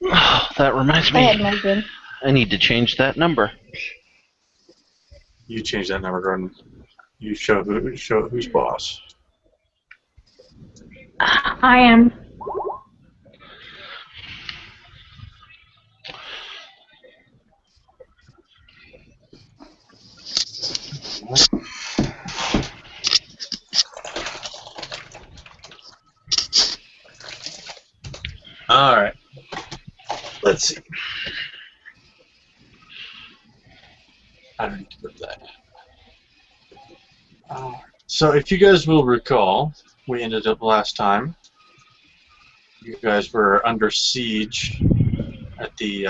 Oh, that reminds I had me. no good. I need to change that number. You change that number, Gordon. You show who's boss. I am. All right. Let's see. I don't need to put that. So if you guys will recall, we ended up last time. You guys were under siege at the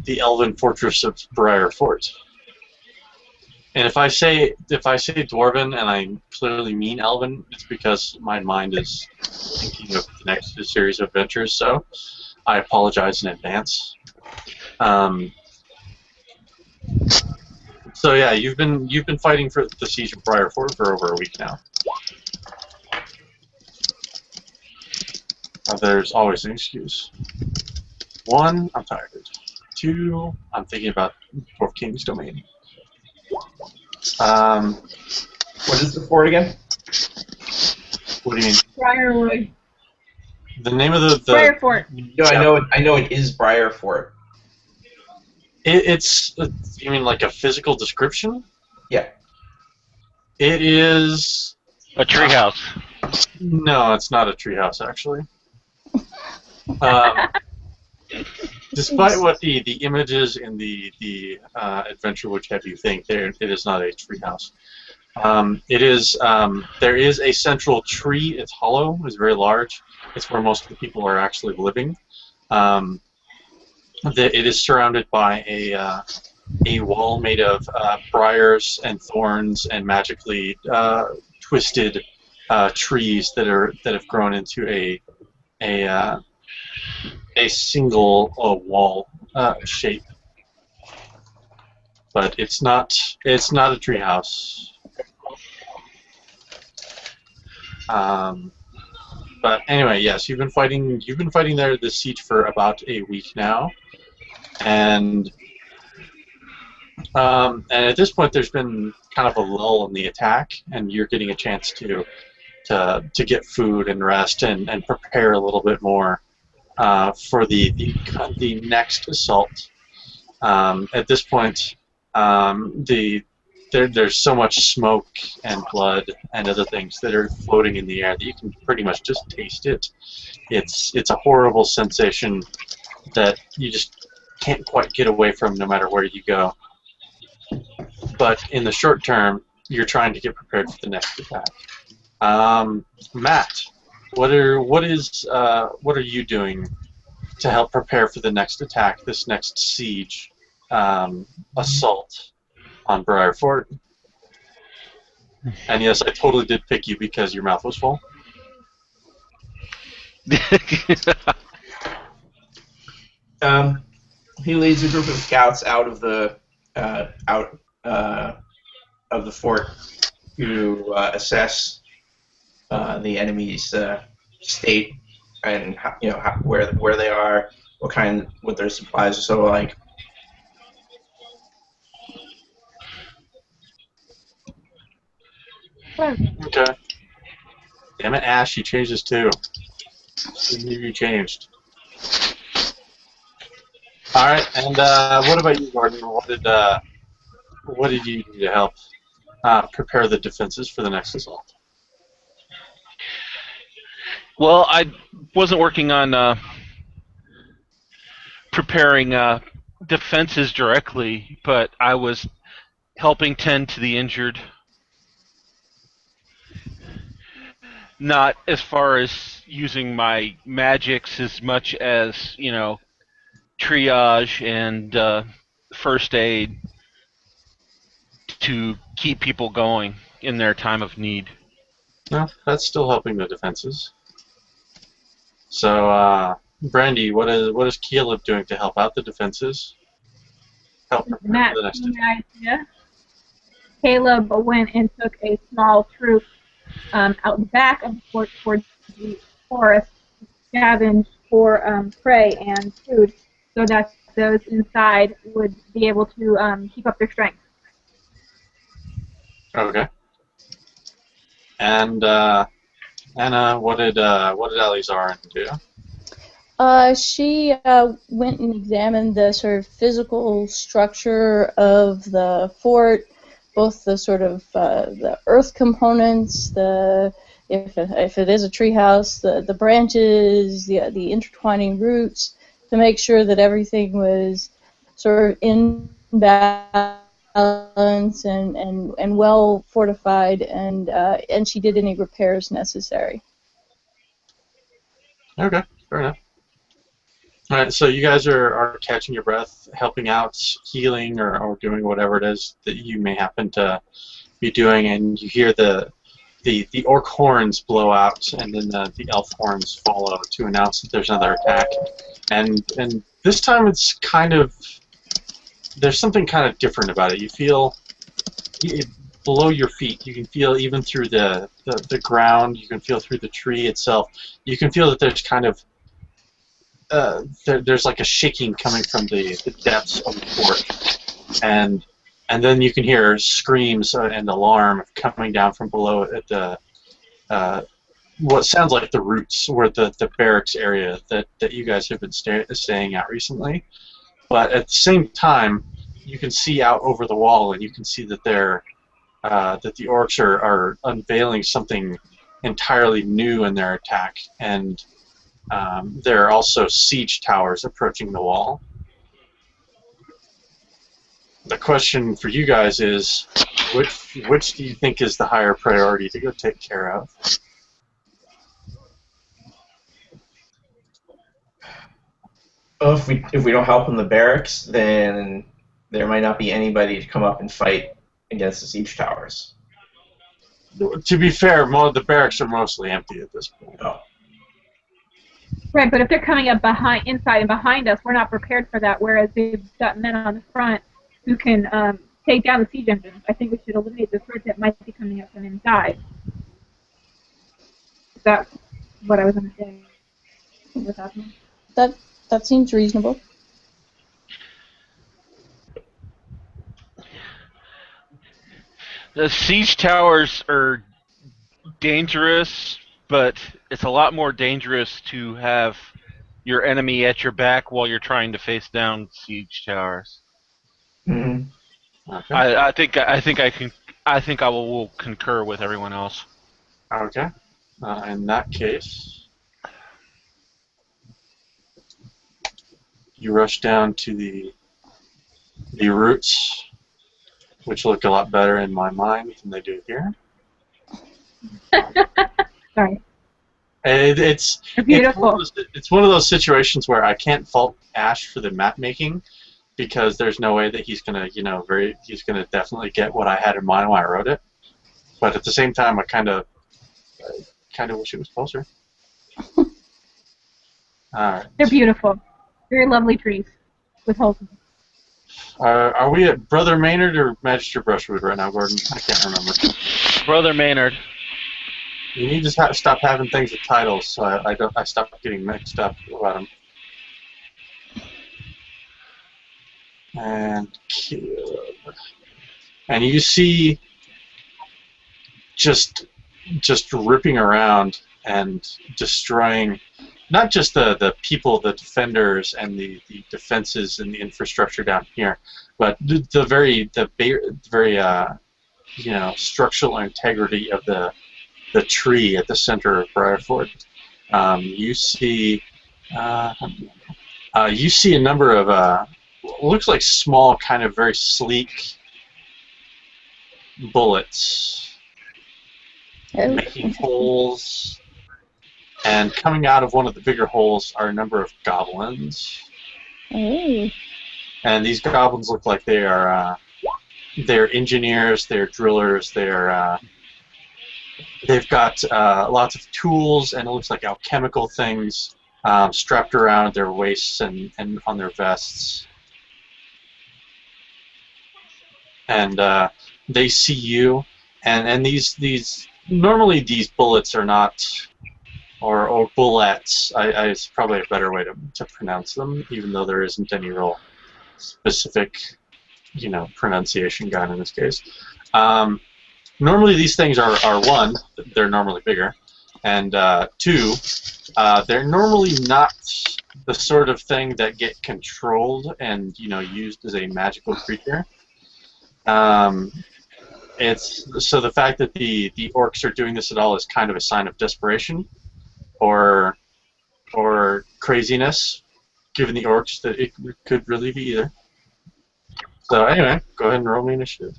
Elven fortress of Briarfort. And if I say Dwarven and I clearly mean Elven, it's because my mind is thinking of the next series of adventures. So I apologize in advance. So yeah, you've been fighting for the siege of Briarfort for over a week now. There's always an excuse. 1, I'm tired. 2, I'm thinking about Dwarf King's domain. What is the fort again? What do you mean? Briarwood. The name of the Briarfort. No, I know it is Briarfort. It's you mean like a physical description? Yeah. It is A treehouse. No, it's not a treehouse actually. Despite what the images in the adventure would have you think, it is not a treehouse. It is there is a central tree. It's hollow. It's very large. It's where most of the people are actually living. It is surrounded by a wall made of briars and thorns and magically twisted trees that have grown into a single wall shape. But it's not a treehouse. But anyway, yes, you've been fighting there this siege for about a week now, and at this point there's been kind of a lull in the attack, and you're getting a chance to get food and rest and prepare a little bit more for the next assault. At this point, there's so much smoke and blood and other things that are floating in the air that you can pretty much just taste it. It's a horrible sensation that you just can't quite get away from no matter where you go. But in the short term, you're trying to get prepared for the next attack. Matt, what are you doing to help prepare for the next attack, this next siege, assault on Briarfort? And yes, I totally did pick you because your mouth was full. He leads a group of scouts out of the fort to assess the enemy's state and where they are, what their supplies are so like. Okay. Damn it, Ash, you changed this too. You changed. All right, and what about you, Gordon? What did you do to help prepare the defenses for the next assault? Well, I wasn't working on preparing defenses directly, but I was helping tend to the injured. Not as far as using my magics as much as, triage and first aid to keep people going in their time of need. No, that's still helping the defenses. So, Brandy, what is Caleb doing to help out the defenses? Help prepare Matt, for the next an idea. Caleb went and took a small troop out the back of the fort towards the forest scavenge for prey and food, so that those inside would be able to keep up their strength. Okay. And Anna, what did Alizar do? She went and examined the sort of physical structure of the fort, both the sort of the earth components, if it is a treehouse, the branches, the intertwining roots, to make sure that everything was sort of in balance and well fortified, and she did any repairs necessary. Okay, fair enough. All right, so you guys are catching your breath, helping out, healing, or doing whatever it is that you may happen to be doing, and you hear the orc horns blow out, and then the elf horns follow to announce that there's another attack. And this time it's kind of, there's something kind of different about it. You feel below your feet. You can feel even through the ground. You can feel through the tree itself. You can feel that there's kind of there's like a shaking coming from the depths of the fort, and then you can hear screams and alarm coming down from below at the what sounds like the roots, or the barracks area that you guys have been staying at recently. But at the same time, you can see out over the wall, and you can see that that the orcs are unveiling something entirely new in their attack, and there are also siege towers approaching the wall. The question for you guys is, which do you think is the higher priority to go take care of? Well, if we don't help in the barracks, then there might not be anybody to come up and fight against the siege towers. To be fair, the barracks are mostly empty at this point. Oh. Right, but if they're coming up inside and behind us, we're not prepared for that. Whereas they've got men on the front who can take down the siege engines. I think we should eliminate the threat that might be coming up from inside. That's what I was going to say. What's happening? That seems reasonable. The siege towers are dangerous, but it's a lot more dangerous to have your enemy at your back while you're trying to face down siege towers. Mm-hmm. Okay. I think I will concur with everyone else. Okay. In that case, you rush down to the roots, which look a lot better in my mind than they do here. Sorry. It's beautiful. It's one of those situations where I can't fault Ash for the map making, because there's no way that he's gonna, he's gonna definitely get what I had in mind when I wrote it. But at the same time, I kind of wish it was closer. All right. They're beautiful. Very lovely trees with holes in them. Are we at Brother Maynard or Magister Brushwood right now, Gordon? I can't remember. Brother Maynard. You need to stop having things with titles, so I stop getting mixed up about them. And you see just ripping around and destroying not just the people, the defenders, and the defenses and the infrastructure down here, but the very structural integrity of the tree at the center of Briarfort. You see a number of looks like small, kind of very sleek bullets making holes, and coming out of one of the bigger holes are a number of goblins. Oh. And these goblins look like they're engineers, they're drillers, they've got lots of tools, and it looks like alchemical things strapped around their waists and on their vests. And they see you, and these normally these bullets are not or bullets. It's probably a better way to pronounce them, even though there isn't any real specific, pronunciation guide in this case. Normally these things are one, they're normally bigger, and two, they're normally not the sort of thing that get controlled and used as a magical creature. It's so the fact that the orcs are doing this at all is kind of a sign of desperation or craziness, given the orcs that it could really be either. So anyway, go ahead and roll me initiative.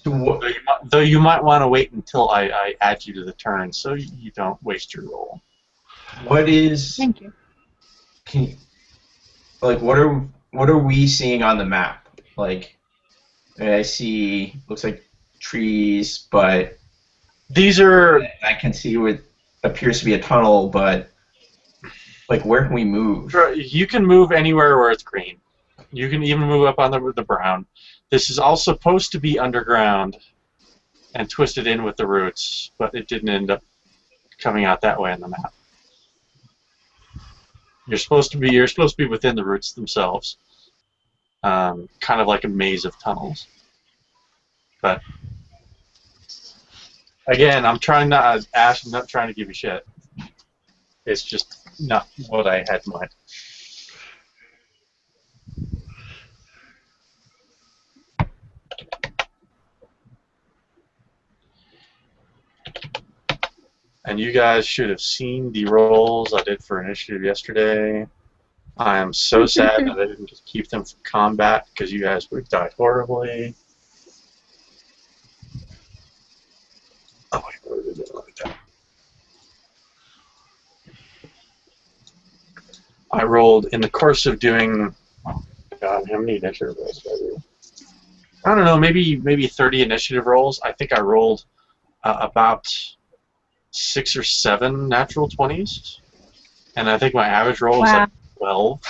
Though you might want to wait until I add you to the turn, so you don't waste your roll. What is? Thank you. What are we seeing on the map? I see looks like trees, but these are. I can see what appears to be a tunnel, but where can we move? You can move anywhere where it's green. You can even move up on the brown. This is all supposed to be underground and twisted in with the roots, but it didn't end up coming out that way on the map. You're supposed to be within the roots themselves, kind of like a maze of tunnels. But again, I'm trying not Ash. I'm not trying to give you shit. It's just not what I had in mind. And you guys should have seen the rolls I did for initiative yesterday. I am so sad that I didn't just keep them from combat because you guys would have died horribly. Oh, wait, what did I do like that? I rolled in the course of doing. Oh God, how many initiative rolls did I do? I don't know, maybe 30 initiative rolls. I think I rolled about 6 or 7 natural 20s, and I think my average roll was like 12.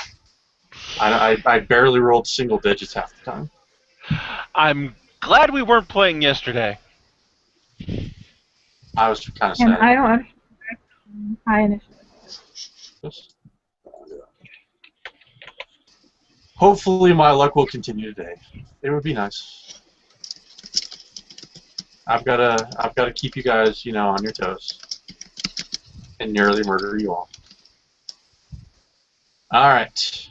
I barely rolled single digits half the time. I'm glad we weren't playing yesterday. I was kind of And sad. I don't understand high initiative. Hopefully my luck will continue today. It would be nice. I've gotta keep you guys, on your toes. And nearly murder you all. Alright.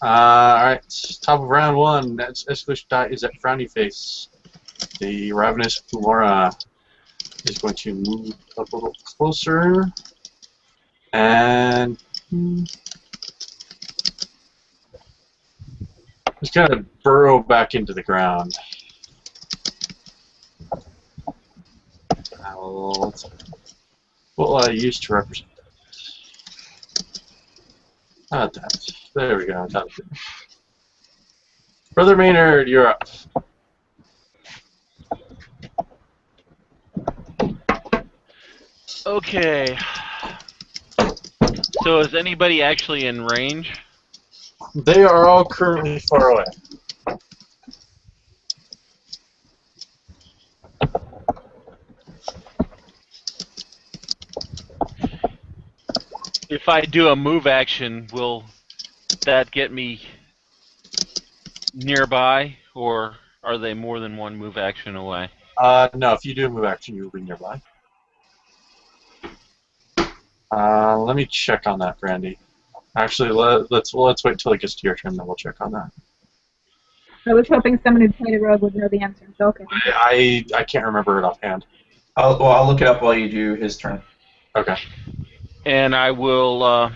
Alright. Top of round 1. That's exclamation die is at Frowny Face. The Ravenous Pumora is going to move up a little closer. And just gotta burrow back into the ground. What will I use to represent that? Not that. There we go. Brother Maynard, you're up. Okay. So is anybody actually in range? They are all currently far away. If I do a move action, will that get me nearby, or are they more than one move action away? No, if you do a move action, you'll be nearby. Let me check on that, Brandy. Actually, let's wait till it gets to your turn, then we'll check on that. I was hoping someone who played a rogue would know the answer. So okay. I can't remember it offhand. I'll look it up while you do his turn. Okay. And I will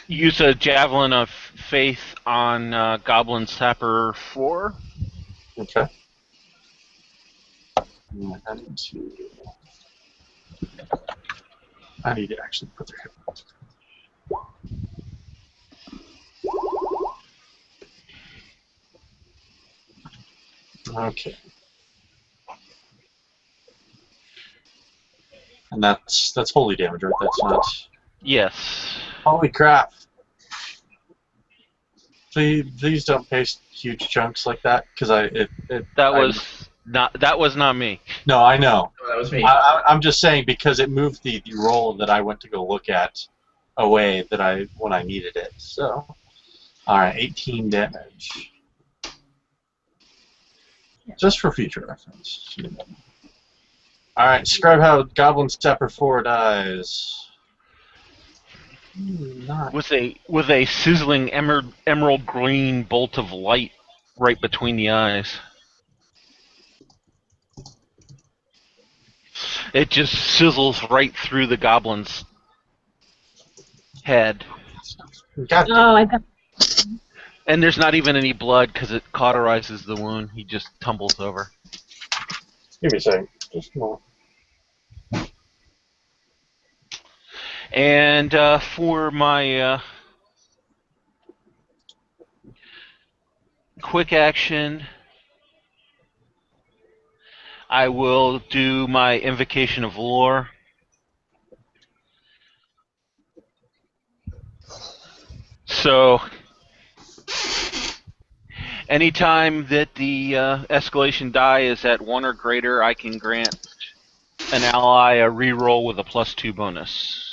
use a Javelin of Faith on Goblin Sapper 4. Okay. I need to actually put their hit points. Okay. And that's holy damage, right? That's not. Yes. Holy crap! Please don't paste huge chunks like that, because That was That was not me. No, I know. Oh, that was me. I'm just saying because it moved the roll that I went to go look at away when I needed it. So, all right, 18 damage. Just for future reference. All right, describe how Goblin Stepper 4 dies. Nice. With a sizzling emerald green bolt of light right between the eyes. It just sizzles right through the goblin's head. God damn. Oh, I got. And there's not even any blood because it cauterizes the wound. He just tumbles over. Give me a second. Just a moment. And for my quick action, I will do my Invocation of Lore. So, anytime that the escalation die is at 1 or greater, I can grant an ally a reroll with a +2 bonus.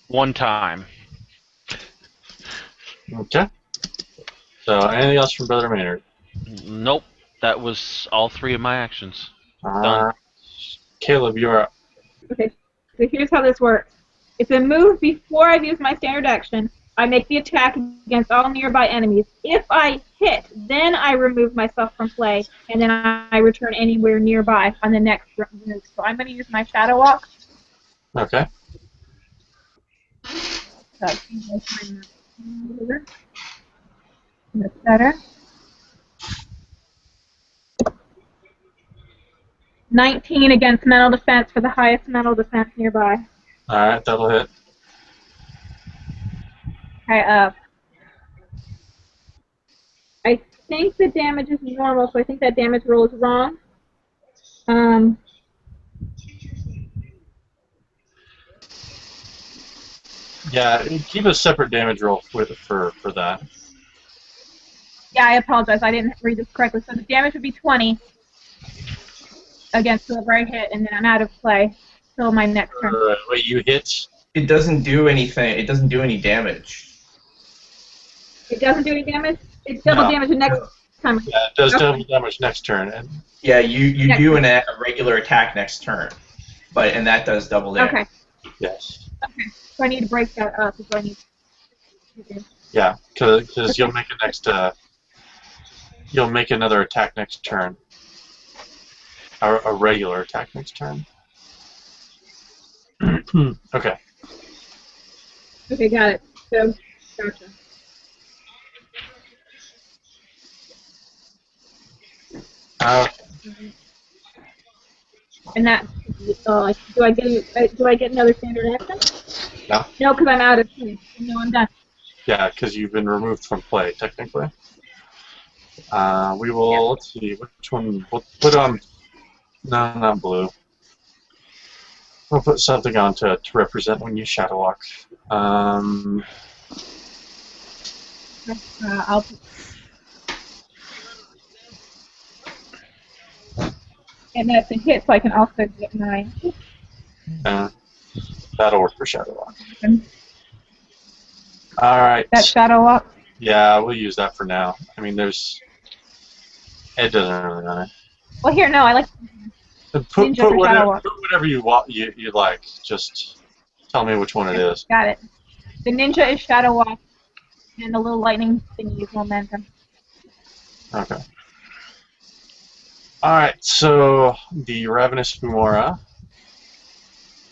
One time. Okay. So, anything else from Brother Maynard? Nope. That was all 3 of my actions. Done. Caleb, you're up. Okay, so here's how this works. It's a move before I've used my standard action. I make the attack against all nearby enemies. If I hit, then I remove myself from play, and then I return anywhere nearby on the next move. So I'm going to use my Shadow Walk. Okay. That's better. 19 against mental defense for the highest mental defense nearby. Alright, that'll hit. Okay, I think the damage is normal, so I think that damage roll is wrong. Yeah, keep a separate damage roll for that. Yeah, I apologize. I didn't read this correctly. So the damage would be 20 against whoever I hit, and then I'm out of play till my next turn. Wait, you hit? It doesn't do anything. It doesn't do any damage. It doesn't do any damage? It's double damage the next time. Yeah, it does double damage next turn. And Yeah, you do a regular attack next turn, and that does double damage. Okay. yes. Okay. So I need to break that up. Is what I need to do. Yeah, because you'll make you'll make another attack next turn. A regular attack next turn. Okay. Okay, got it. So, gotcha. And that, do I get another standard action? No. No, because I'm out of play. No, I'm done. Yeah, because you've been removed from play, technically. We will, let's see, which one, we'll put on, no, not blue. We'll put something on to represent when you Shadow Walk. I'll. And that's a hit, so I can also get my. That'll work for Shadow Walk. Okay. Alright. That Shadow Walk? Yeah, we'll use that for now. I mean, it doesn't really matter. Well, here, no, I like. Put whatever you like. Just tell me which one it is. Got it. The ninja is Shadow Walk, and the little lightning thingy is Momentum. Okay. Alright, so the Ravenous Fumora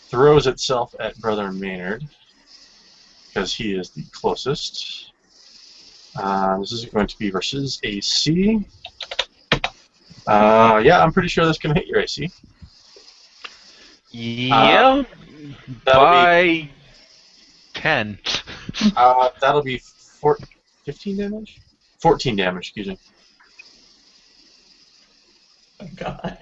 throws itself at Brother Maynard, because he is the closest. This is going to be versus AC. Yeah, I'm pretty sure that's going to hit your AC. Yeah, by 10. That'll be 15 damage? 14 damage, excuse me. Oh, God.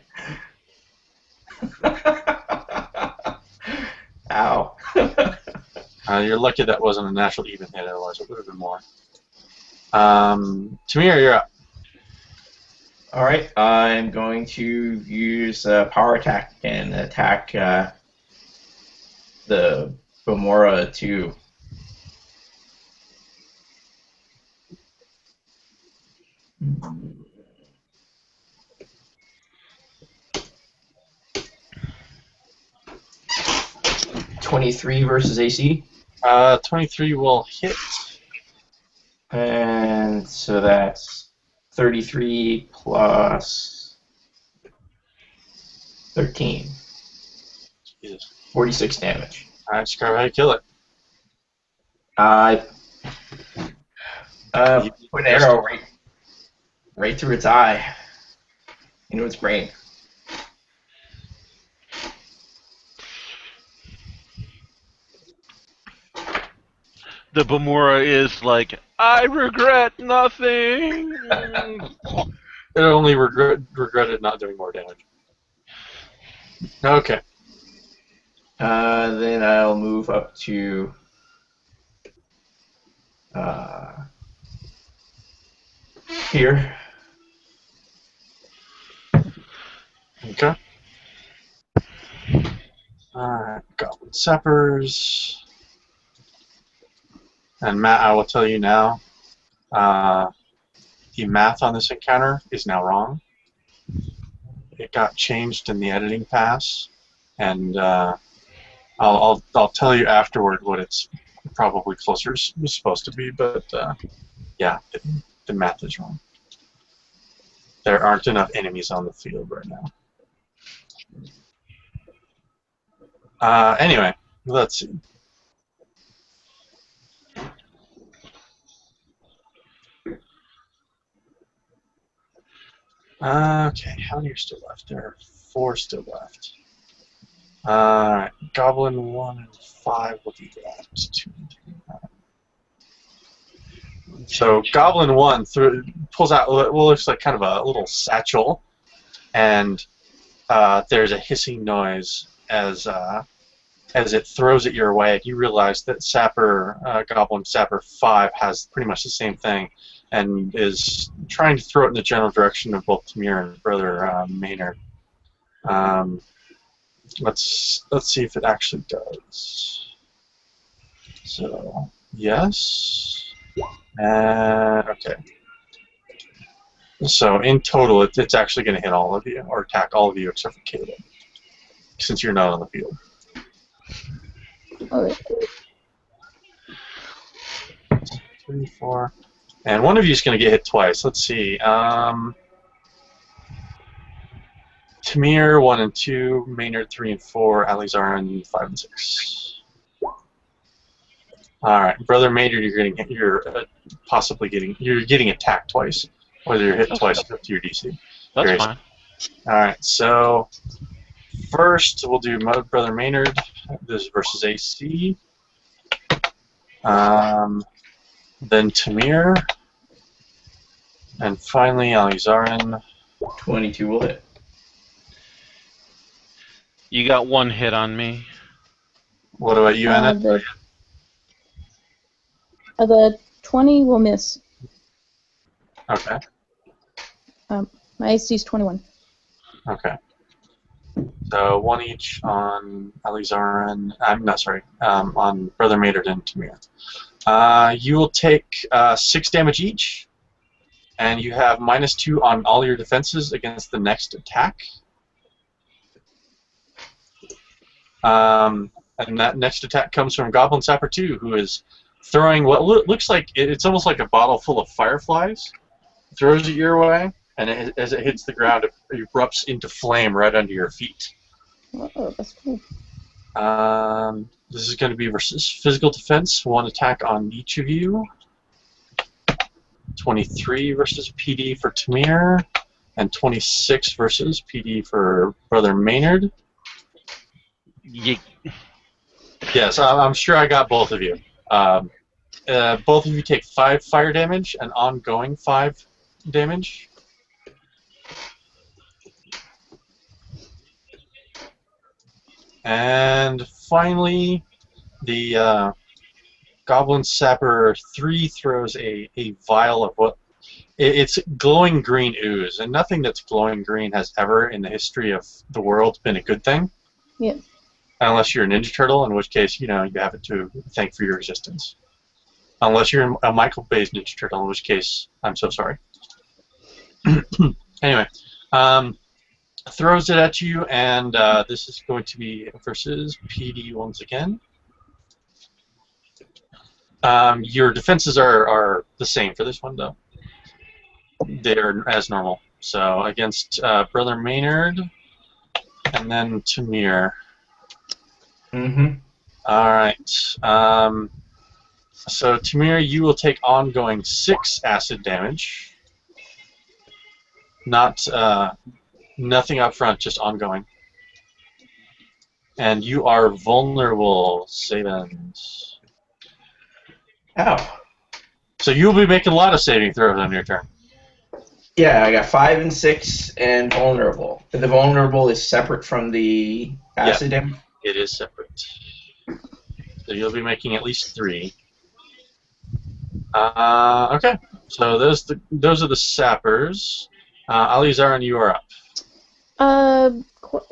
Ow. You're lucky that wasn't a natural even hit, otherwise it would have been more. Tamir, you're up. All right, I'm going to use power attack and attack the Bamora too. .23 versus AC. 23 will hit. And so that's 33 plus 13. Jesus. 46 damage. Alright, describe how you kill it. I put an arrow right through its eye, into its brain. The Bamora is like, I regret nothing. It only regretted not doing more damage. Okay. Then I'll move up to here. Okay. Alright, Goblin Sappers. And Matt, I will tell you now, the math on this encounter is now wrong. It got changed in the editing pass, and I'll tell you afterward what it's probably closer supposed to be, but yeah, the math is wrong. There aren't enough enemies on the field right now. Anyway, let's see. Okay, how many are still left? There are 4 still left. Alright, Goblin 1 and 5 will do that. 2 and 3. So Goblin 1 pulls out what looks like kind of a little satchel, and there's a hissing noise as it throws it your way. You realize that Goblin Sapper 5 has pretty much the same thing, and is trying to throw it in the general direction of both Tamir and Brother Maynard. Let's see if it actually does. So yes, and okay. So in total, it's actually going to hit all of you, or attack all of you except for Caleb, since you're not on the field. Okay. 3, 4. And one of you is going to get hit twice. Let's see. Tamir 1 and 2, Maynard 3 and 4, Alizarin 5 and 6. All right, Brother Maynard, you're possibly getting attacked twice, whether you're hit twice up to your DC. That's fine. All right, so first we'll do Brother Maynard. This is versus AC. Then Tamir, and finally Alizarin. 22 will hit. You got 1 hit on me. What about you, Anna? The 20 will miss. Okay. My AC is 21. Okay. So 1 each on Alizarin. I'm not sorry. On Brother Maynard and Tamir. You will take 6 damage each, and you have -2 on all your defenses against the next attack. And that next attack comes from Goblin Sapper 2, who is throwing what looks like it's almost like a bottle full of fireflies. Throws it your way, and as it hits the ground, it erupts into flame right under your feet. Oh, that's cool. This is going to be versus physical defense. 1 attack on each of you. 23 versus PD for Tamir, and 26 versus PD for Brother Maynard. Yes, I'm sure I got both of you. Both of you take 5 fire damage and ongoing 5 damage. And finally, the Goblin Sapper 3 throws a vial of what It's glowing green ooze, and nothing that's glowing green has ever in the history of the world been a good thing. Yeah. Unless you're a Ninja Turtle, in which case, you know, you have it to thank for your existence. Unless you're a Michael-based Ninja Turtle, in which case, I'm so sorry. Anyway, throws it at you, and this is going to be versus PD once again. Your defenses are the same for this one, though. They're as normal. So against Brother Maynard, and then Tamir. Mm-hmm. All right. So Tamir, you will take ongoing 6 acid damage. Not nothing up front, just ongoing. And you are vulnerable, Savens. Ow. So you'll be making a lot of saving throws on your turn. Yeah, I got 5 and 6 and vulnerable. The vulnerable is separate from the acid damage? It is separate. So you'll be making at least 3. Okay. So those are the sappers. Alizarin, you are up.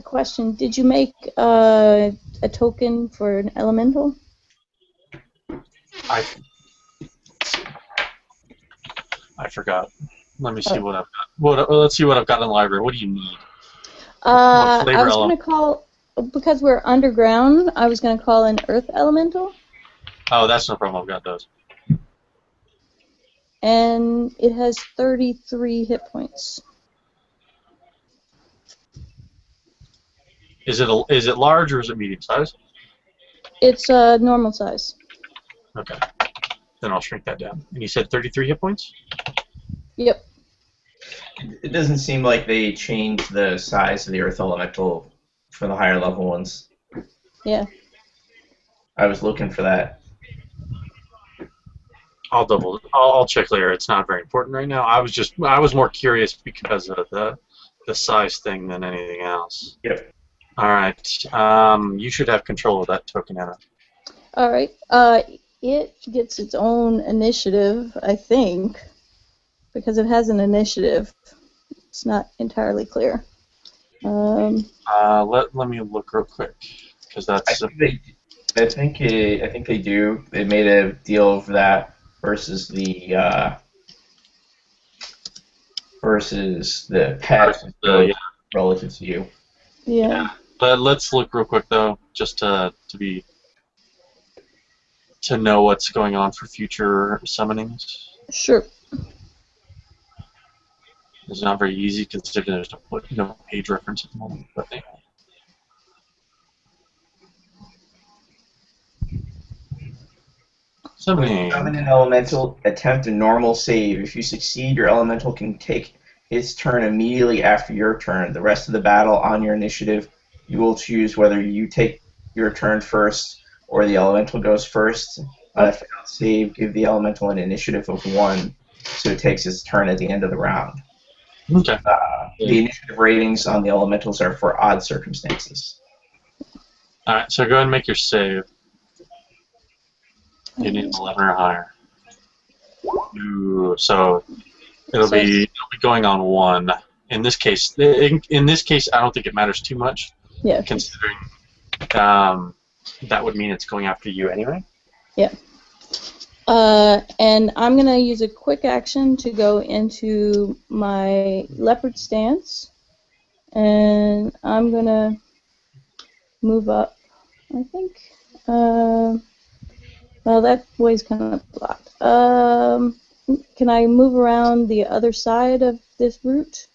Question: did you make a token for an elemental? I forgot. Let me see what I've got. Let's see what I've got in the library. What do you need? I was going to call, because we're underground, I was going to call an earth elemental. Oh, that's no problem. I've got those. And it has 33 hit points. Is it large or is it medium size? It's normal size. Okay. Then I'll shrink that down. And you said 33 hit points? Yep. It doesn't seem like they changed the size of the earth elemental for the higher level ones. Yeah. I was looking for that. I'll check later. It's not very important right now. I was more curious because of the size thing than anything else. Yep. All right. You should have control of that token, Anna. All right. It gets its own initiative, I think, because it has an initiative. It's not entirely clear. Let me look real quick, because that's. I think they do. They made a deal of that versus the pet relative to you. Yeah. But let's look real quick though, just to know what's going on for future summonings. Sure. It's not very easy considering there's no page reference at the moment. But anyway. Summoning. Summon an elemental, attempt a normal save. If you succeed, your elemental can take its turn immediately after your turn. The rest of the battle on your initiative, you will choose whether you take your turn first or the elemental goes first. On a failed save, give the elemental an initiative of 1, so it takes its turn at the end of the round. Okay. The initiative ratings on the elementals are for odd circumstances. Alright, so go ahead and make your save. You need 11 or higher. Ooh, so it'll be going on 1. In this case, I don't think it matters too much. Yeah. Considering that would mean it's going after you anyway. Yeah. And I'm going to use a quick action to go into my leopard stance. And I'm going to move up, I think. Well, that way's kind of blocked. Can I move around the other side of this route?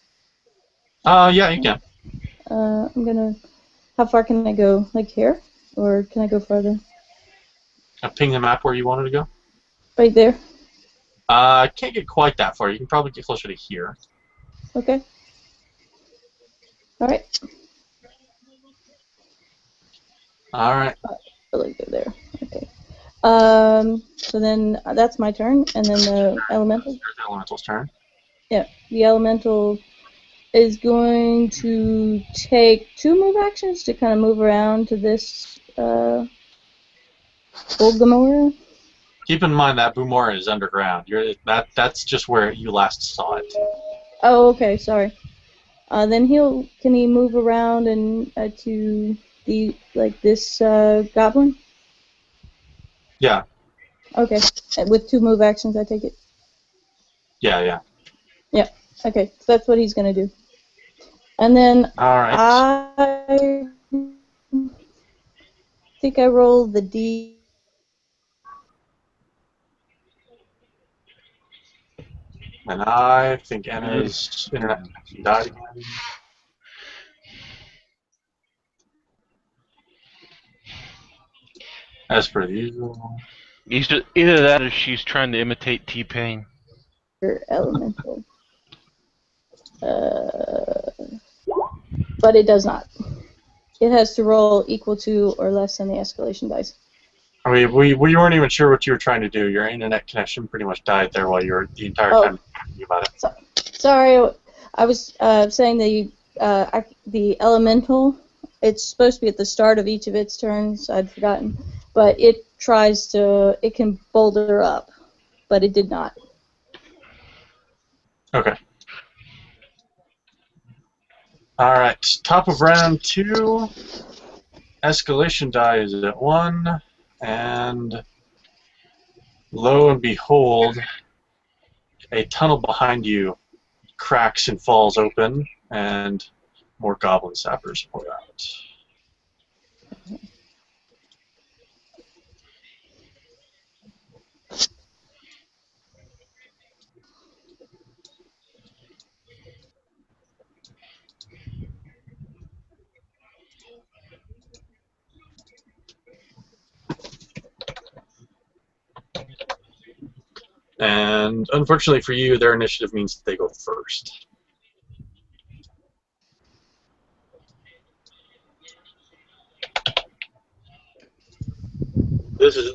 Yeah, you can. I'm going to... How far can I go? Like here? Or can I go farther? Ping the map where you wanted to go. Right there? I can't get quite that far. You can probably get closer to here. Okay. Alright. Alright. Really good there. Okay. So then that's my turn, and then the elemental. Here's the elemental's turn. Yeah, the elemental is going to take 2 move actions to kind of move around to this Golgamore. Keep in mind that Boomora is underground. That's just where you last saw it. Oh, okay, sorry. Then can he move around and to the this goblin? Yeah, Okay, with 2 move actions, I take it. yeah. Yeah. Okay, so that's what he's gonna do. And then All right. I think I roll the D. And I think Anna's internet connection died again. As per usual. Either that or she's trying to imitate T-Pain. Elemental. But it does not. It has to roll equal to or less than the escalation dice. I mean, we weren't even sure what you were trying to do. Your internet connection pretty much died there while you were the entire time thinking about it. Sorry, I was saying the elemental. It's supposed to be at the start of each of its turns. I'd forgotten, but it can boulder up, but it did not. Okay. All right. Top of round 2. Escalation die is at 1, and lo and behold, a tunnel behind you cracks and falls open, and more goblin sappers pour out. And unfortunately for you, their initiative means that they go first.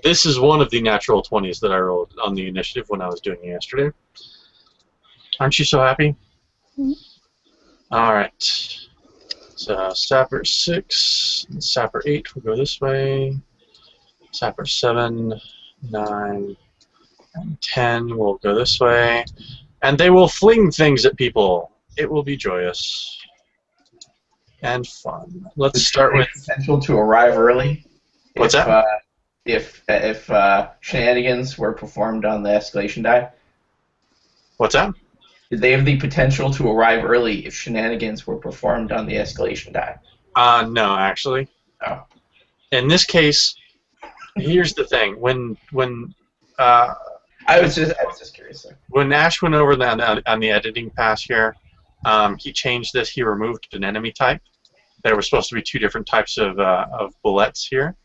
This is one of the natural 20s that I rolled on the initiative when I was doing it yesterday. Aren't you so happy? Mm-hmm. All right. So Sapper 6, and Sapper 8 will go this way. Sapper 7, 9, and 10 will go this way. And they will fling things at people. It will be joyous and fun. Let's start with potential to arrive early. What's that? If shenanigans were performed on the escalation die. What's that? Did they have the potential to arrive early if shenanigans were performed on the escalation die? No, actually. Oh. In this case, here's the thing. When I was just curious. When Ash went over on the editing pass here, he changed this. He removed an enemy type. There were supposed to be 2 different types of bullets here.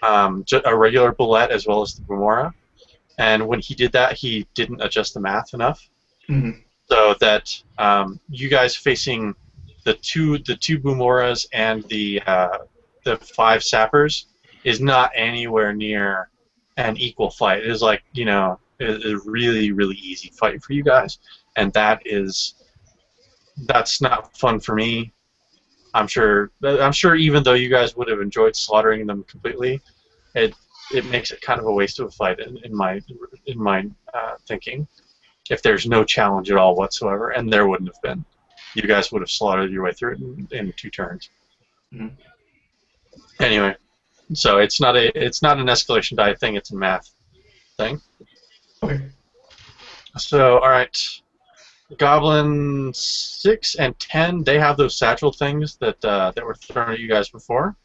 A regular bullet as well as the Boomora. And when he did that, he didn't adjust the math enough. Mm-hmm. So that you guys facing the two Boomoras and the 5 sappers is not anywhere near an equal fight. It is like, it is a really, really easy fight for you guys, and that's not fun for me. I'm sure even though you guys would have enjoyed slaughtering them completely, it makes it kind of a waste of a fight in my thinking. If there's no challenge at all whatsoever, and there wouldn't have been, you guys would have slaughtered your way through it in 2 turns. Mm-hmm. Anyway, so it's not an escalation die thing; it's a math thing. Okay. So, all right, Goblin 6 and 10, they have those satchel things that were thrown at you guys before.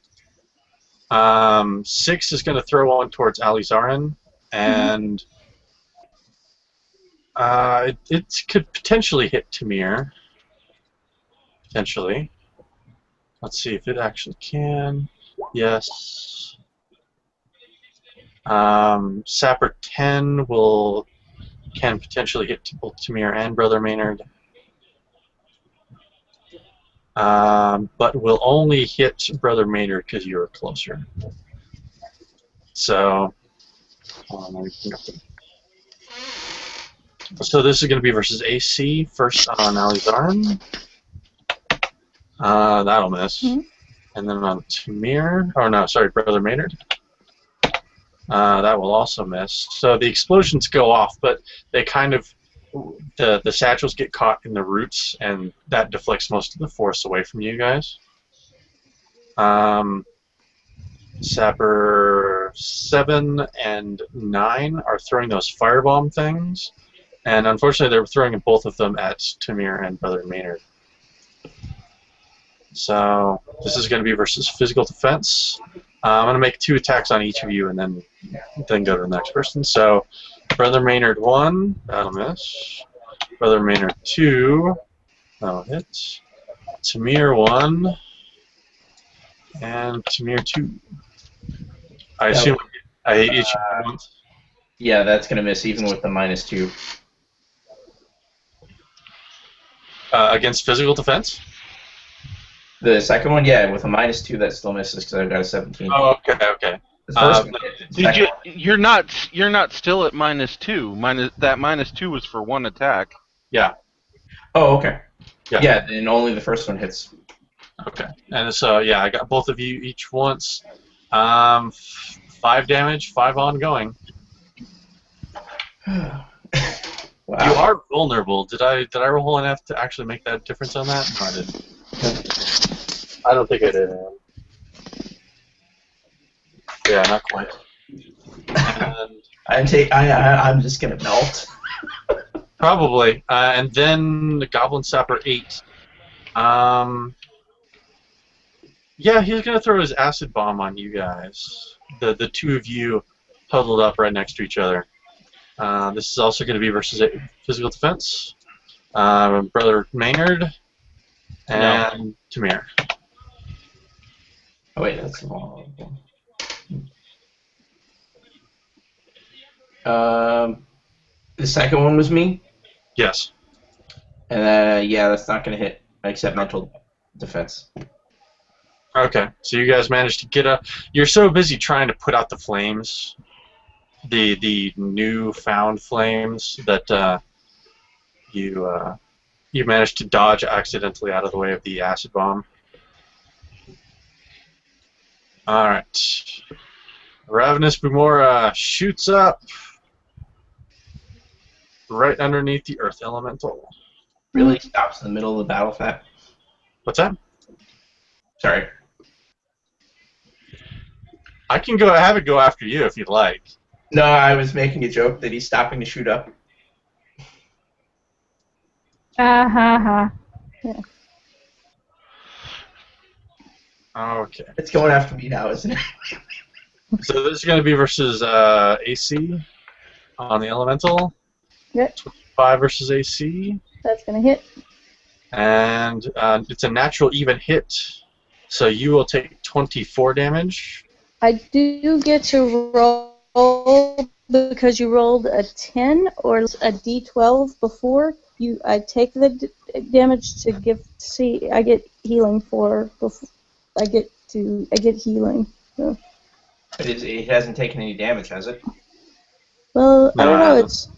6 is going to throw one towards Alizarin, and it could potentially hit Tamir. Potentially. Let's see if it actually can. Yes. Sapper 10 can potentially hit both Tamir and Brother Maynard. But will only hit Brother Maynard because you're closer. So, so this is going to be versus AC, first on Alizarin. That'll miss. Mm-hmm. And then on Tamir, oh no, sorry, Brother Maynard. That will also miss. So the explosions go off, but they kind of the satchels get caught in the roots, and that deflects most of the force away from you guys. Sapper 7 and 9 are throwing those firebomb things, and unfortunately they're throwing both of them at Tamir and Brother Maynard. So this is going to be versus physical defense. I'm going to make 2 attacks on each of you and then go to the next person. So Brother Maynard 1, that'll miss. Brother Maynard 2, that'll hit. Tamir 1, and Tamir 2. I assume I hit each of you once. Yeah, that's going to miss even with the -2. Against physical defense? The second one, yeah, with a -2, that still misses because I've got a 17. Oh, okay. The first one hit. The second You're not still at -2. That -2 was for 1 attack. Yeah. Oh, okay. Yeah. Yeah, then only the first one hits. Okay. And so, yeah, I got both of you each once. 5 damage, 5 ongoing. Wow. You are vulnerable. Did I roll enough to actually make that difference on that? No, I didn't. I don't think I did. Yeah, not quite. And I'm just gonna melt. probably. And then the Goblin Sapper 8. Yeah, he's gonna throw his acid bomb on you guys. The 2 of you huddled up right next to each other. This is also going to be versus physical defense. Brother Maynard and Tamir. Oh wait, that's the wrong one. The second one was me, Yes. and yeah, that's not gonna hit except mental defense. Okay, so you guys managed to get up. You're so busy trying to put out the flames, the newfound flames, that you managed to dodge accidentally out of the way of the acid bomb. All right, Ravenous Bumora shoots up right underneath the Earth Elemental. Really stops in the middle of the battle fat. What's that? Sorry. I can have it go after you if you'd like. No, I was making a joke that he's stopping to shoot up. Ha. Yeah. Okay. It's going after me now, isn't it? So this is going to be versus AC on the Elemental. Yep. 5 versus AC. That's gonna hit. And it's a natural even hit. So you will take 24 damage. I do get to roll because you rolled a 10 or a D12 before. I take the damage to give. See, I get healing for. I get healing. So. But it hasn't taken any damage, has it? Well, No, I don't I know. haven't. It's.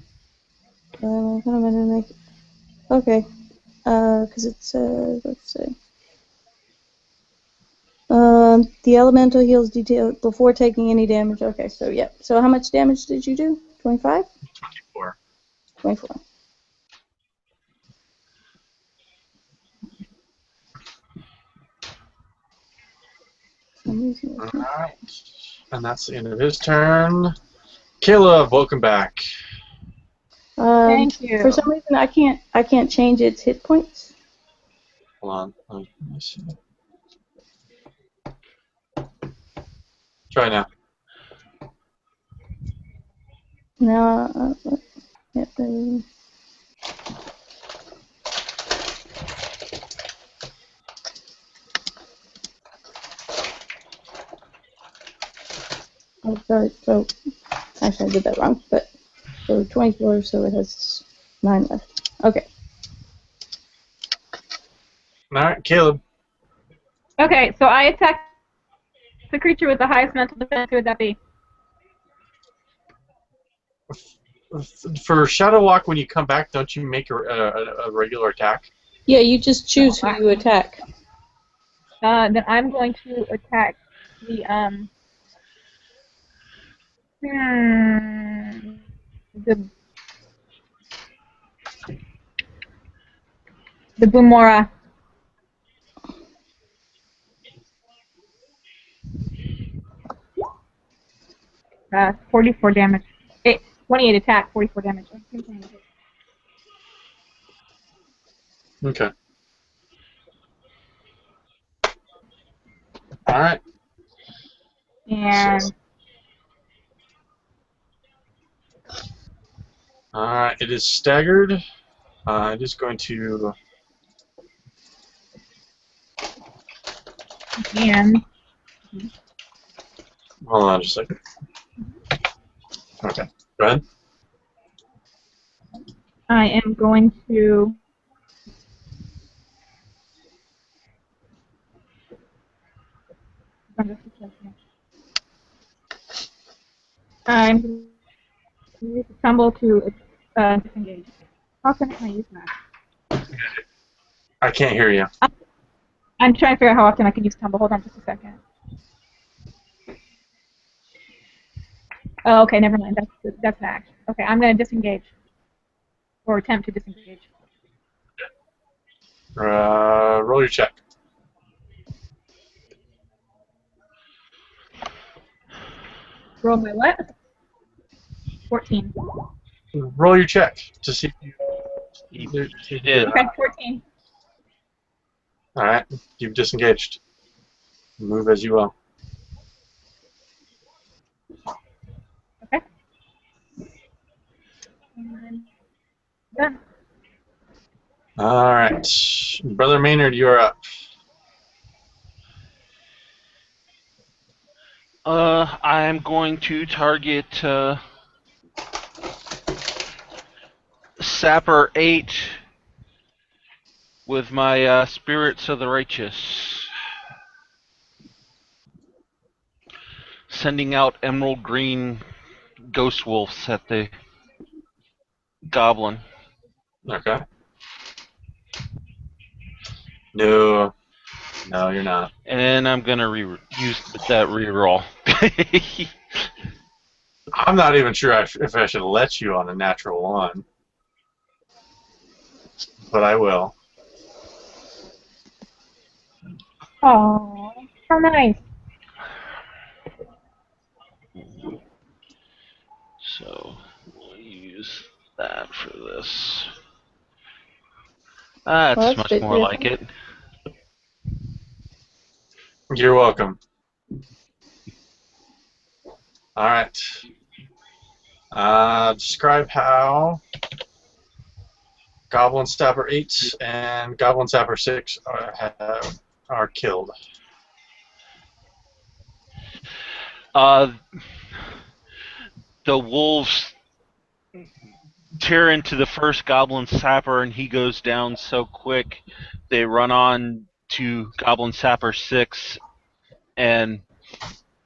I'm gonna make. Okay. Because it's let's see. The elemental heals detail before taking any damage. Okay, so yeah. So how much damage did you do? 25? 24. 24. Alright. And that's the end of his turn. Caleb, welcome back. Thank you. For some reason, I can't change its hit points. Hold on. Let me see. Try now. Now, yeah, oh, sorry. So, actually, I did that wrong. But so 24, so it has 9 left. Okay. Alright, Caleb. Okay, so I attack the creature with the highest mental defense. Who would that be? For Shadow Walk, when you come back, don't you make a regular attack? Yeah, you just choose who you attack. Then I'm going to attack the The Boomora. 44 damage. 28 attack, 44 damage. Okay. All right. And So, all right. It is staggered. It is going to. Hold on just a second. Okay. Go ahead. I am going to I'm going to use the tumble to disengage. How often can I use that? I can't hear you. I'm trying to figure out how often I can use tumble. Hold on just a second. Oh, okay, never mind. That's an action. Okay, I'm going to disengage. Or attempt to disengage. Roll your check. Roll my what? 14. Roll your check to see if You you did. do it. Okay, 14. All right. You've disengaged. Move as you will. Okay. And done. All right. Brother Maynard, you're up. I'm going to target Sapper 8 with my Spirits of the Righteous. Sending out emerald green ghost wolves at the goblin. Okay. No. No, you're not. And I'm going to use that reroll. I'm not even sure if I should let you on a natural one. But I will. Oh, how nice. So we'll use that for this. That's Well, that's much more beautiful. like it. You're welcome. All right. Describe how Goblin Stabber 8 and Goblin Stabber 6 are killed. The wolves tear into the first goblin sapper and he goes down so quick they run on to Goblin Sapper 6 and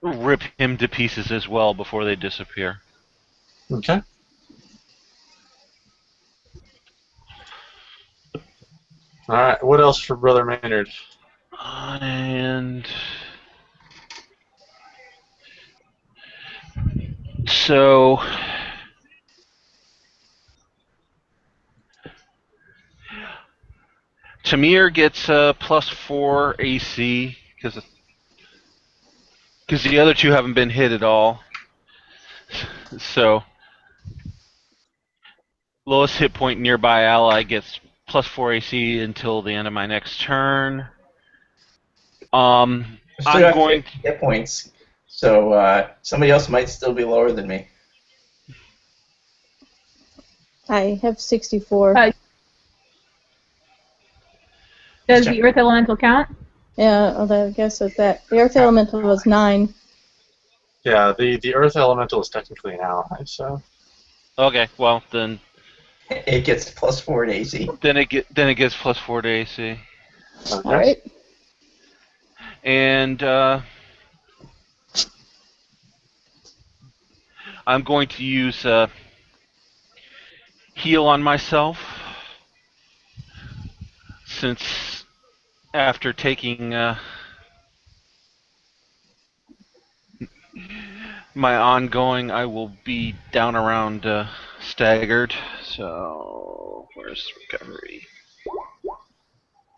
rip him to pieces as well before they disappear. Okay. All right. What else for Brother Maynard? And so Tamir gets +4 AC because the other two haven't been hit at all. So lowest hit point nearby ally gets +4 AC until the end of my next turn. I'm I still got going 50 hit points, so somebody else might still be lower than me. I have 64. Does the Earth Elemental count? Yeah, although I guess with that, the Earth Elemental was 9. Yeah, the Earth Elemental is technically an ally, so. Okay, well then It gets +4 to AC. then it gets +4 to AC. Okay. All right. And I'm going to use heal on myself since after taking my ongoing, I will be down around staggered. So where's recovery?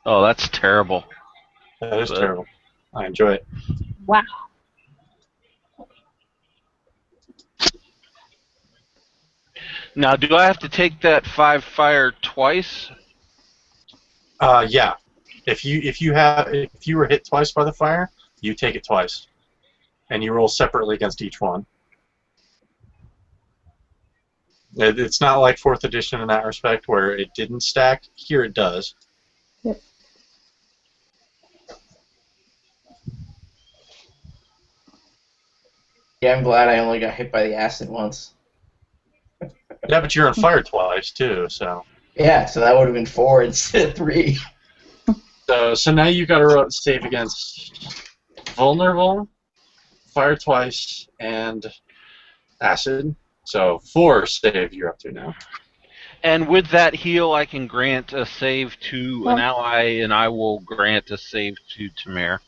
Oh, that's terrible. That is But terrible. I enjoy it. Wow. now, do I have to take that 5 fire twice? Yeah. If you were hit twice by the fire, you take it twice, and you roll separately against each one. It's not like 4th edition in that respect, where it didn't stack. Here it does. Yep. Yeah, I'm glad I only got hit by the acid once. Yeah, but you're on fire twice too, so. Yeah, so that would have been 4 instead of 3. So now you got to save against vulnerable, fire twice, and acid. So 4 save you're up to now. And with that heal, I can grant a save to an ally, and I will grant a save to Tamir.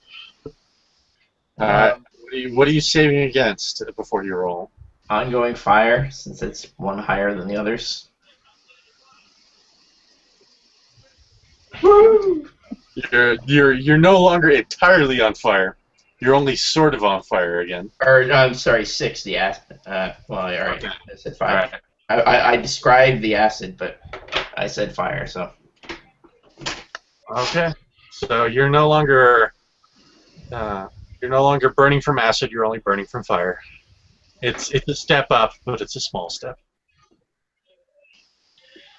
What are you saving against before you roll? Ongoing fire, since it's one higher than the others. Woo! You're no longer entirely on fire. You're only sort of on fire again. Or, no, I'm sorry, 6, the acid. Well, alright, Okay. I said 5. Alright. I described the acid, but I said fire, so. Okay. So you're no longer burning from acid. You're only burning from fire. It's a step up, but it's a small step.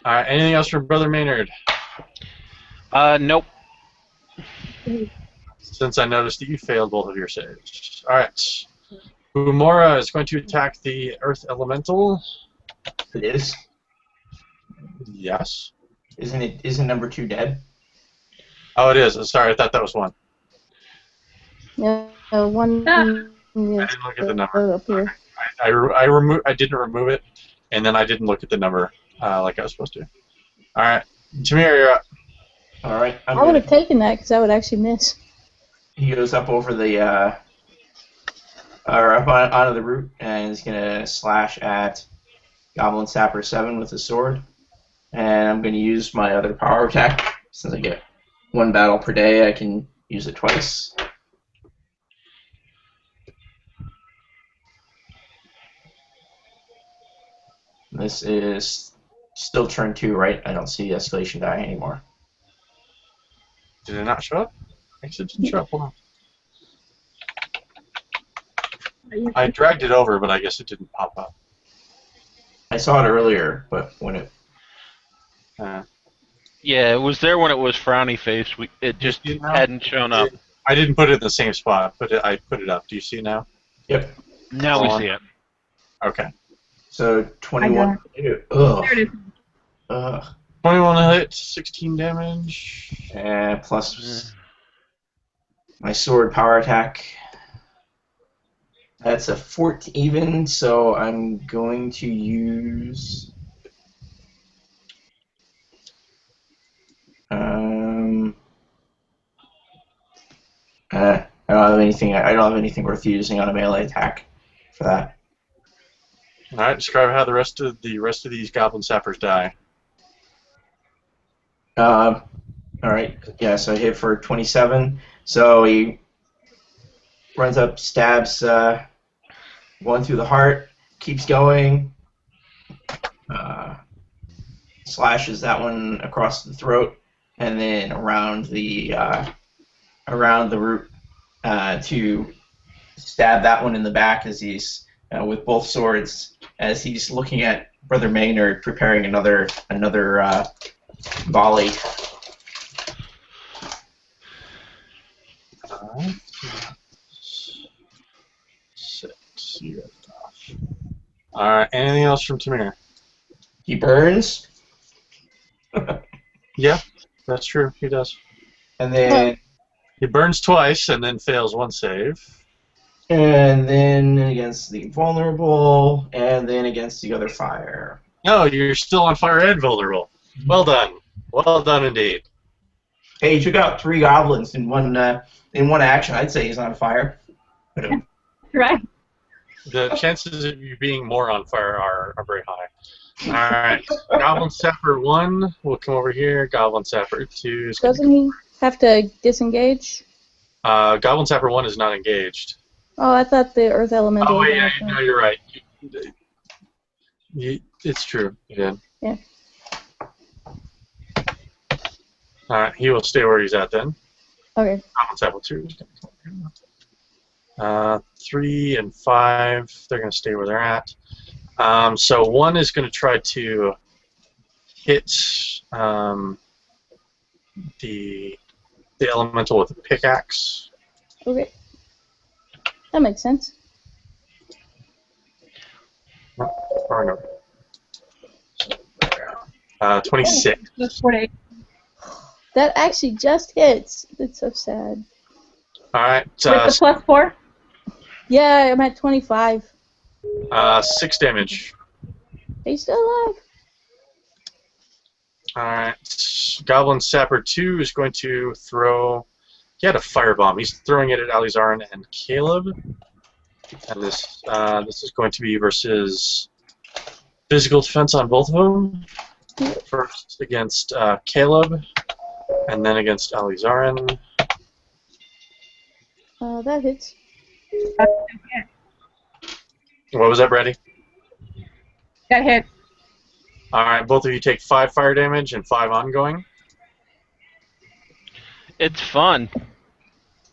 All right. Anything else from Brother Maynard? Nope. Since I noticed that you failed both of your saves. All right. Umora is going to attack the Earth Elemental. It is. Yes. Isn't number 2 dead? Oh, it is. Sorry, I thought that was 1. Yeah, one. Ah. I didn't look at the number. Up here. I didn't remove it, and then I didn't look at the number like I was supposed to. All right, Tamir, you're up. Alright, I would have taken that because I would actually miss. He goes up over the, or up onto the root, and he's going to slash at Goblin Sapper 7 with his sword. And I'm going to use my other power attack. Since I get 1 battle per day, I can use it twice. This is still turn 2, right? I don't see the escalation die anymore. Did it not show up? Actually, it didn't show up. Hold on. I dragged it over, but I guess it didn't pop up. I saw it earlier, but when it... Yeah, it was there when it was frowny face. It just You see it now? hadn't shown up. I didn't put it in the same spot, but I put it up. Do you see it now? Yep. Now we on. see it. Okay. So 21... Ugh. There it is. Ugh. 21 hit, 16 damage. And plus my sword power attack. That's a 14 even, so I'm going to use... I don't have anything. I don't have anything worth using on a melee attack for that. All right. Describe how the rest of these goblin sappers die. All right. Yeah. So I hit for 27. So he runs up, stabs one through the heart, keeps going, slashes that one across the throat, and then around the root to stab that one in the back as he's with both swords as he's looking at Brother Maynard preparing another volley. Six. You got it off. All right. Anything else from Tamir? He burns, Yeah, that's true. He does. and then He burns twice and then fails 1 save. against the vulnerable, and then against the other fire. No, you're still on fire and vulnerable. Well done. Well done indeed. Hey, he took out 3 goblins in one action. I'd say he's on fire. But Right. The chances of you being more on fire are very high. Alright, Goblin Sapper 1 will come over here. Goblin Sapper 2 is going to Doesn't he have to disengage? Goblin Sapper 1 is not engaged. Oh, I thought the Earth Elemental. Oh, was wait, yeah, also- no, you're right. It's true. Yeah. Yeah. Alright, he will stay where he's at then. Okay. Goblin Sapper 2 is going to come over. 3 and 5, they're going to stay where they're at. So 1 is going to try to hit the elemental with a pickaxe. Okay. That makes sense. Or no. 26. Just 48. That actually just hits. That's so sad. Alright, With the plus 4? Yeah, I'm at 25. 6 damage. He's still alive. Alright, Goblin Sapper 2 is going to throw... He had a firebomb. He's throwing it at Alizarin and Caleb. And this is going to be versus physical defense on both of them. First against Caleb, and then against Alizarin. That hits. What was that, Brady? That hit. Alright, both of you take 5 fire damage and 5 ongoing. It's fun.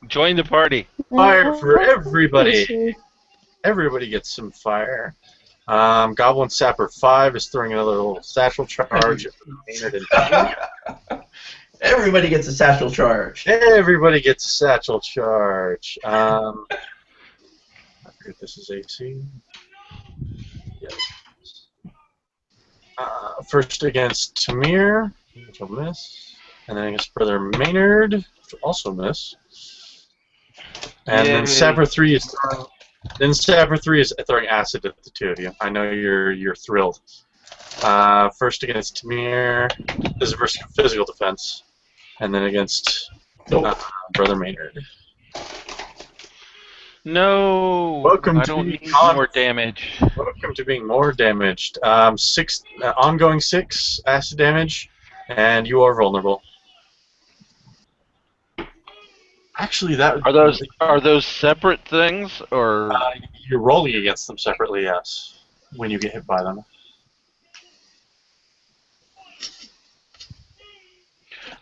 Join the party. Fire for everybody! Let's see. Everybody gets some fire. Goblin Sapper 5 is throwing another little satchel charge at Maynard and Tommy. Everybody gets a satchel charge. Everybody gets a satchel charge. I forget this is AC. Yes. First against Tamir, which will miss. And then against Brother Maynard, which will also miss. And then Yay. Sapper 3 is throwing acid at the two of you. I know you're thrilled. First against Tamir, this is versus physical defense, and then against Brother Maynard. No. Welcome I to don't the need con- more damage. Welcome to being more damaged. 6 ongoing 6 acid damage, and you are vulnerable. Actually, that Are those separate things or you're rolling against them separately, yes, when you get hit by them.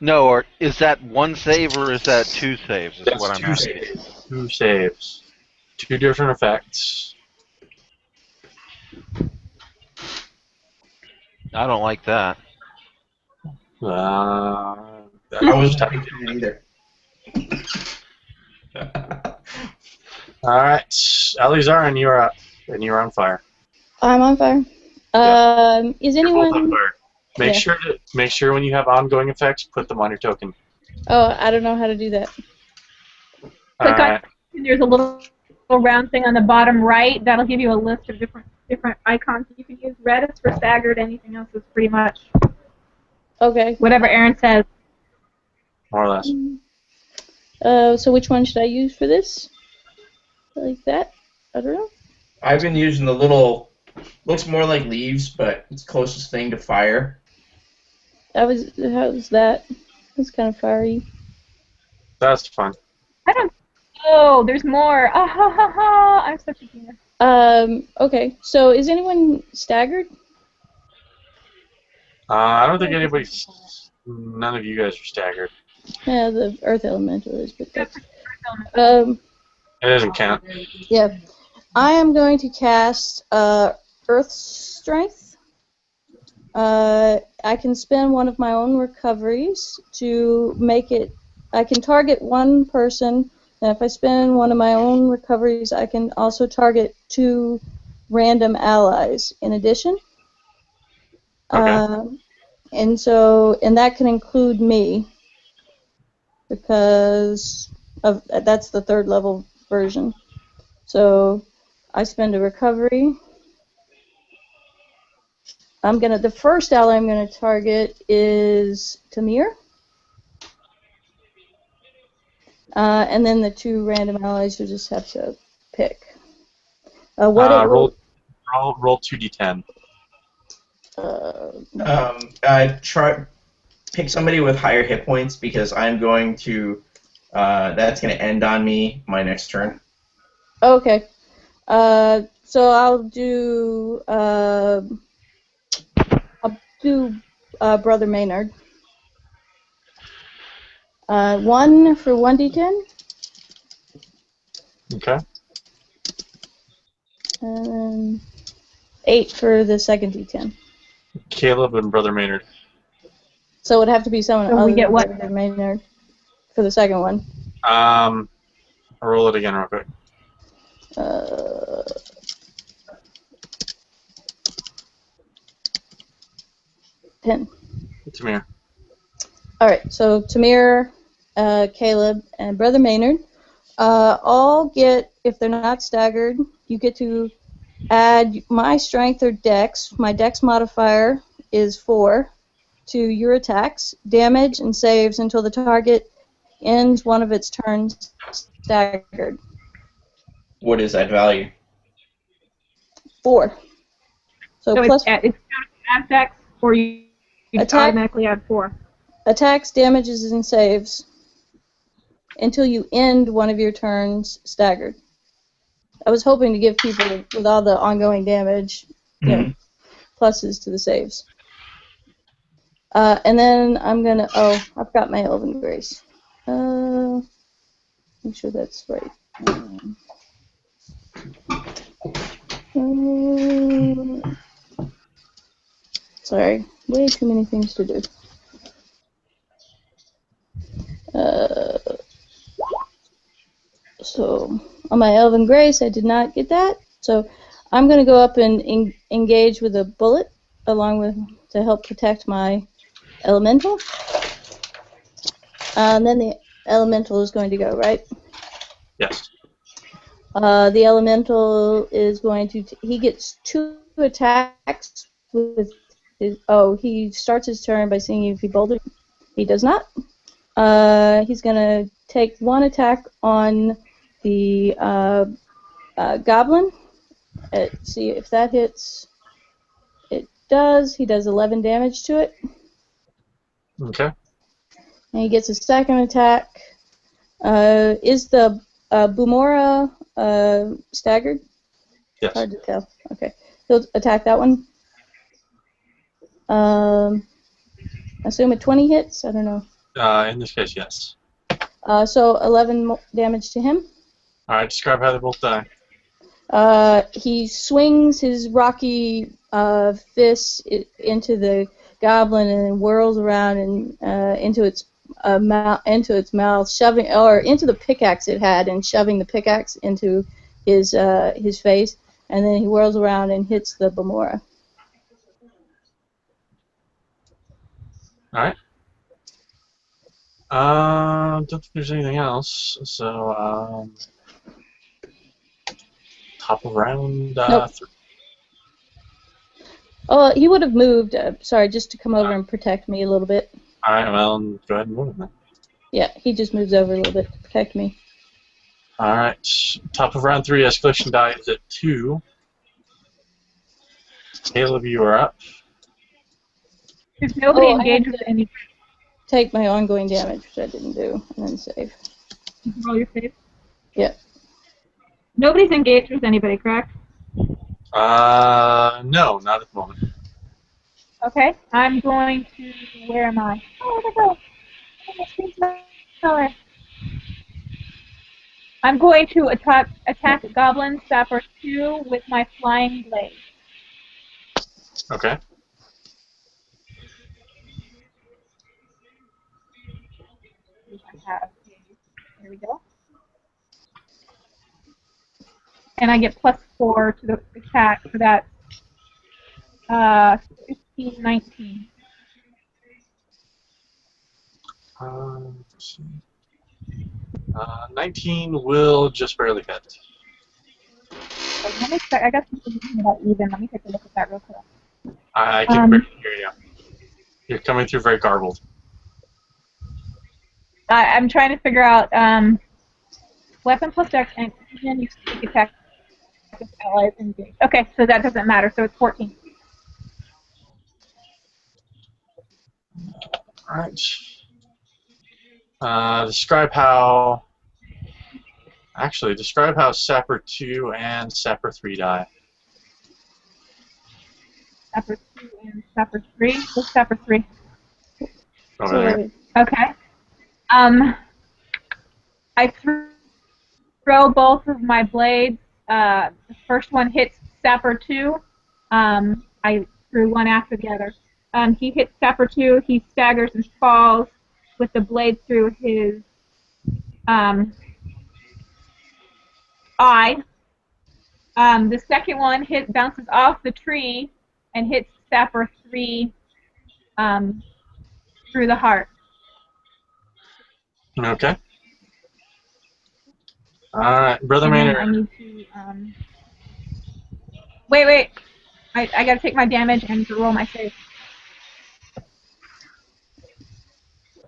no? Or is that one save or is that 2 saves? Is That's what I'm 2 asking. saves. 2 saves. 2 different effects. I don't like that. I wasn't thinking it either. Alright, Alizarin, you're up, and you're on fire. I'm on fire. Is You're both on anyone? fire. Yeah. Make sure when you have ongoing effects, put them on your token. Oh, I don't know how to do that. Click on, Alright, there's a little round thing on the bottom right. That'll give you a list of different icons you can use. Red is for staggered. Anything else is pretty much Okay. whatever Aaron says. more or less. So which one should I use for this? Like that? I don't know. I've been using the little, looks more like leaves, but it's closest thing to fire. How's that? That's kind of fiery. That's fun. I don't. Oh, there's more. Ah ha ha ha! I'm such a genius. Okay. So is anyone staggered? I don't think none of you guys are staggered. Yeah, the Earth Elemental is, but that's. It doesn't count. Yeah. I am going to cast Earth Strength. I can spend one of my own recoveries to make it. I can target one person, and if I spend one of my own recoveries, I can also target 2 random allies in addition. Okay. And that can include me, because that's the 3rd level version. So I spend a recovery. The first ally I'm gonna target is Tamir. And then the 2 random allies you'll just have to pick. What it will. Roll 2d10. Try pick somebody with higher hit points because I'm going to. That's going to end on me my next turn. Okay. So I'll do. Brother Maynard. 1 for 1d10. Okay. And then 8 for the second d10. Caleb and Brother Maynard. So it would have to be someone So other we get than what? Brother Maynard for the second one. I'll roll it again real quick. 10. Tamir. Alright, so Tamir, Caleb, and Brother Maynard all get, if they're not staggered, you get to add my strength or dex. My dex modifier is 4 to your attacks, damage, and saves until the target ends one of its turns staggered. What is that value? 4. So plus it's attacks, or you automatically add 4. attacks, damages, and saves until you end one of your turns staggered. I was hoping to give people with all the ongoing damage, pluses to the saves. And then I'm gonna. Oh, I've got my Elven Grace. Make sure that's right. Sorry, way too many things to do. So on my Elven Grace, I did not get that. So I'm going to go up and engage with a bullet, along with to help protect my elemental. And then the elemental is going to go, right? Yes. The elemental is going to. He gets 2 attacks with his. Oh, he starts his turn by seeing if he boulders. He does not. He's going to take 1 attack on the goblin. See if that hits. It does. He does 11 damage to it. Okay. And he gets a second attack. Is the Boomora staggered? Yes. Hard to tell. Okay. He'll attack that one. Assume a 20 hits? I don't know. In this case, yes. So 11 damage to him. Alright, describe how they both die. He swings his rocky fist into the goblin and whirls around and into its mouth, shoving or into the pickaxe it had and shoving the pickaxe into his face, and then he whirls around and hits the Bamora. Alright. Don't think there's anything else. So, top of round Nope. 3. Oh, he would have moved. Sorry, just to come over and protect me a little bit. Alright, well, go ahead and move it then. Yeah, he just moves over a little bit to protect me. Alright, top of round 3, escalation die is at 2. Caleb, you are up. If nobody I have engaged with any, Take my ongoing damage, which I didn't do, and then save. roll your save. Yeah. Nobody's engaged with anybody, correct? No, not at the moment. Okay, I'm going to. Where am I? Oh, where'd I go? Oh, my screen's not color. I'm going to attack Goblin Sapper 2 with my flying blade. Okay. Here we go. And I get +4 to the attack for that. 15, 19. Let's see. 19 will just barely hit. So let me check. I guess this is about even. Let me take a look at that real quick. I can barely hear you. You're coming through very garbled. I'm trying to figure out weapon plus dex and then you take attack its allies engaged. Okay, so that doesn't matter. So it's 14. All right. Describe how. Actually, describe how Sapper 2 and Sapper 3 die. Sapper 2 and Sapper 3. What's Sapper 3? Over there. Okay. I throw both of my blades. The first one hits Sapper 2. I threw one after the other. He hits Sapper 2. He staggers and falls with the blade through his eye. The second one bounces off the tree and hits Sapper 3 through the heart. Okay. All right, Brother And then Maynard. I need to wait. I gotta take my damage and roll my save.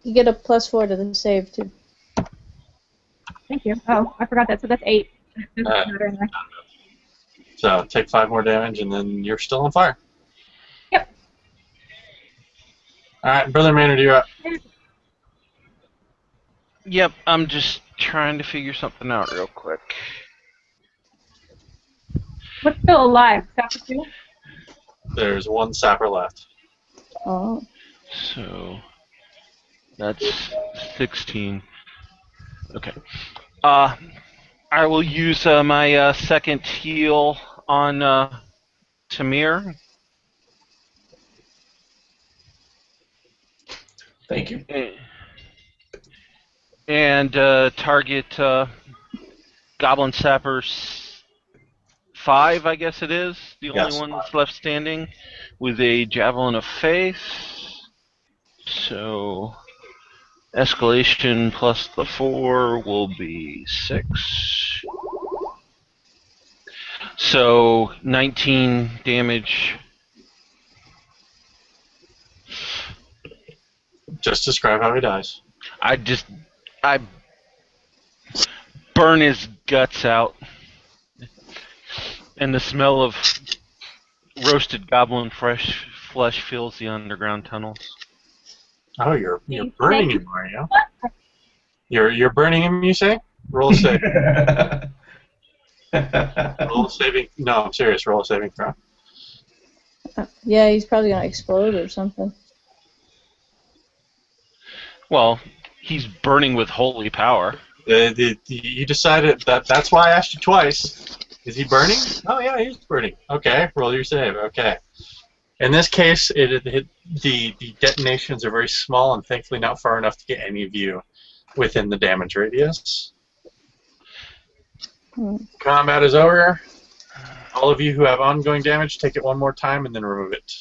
You get a +4 to the save too. Thank you. Oh, I forgot that. So that's 8. Doesn't matter anyway. So take 5 more damage, and then you're still on fire. Yep. All right, Brother Maynard, you're up. Yep, I'm just trying to figure something out real quick. What's still alive? Sapper 2? There's one Sapper left. Oh. So that's 16. Okay. I will use my second heal on Tamir. Thank you. And target Goblin Sappers 5, I guess it is, the Yes. only one that's left standing, with a Javelin of Faith. So escalation plus the 4 will be 6. So 19 damage. Just describe how he dies. I burn his guts out, and the smell of roasted goblin flesh fills the underground tunnels. Oh, you're burning him, are you? You're burning him, you say? Roll a save. Roll a saving. No, I'm serious. Roll a saving throw. Yeah, he's probably gonna explode or something. Well, he's burning with holy power. You decided that's why I asked you twice. Is he burning? Oh yeah, he's burning. Okay, roll your save. Okay. In this case, the detonations are very small and thankfully not far enough to get any of you within the damage radius. Combat is over. All of you who have ongoing damage, take it one more time and then remove it.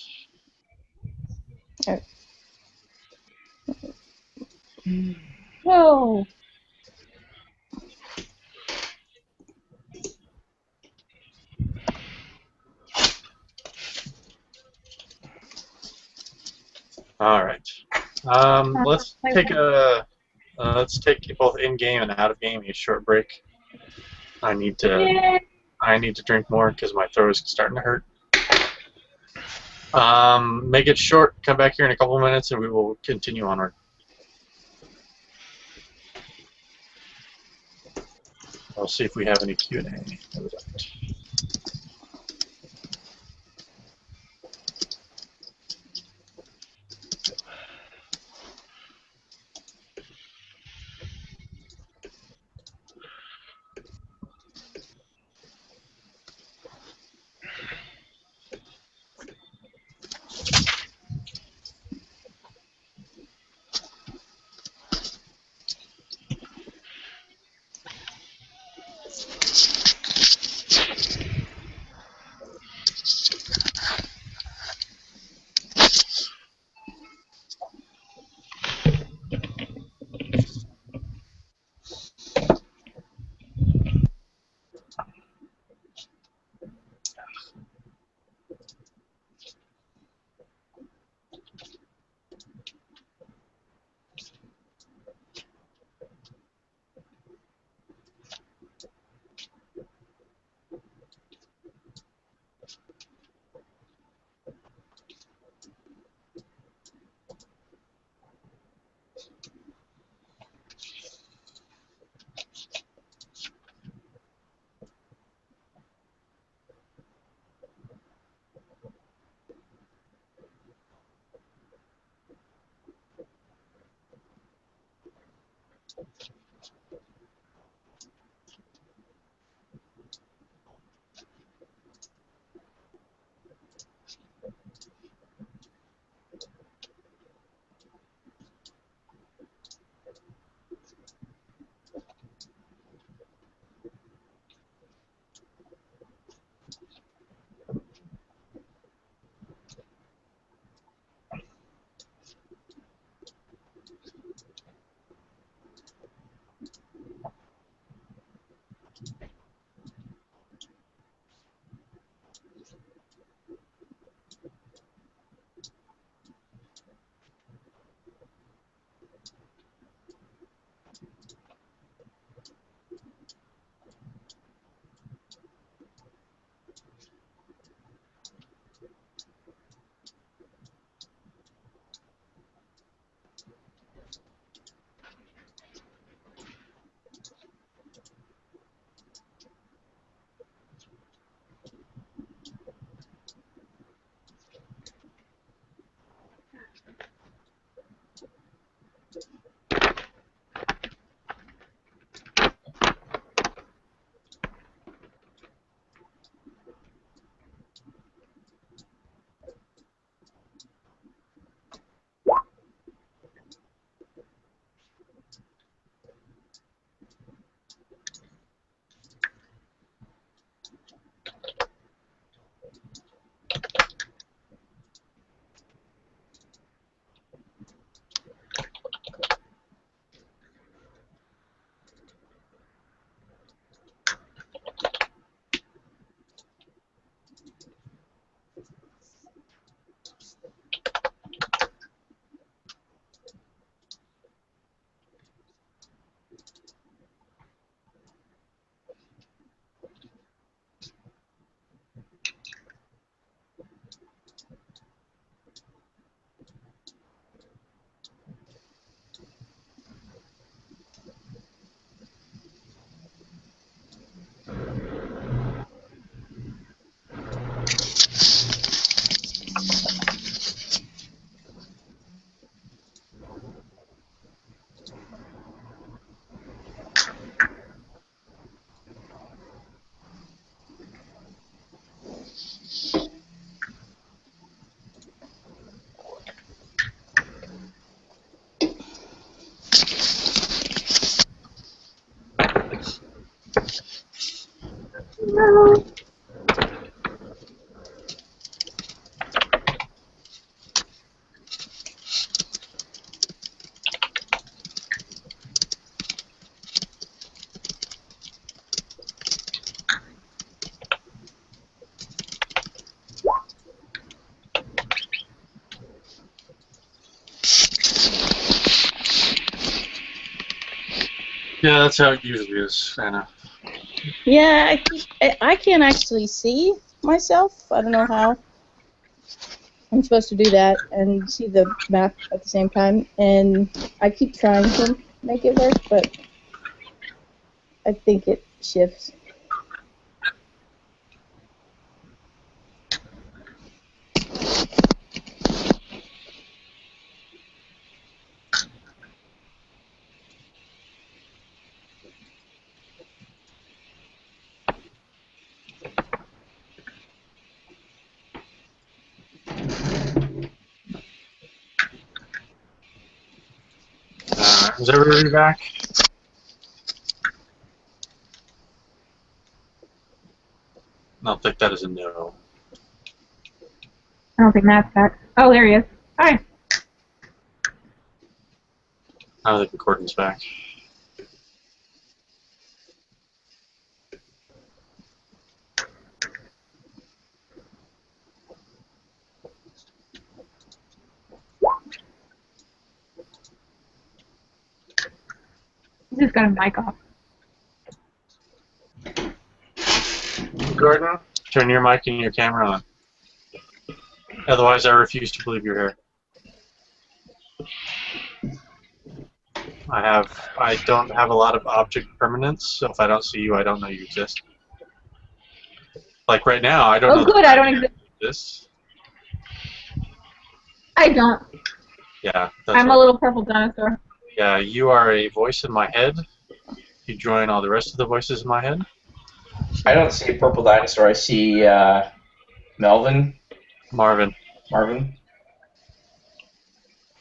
Okay. Whoa. All right. Let's take both in game and out of game a short break. I need to drink more because my throat is starting to hurt. Make it short. Come back here in a couple minutes and we will continue onward. I'll see if we have any Q&A. No. Yeah, that's how it usually is, Anna. Yeah, I can't actually see myself. I don't know how. I'm supposed to do that and see the map at the same time, and I keep trying to make it work, but I think it shifts. Is everybody back? I'll take that as a no. I don't think Matt's back. Oh, there he is. Hi. I think Gordon's back. He just got a mic off. Gordon, turn your mic and your camera on. Otherwise, I refuse to believe you're here. I don't have a lot of object permanence, so if I don't see you, I don't know you exist. Like right now, I don't know. Oh, good, I don't exist. This. I don't. Yeah, that's I'm what, a little purple dinosaur. You are a voice in my head. You join all the rest of the voices in my head. I don't see a purple dinosaur. I see Melvin. Marvin, Marvin.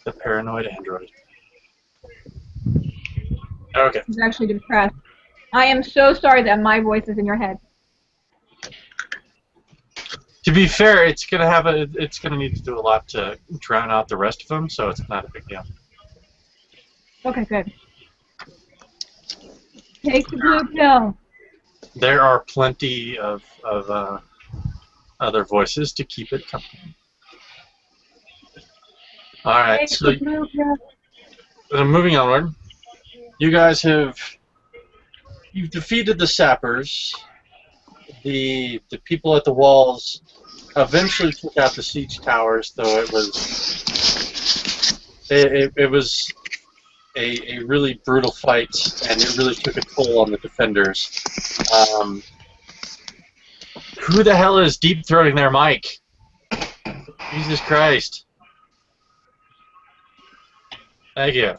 the paranoid android. Okay. He's actually depressed. I am so sorry that my voice is in your head. To be fair, it's gonna need to do a lot to drown out the rest of them, so it's not a big deal. Okay, good. Take the blue pill. There are plenty of other voices to keep it company. All right, Take so the blue pill. moving onward, you've defeated the sappers. The people at the walls eventually took out the siege towers, though it was a really brutal fight, and it really took a toll on the defenders. Who the hell is deep-throating their mic? Jesus Christ. Thank you.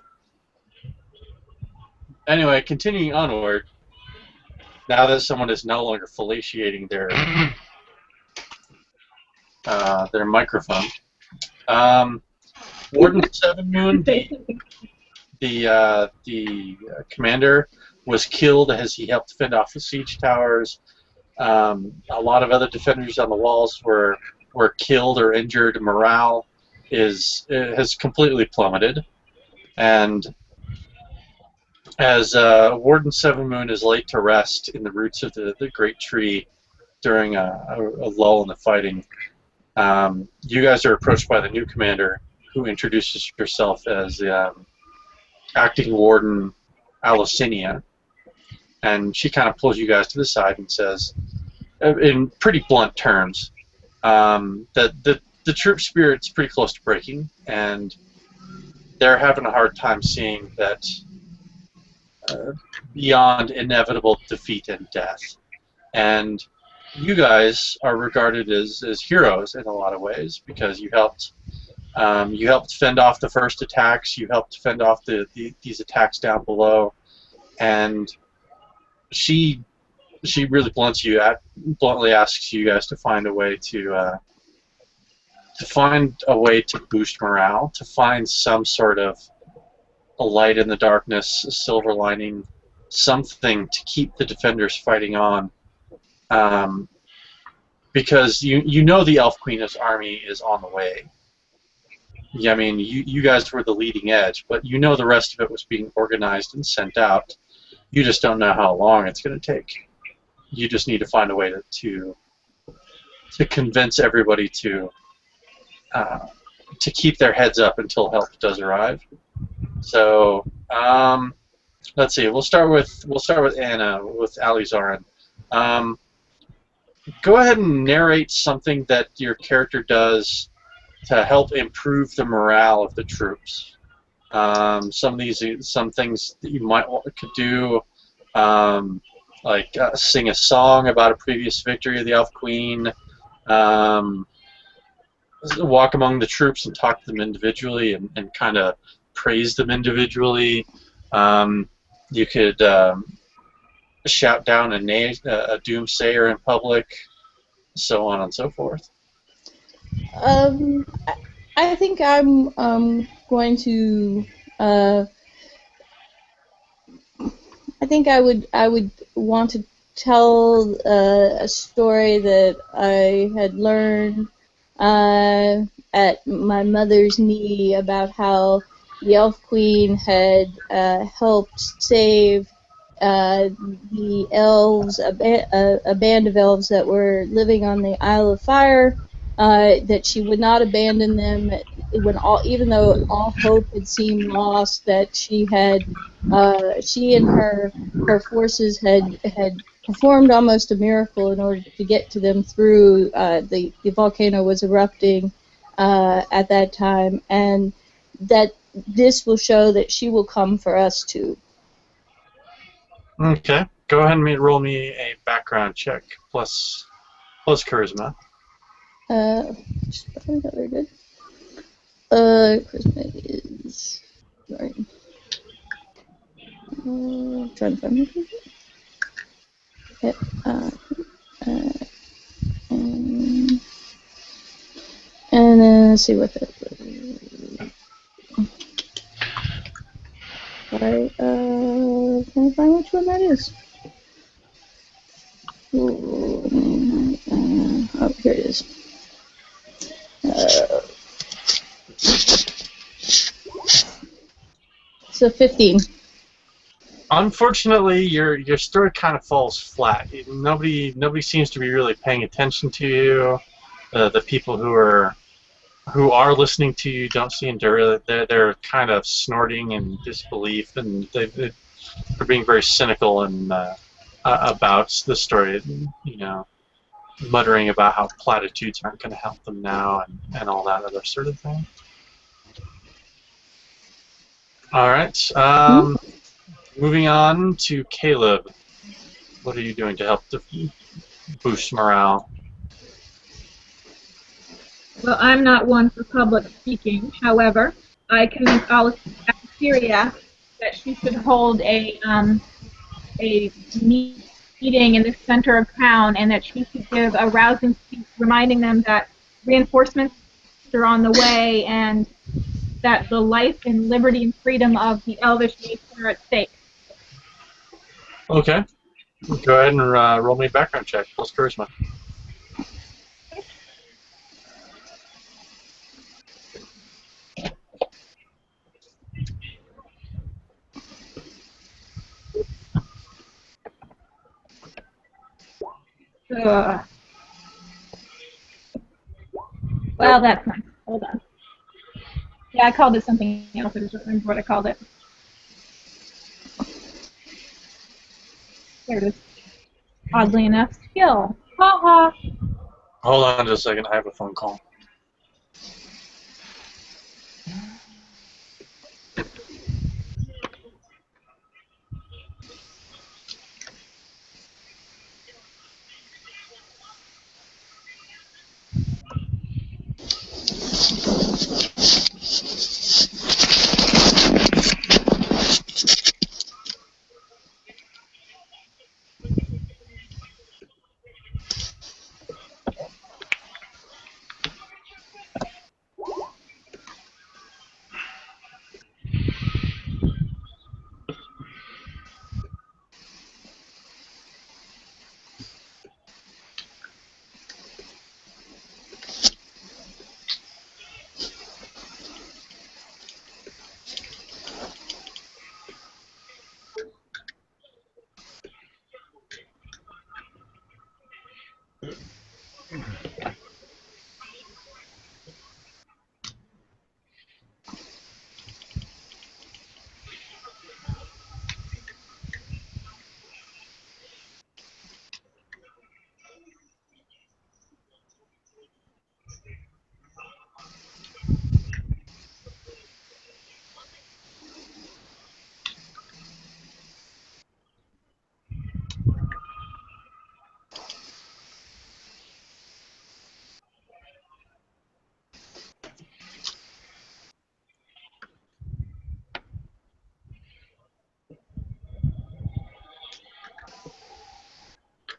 Anyway, continuing onward, now that someone is no longer fellatiating their microphone, Warden Seven Moon, the commander, was killed as he helped fend off the siege towers. A lot of other defenders on the walls were killed or injured. Morale has completely plummeted, and as Warden Seven Moon is laid to rest in the roots of the great tree during a lull in the fighting, you guys are approached by the new commander, who introduces herself as acting warden Alucinia, and she kind of pulls you guys to the side and says, in pretty blunt terms, that the troop spirit's pretty close to breaking, and they're having a hard time seeing that beyond inevitable defeat and death. And you guys are regarded as heroes in a lot of ways, because you helped fend off the first attacks, you helped fend off these attacks down below, and she really bluntly asks you guys to find a way to boost morale, to find some sort of a light in the darkness, a silver lining, something to keep the defenders fighting on. Because you know the Elf Queen's army is on the way. Yeah, I mean, you guys were the leading edge, but you know the rest of it was being organized and sent out. You just don't know how long it's going to take. You just need to find a way to convince everybody to keep their heads up until help does arrive. So let's see. We'll start with Anna, with Alizarin. Go ahead and narrate something that your character does to help improve the morale of the troops. Some things that you could do, like sing a song about a previous victory of the Elf Queen. Walk among the troops and talk to them individually, and kind of praise them individually. You could shout down a doomsayer in public, so on and so forth. I think I'm going to. I think I would want to tell a story that I had learned at my mother's knee about how the Elf Queen had helped save the elves, a band of elves that were living on the Isle of Fire. That she would not abandon them even though all hope had seemed lost. That she and her forces had performed almost a miracle in order to get to them through the volcano was erupting at that time, and that this will show that she will come for us too. Okay, go ahead and roll me a background check plus charisma. Just probably not very good. Charisma is. Sorry. Trying to find my hit. And then let's see what that. Right. Can I find which one that is? Oh, here it is. So 15. Unfortunately, your story kind of falls flat. Nobody seems to be really paying attention to you. The people who are listening to you don't seem to really. They're kind of snorting in disbelief, and they're being very cynical and about the story. You know, muttering about how platitudes aren't going to help them now, and all that other sort of thing. All right. Moving on to Caleb. What are you doing to help boost morale? Well, I'm not one for public speaking. However, I convinced Syria that she should hold a meeting in the center of town, and that she should give a rousing speech reminding them that reinforcements are on the way, and that the life and liberty and freedom of the Elvish nation are at stake. Okay. Go ahead and roll me a background check plus charisma. Well, that's nice. Hold on. Yeah, I called it something else. I just don't remember what I called it. There it is. Oddly enough, skill. Ha ha. Hold on just a second. I have a phone call.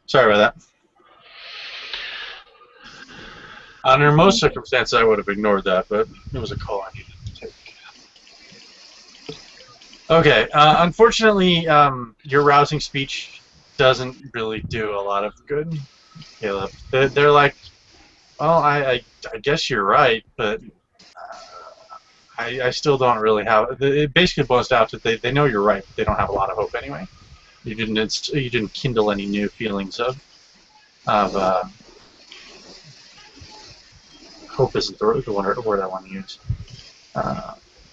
Sorry about that. Under most circumstances, I would have ignored that, but it was a call I needed to take. Okay, unfortunately, your rousing speech doesn't really do a lot of good, Caleb. They're like, well, I guess you're right, but I still don't really have. It basically boils down to they know you're right, but they don't have a lot of hope anyway. You didn't kindle any new feelings of hope isn't the word I want to use.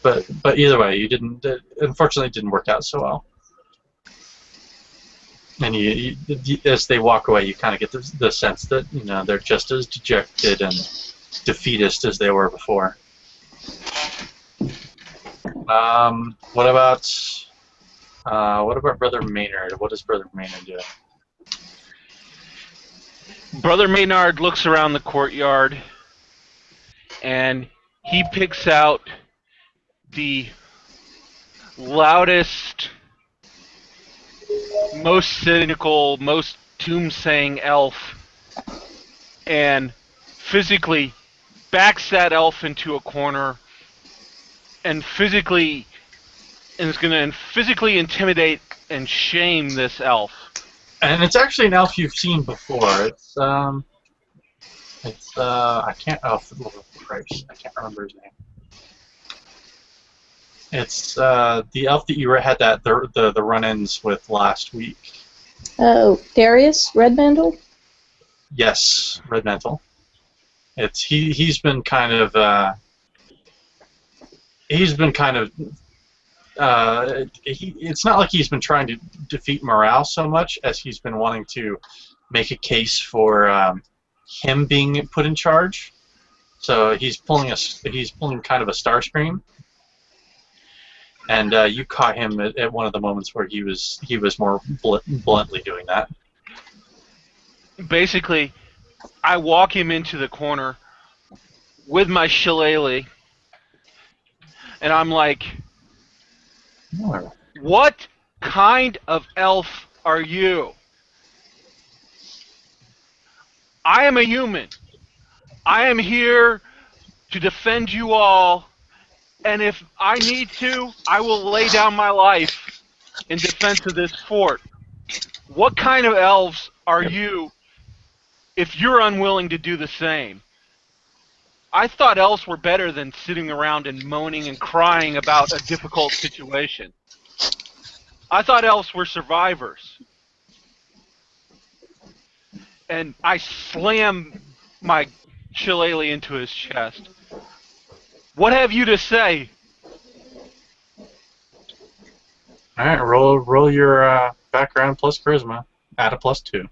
But either way, you didn't. Unfortunately, it didn't work out so well. And you as they walk away, you kind of get the sense that they're just as dejected and defeatist as they were before. What about Brother Maynard? What does Brother Maynard do? Brother Maynard looks around the courtyard, and he picks out the loudest most cynical, most doom-saying elf, and physically backs that elf into a corner, and is going to physically intimidate and shame this elf. And it's actually an elf you've seen before. I can't. Oh, Christ, I can't remember his name. It's the elf that you had the run-ins with last week. Oh, Darius Redmantle? Yes, Red Mantle. He's been kind of it's not like he's been trying to defeat morale so much as he's been wanting to make a case for him being put in charge. So he's pulling kind of a Starscream. And you caught him at one of the moments where he was more bluntly doing that. Basically, I walk him into the corner with my shillelagh, and I'm like, "What kind of elf are you? I am a human. I am here to defend you all, and if I need to, I will lay down my life in defense of this fort. What kind of elves are you if you're unwilling to do the same? I thought elves were better than sitting around and moaning and crying about a difficult situation. I thought elves were survivors." And I slam my shillelagh into his chest. "What have you to say?" All right, roll your background plus charisma. Add a +2.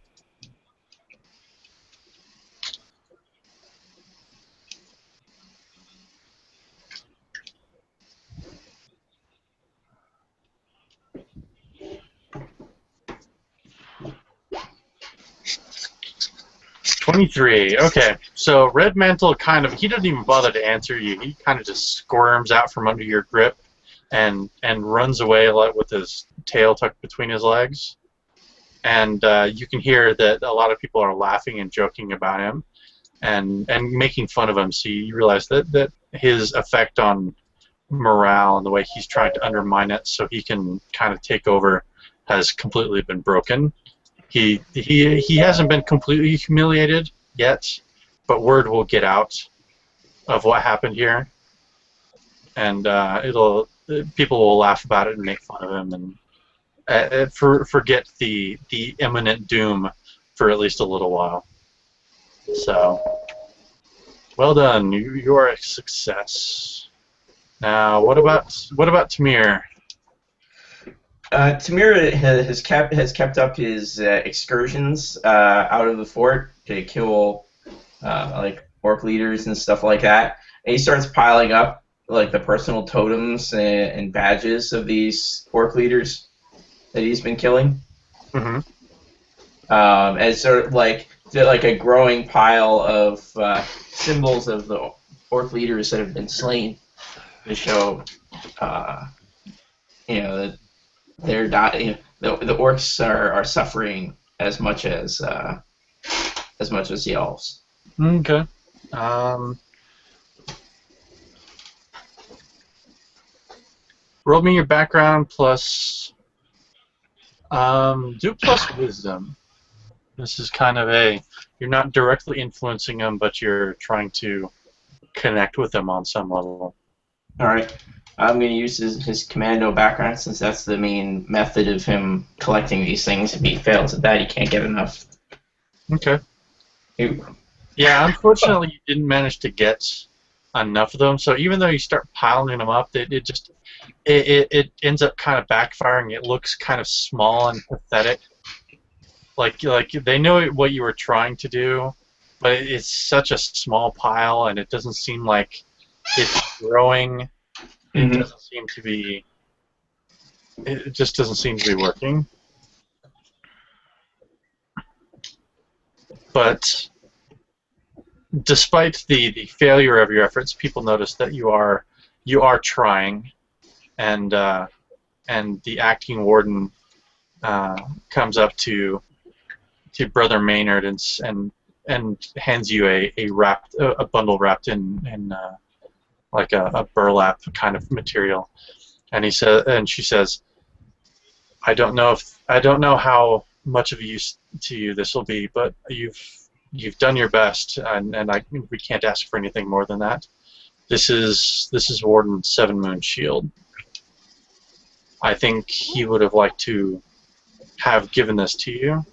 $23. Okay, so Red Mantle he doesn't even bother to answer you. He kind of just squirms out from under your grip and runs away with his tail tucked between his legs. And you can hear that a lot of people are laughing and joking about him and making fun of him. So you realize that his effect on morale and the way he's trying to undermine it so he can kind of take over has completely been broken. He hasn't been completely humiliated yet, but word will get out of what happened here, and people will laugh about it and make fun of him and forget the imminent doom for at least a little while. So, well done. You are a success. Now, what about Tamir? Tamir has kept up his excursions out of the fort to kill like orc leaders and stuff like that. And he starts piling up like the personal totems and badges of these orc leaders that he's been killing. Mm-hmm. As sort of like a growing pile of symbols of the orc leaders that have been slain to show, that they're dying. The orcs are suffering as much as the elves. Okay. Roll me your background plus. Do plus wisdom. This is kind of you're not directly influencing them, but you're trying to connect with them on some level. All right. I'm going to use his commando background since that's the main method of him collecting these things. If he fails at that, he can't get enough. Okay. Yeah, unfortunately, you didn't manage to get enough of them. So even though you start piling them up, it ends up kind of backfiring. It looks kind of small and pathetic. Like they know what you were trying to do, but it's such a small pile, and it doesn't seem like it's growing. It doesn't seem to be. It just doesn't seem to be working. But despite the failure of your efforts, people notice that you are trying, and the acting warden comes up to Brother Maynard and hands you a bundle wrapped in like a burlap kind of material, and she says, I don't know how much of a use to you this will be, but you've done your best, and we can't ask for anything more than that. This is Warden Seven Moon Shield. I think he would have liked to have given this to you.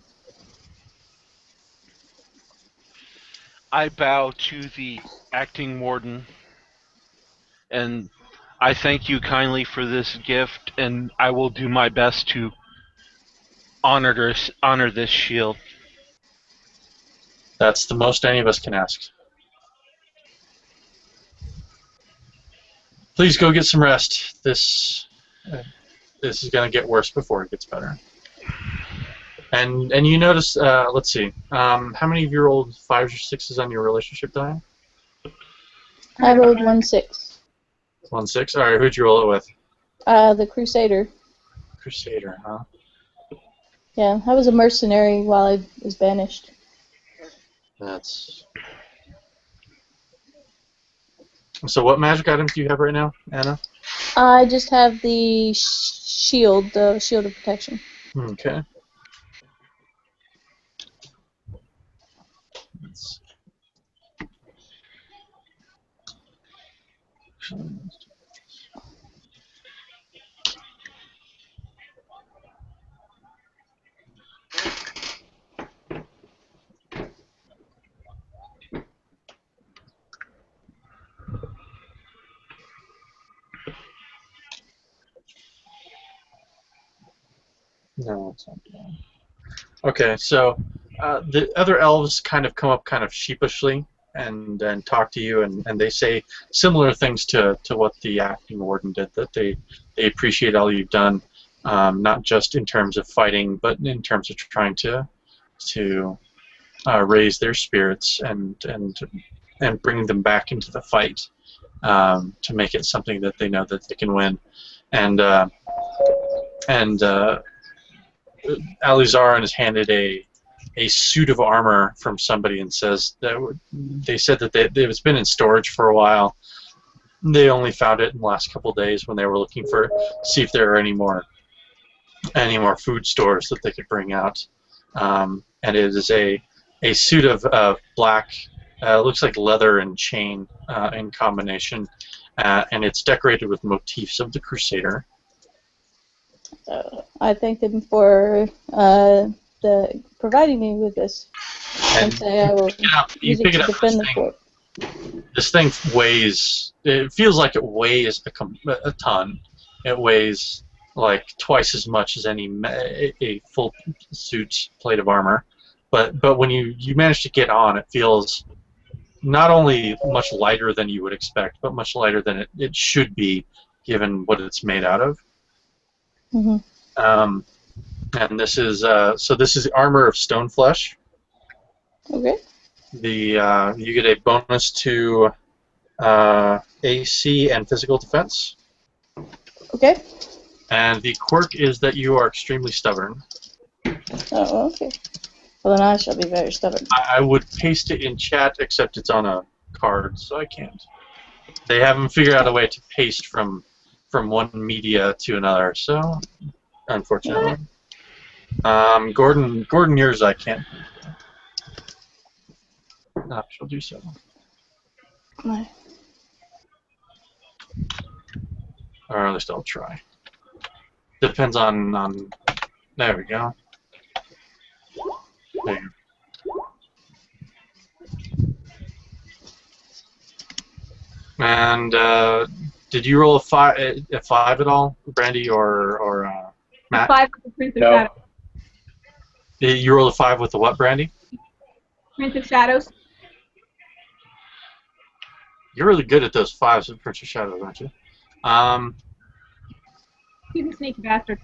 I bow to the acting warden, and I thank you kindly for this gift, and I will do my best to honor this shield. That's the most any of us can ask. Please go get some rest. This is going to get worse before it gets better. And you notice, let's see, how many of you rolled 5s or 6s on your relationship die? I rolled 1-6. 1-6? Alright, who'd you roll it with? The Crusader. Crusader, huh? Yeah, I was a mercenary while I was banished. That's... So what magic items do you have right now, Anna? I just have the shield, the shield of protection. Okay. No, it's not bad. Okay, so the other elves kind of come up kind of sheepishly and talk to you, and they say similar things to what the acting warden did, that they appreciate all you've done, not just in terms of fighting, but in terms of trying to raise their spirits and bring them back into the fight, to make it something that they know that they can win. And Alizarin is handed a suit of armor from somebody and says that they said that it's been in storage for a while. They only found it in the last couple of days when they were looking for, see if there are any more food stores that they could bring out. And it is a suit of black, looks like leather and chain in combination, and it's decorated with motifs of the Crusader. I thank them for providing me with this, and say I will use it to defend the fort. This thing weighs, it feels like it weighs a ton. It weighs like twice as much as a full suit plate of armor. But when you manage to get on, it feels not only much lighter than you would expect, but much lighter than it should be, given what it's made out of. Mm-hmm. And this is armor of stone flesh. Okay. You get a bonus to AC and physical defense. Okay. And the quirk is that you are extremely stubborn. Oh, okay. Well, then I shall be very stubborn. I would paste it in chat, except it's on a card, so I can't. They haven't figured out a way to paste from one media to another, so unfortunately. Gordon, yours I can't. I shall do so. No. Or at least I'll try. Depends on there we go. There. And did you roll a 5 at all, Brandy or Matt? 5 with the Prince of No. Shadows. You rolled a 5 with the what, Brandy? Prince of Shadows. You're really good at those 5s with Prince of Shadows, aren't you? He's a sneaky bastard.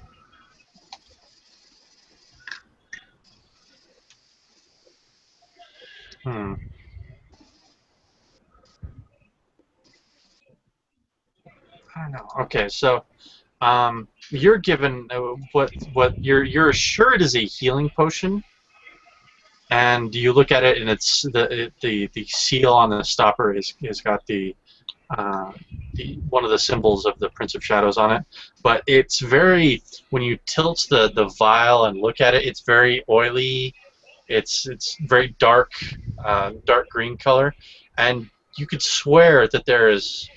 I don't know. Okay, so You're given what you're assured is a healing potion, and you look at it, and it's the seal on the stopper is got the one of the symbols of the Prince of Shadows on it. But it's very, when you tilt the vial and look at it, it's very oily. It's very dark, dark green color, and you could swear that there is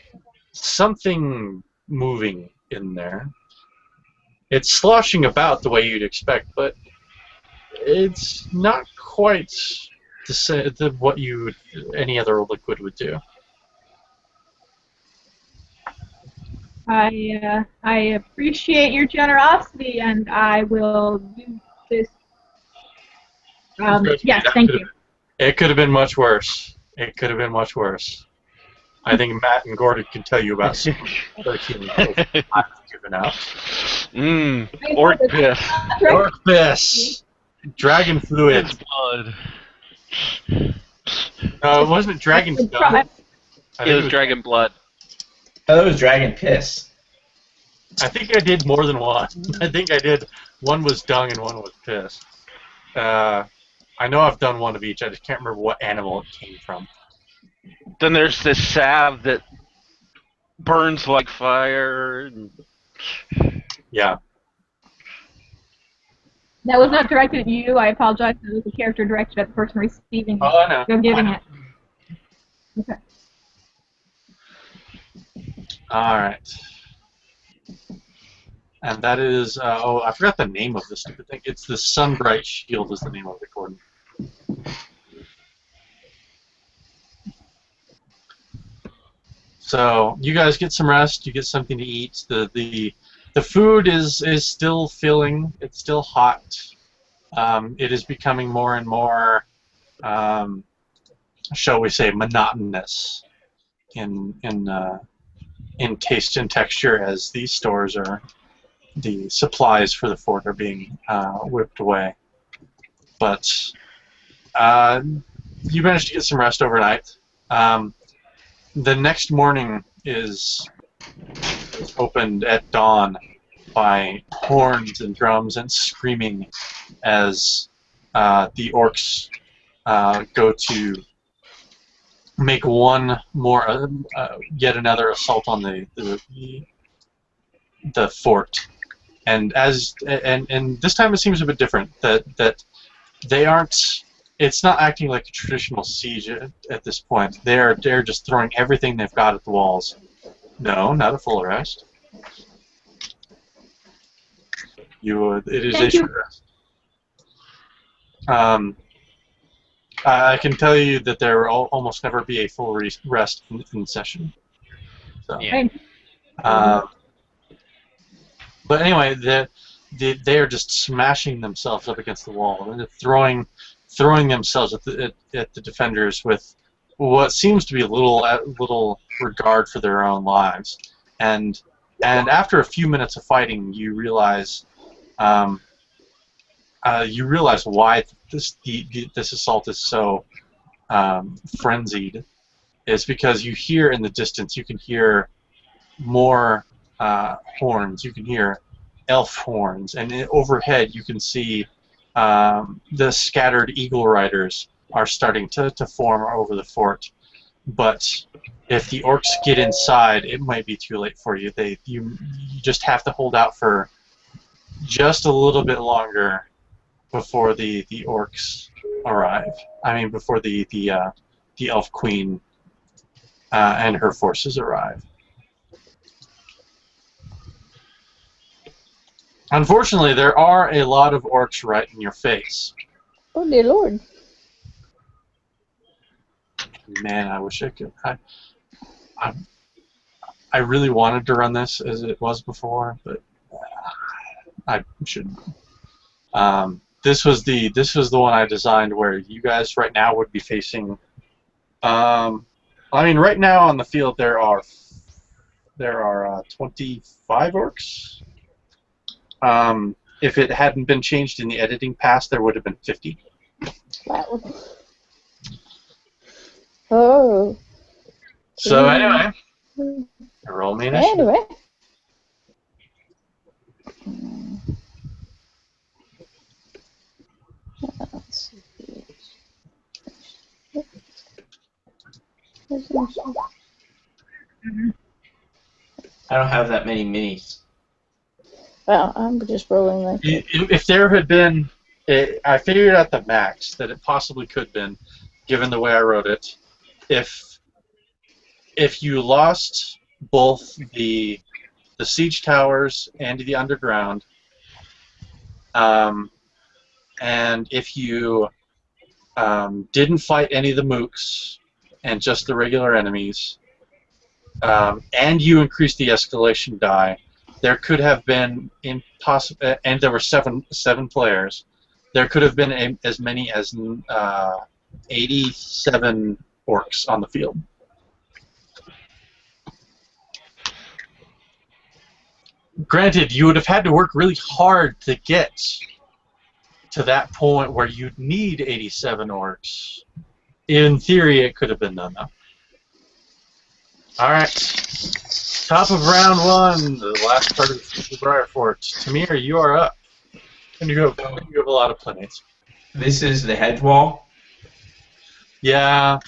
something moving in there. It's sloshing about the way you'd expect, but it's not quite what any other liquid would do. I appreciate your generosity, and I will use this. Yes, thank you. It could have been much worse. It could have been much worse. I think Matt and Gordon can tell you about some other healing potions I've given out. Orc piss. Orc piss. Dragon fluid. It's blood. No, it wasn't dragon blood. It was dragon blood. Oh, that was dragon piss. I think I did more than one. I think I did. One was dung and one was piss. I know I've done one of each. I just can't remember what animal it came from. Then there's this salve that burns like fire. Yeah. That was not directed at you. I apologize. It was a character directed at the person receiving it. Oh, I know. They're giving it. Okay. Alright. And that is, oh, I forgot the name of this stupid thing. It's the Sunbright Shield is the name of it, Gordon. So, you guys get some rest, you get something to eat. The food is still filling, it's still hot. It is becoming more and more, shall we say, monotonous in taste and texture as these stores are, the supplies for the fort are being whipped away. But you managed to get some rest overnight. The next morning is opened at dawn by horns and drums and screaming as the orcs go to make one more, yet another assault on the fort. And this time it seems a bit different. That they aren't. It's not acting like a traditional siege at this point. They're just throwing everything they've got at the walls. No, not a full arrest. It is a short rest. I can tell you that there will almost never be a full rest in session. So, Yeah. but anyway, they are just smashing themselves up against the wall and throwing themselves at the defenders with what seems to be little regard for their own lives. And after a few minutes of fighting, you realize why this assault is so frenzied. Is because you hear in the distance, you can hear more horns. You can hear elf horns, and overhead you can see the scattered eagle riders are starting to form over the fort. But if the orcs get inside, it might be too late for you. You just have to hold out for just a little bit longer before the orcs arrive. I mean, before the elf queen and her forces arrive. Unfortunately, there are a lot of orcs right in your face. Oh dear Lord. Man, I wish I could. I really wanted to run this as it was before, but I shouldn't. This was the one I designed where you guys right now would be facing. I mean, right now on the field there are 25 orcs. If it hadn't been changed in the editing past, there would have been 50. Wow. Oh. So anyway, roll me initiative. Anyway. I don't have that many minis. Well, I'm just rolling like that. If there had been, I figured out the max that it possibly could have been, given the way I wrote it. If you lost both the siege towers and the underground, and if you didn't fight any of the mooks and just the regular enemies, and you increased the escalation die, there could have been and there were seven players. There could have been as many as 87 orcs on the field. Granted, you would have had to work really hard to get to that point where you'd need 87 orcs. In theory, it could have been done, though. Alright. Top of round one, the last part of the Briarfort. Tamir, you are up. And you have a lot of playmates. This is the hedge wall. Yeah.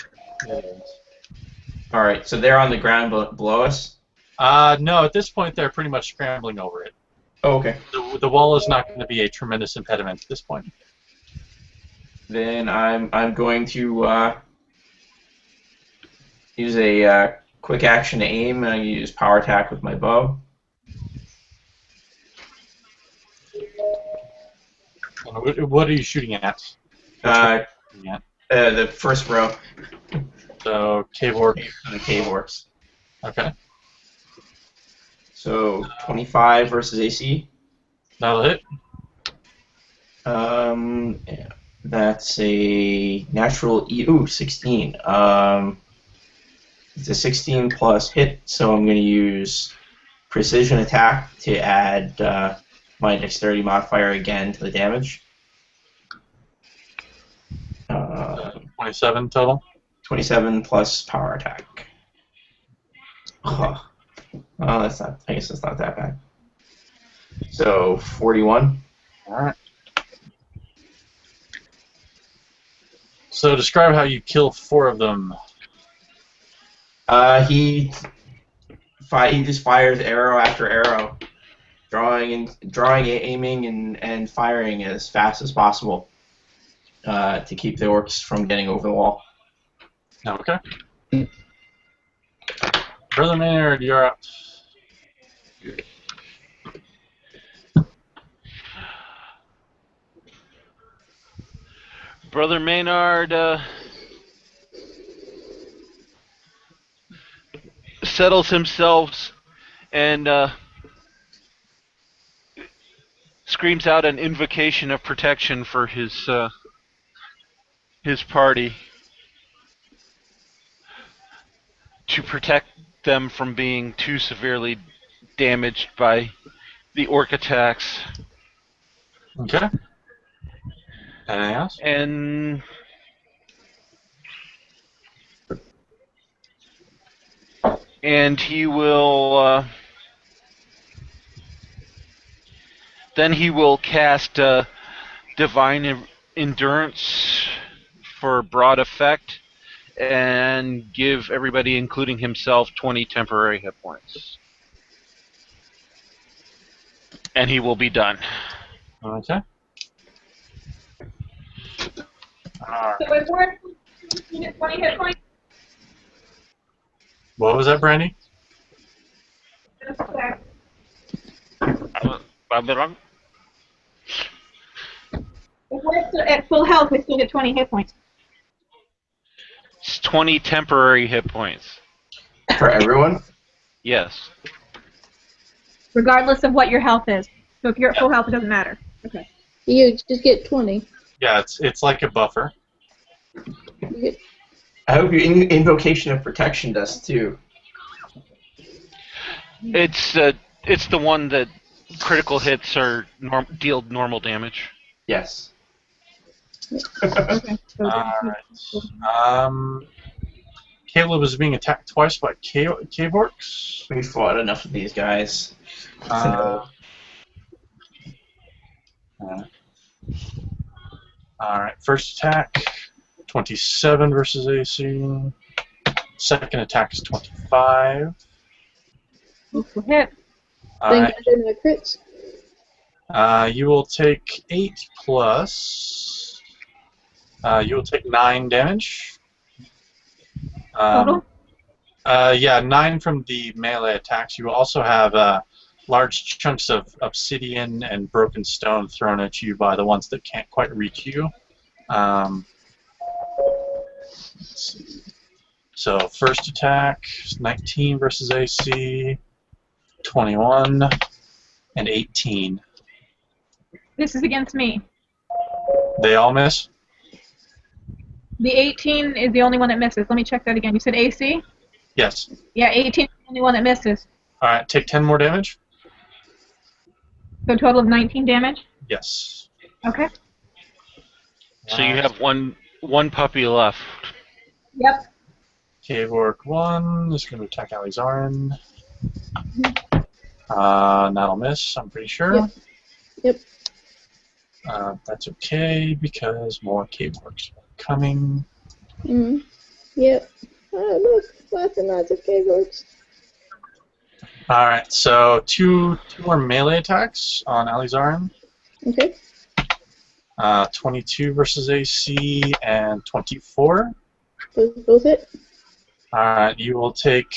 Alright, so they're on the ground below us? No, at this point they're pretty much scrambling over it. Oh, okay. The wall is not going to be a tremendous impediment at this point. Then I'm going to use a quick action to aim, and I use power attack with my bow. What are you shooting at? The first row. So, cave orc. The cave orcs. Okay. So 25 versus AC. That'll hit. Yeah, that's a natural 16. It's a 16 plus hit, so I'm going to use precision attack to add my dexterity modifier again to the damage. 27 total. 27 plus power attack. Oh, that's not. I guess that's not that bad. So 41. All right. So describe how you kill 4 of them. He just fires arrow after arrow, drawing, aiming, and firing as fast as possible to keep the orcs from getting over the wall. Okay. Brother Maynard, you're up. Brother Maynard settles himself and screams out an invocation of protection for his party to protect them from being too severely damaged by the orc attacks. Okay. Anything else? And he will then he will cast Divine Endurance for broad effect and give everybody, including himself, 20 temporary hit points. And he will be done. Okay. So if we're at 20 hit points, What was that, Brandy? I'll be wrong. if we're still at full health, we still get 20 hit points. It's 20 temporary hit points. For everyone? Yes. Regardless of what your health is. So if you're at full health, it doesn't matter. Okay. You just get 20. Yeah, it's like a buffer. You get, I hope your invocation of protection does too. It's the one that critical hits are deal normal damage. Yes. Okay. So Alright. Caleb is being attacked twice by cave orcs. We fought enough of these guys. Alright, first attack. 27 versus AC. Second attack is 25. This will hit. Thank Alright. God they're not crits. You will take 8 plus. You will take 9 damage. Total? Yeah, 9 from the melee attacks. You will also have large chunks of obsidian and broken stone thrown at you by the ones that can't quite reach you. Let's see. So first attack, 19 versus AC, 21, and 18. This is against me. They all miss? The 18 is the only one that misses. Let me check that again. You said AC? Yes. Yeah, 18 is the only one that misses. Alright, take 10 more damage? So a total of 19 damage? Yes. Okay. So you have one puppy left. Yep. Cave Orc 1 is going to attack Alizarin. That'll miss, I'm pretty sure. Yep. That's okay, because more Cave Orcs are coming. Mm-hmm. Yep. Oh, look. Lots and lots of cave orcs. Alright, so two more melee attacks on Alizarin. Okay. 22 versus AC and 24. Both hit. Alright, you will take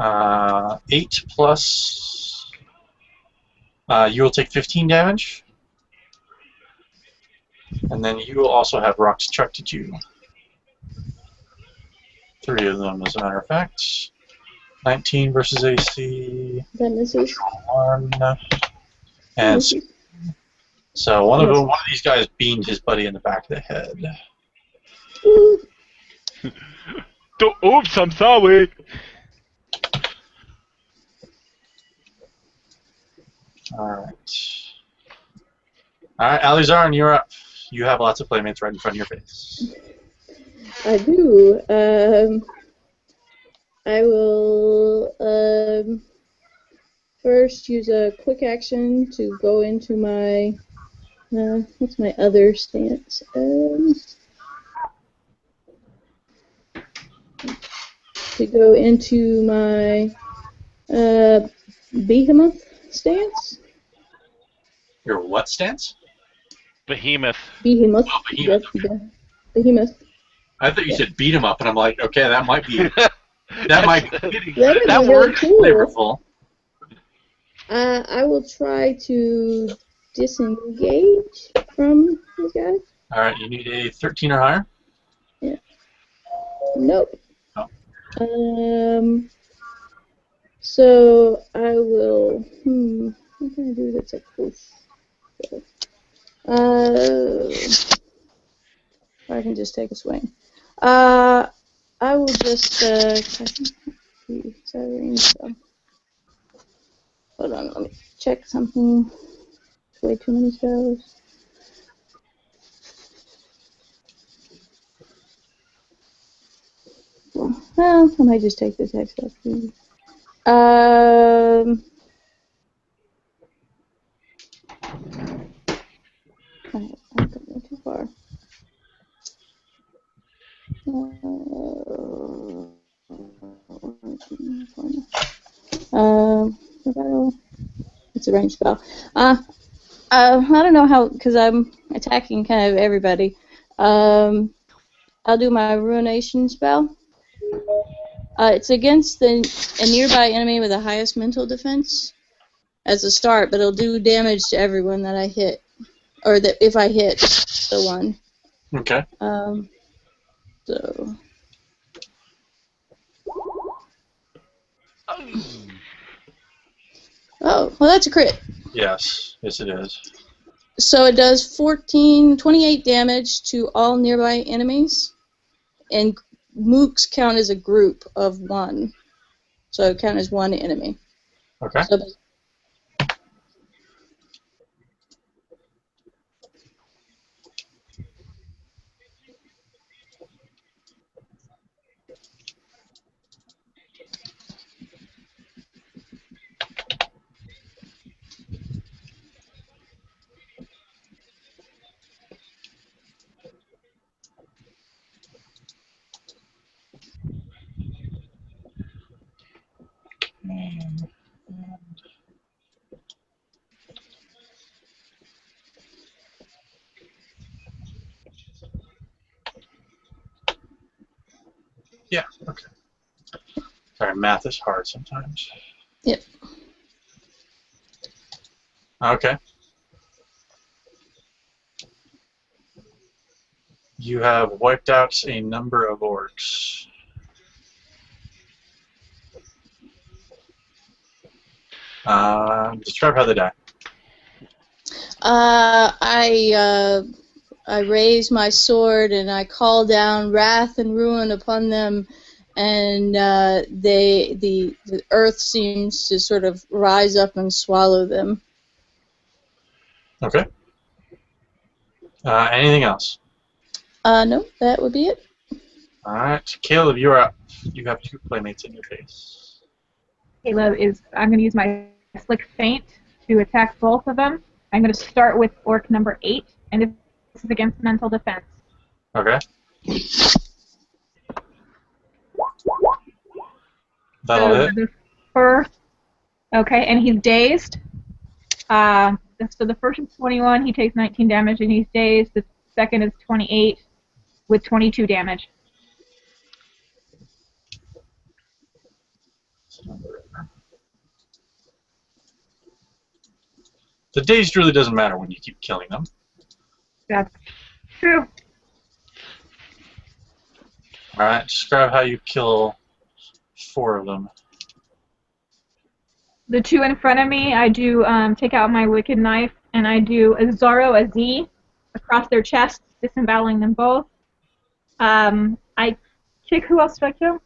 8 plus. You will take 15 damage. And then you will also have rocks chucked at you. 3 of them, as a matter of fact. 19 versus AC. That misses. 1. And so one of these guys beamed his buddy in the back of the head. Ooh. Oops, I'm sorry. Alright. Alright, Alizarin, you're up. You have lots of playmates right in front of your face. I do. I will first use a quick action to go into my what's my other stance? To go into my behemoth stance. Your what stance? Behemoth. Behemoth. Oh, behemoth. Behemoth. I thought you said beat 'em up, and I'm like, okay, that might be That getting would be really works. cool. flavorful. I will try to disengage from these guys. All right, you need a 13 or higher. Nope. Oh. So I will. What can I do that's a push? I can just take a swing. I will just. Hold on, let me check something. Way too many spells. Well, I might just take this text up. I'm going too far. It's a ranged spell. I don't know how, because I'm attacking kind of everybody. I'll do my ruination spell. It's against a nearby enemy with the highest mental defense as a start, but it'll do damage to everyone that I hit, or that if I hit the one. Okay. So. Oh, well, that's a crit. Yes, it is. So it does 28 damage to all nearby enemies, and mooks count as a group of 1. So it count as 1 enemy. Okay. So Yeah, okay. Sorry, math is hard sometimes. Yep. Okay. You have wiped out a number of orcs. Describe how they die. I raise my sword and I call down wrath and ruin upon them, and the earth seems to sort of rise up and swallow them. Okay. Anything else? No, that would be it. All right, Caleb, you're up. You have 2 playmates in your face. Caleb is. I'm going to use my slick feint to attack both of them. I'm going to start with orc number 8, and this is against mental defense. Okay. That'll hit. The first. Okay, and he's dazed. So the first is 21. He takes 19 damage, and he's dazed. The second is 28 with 22 damage. The dazed really doesn't matter when you keep killing them. That's true. Alright, describe how you kill 4 of them. The 2 in front of me, I do take out my wicked knife, and I do a Zaro, a Z, across their chests, disemboweling them both. I kick. Who else did I kill?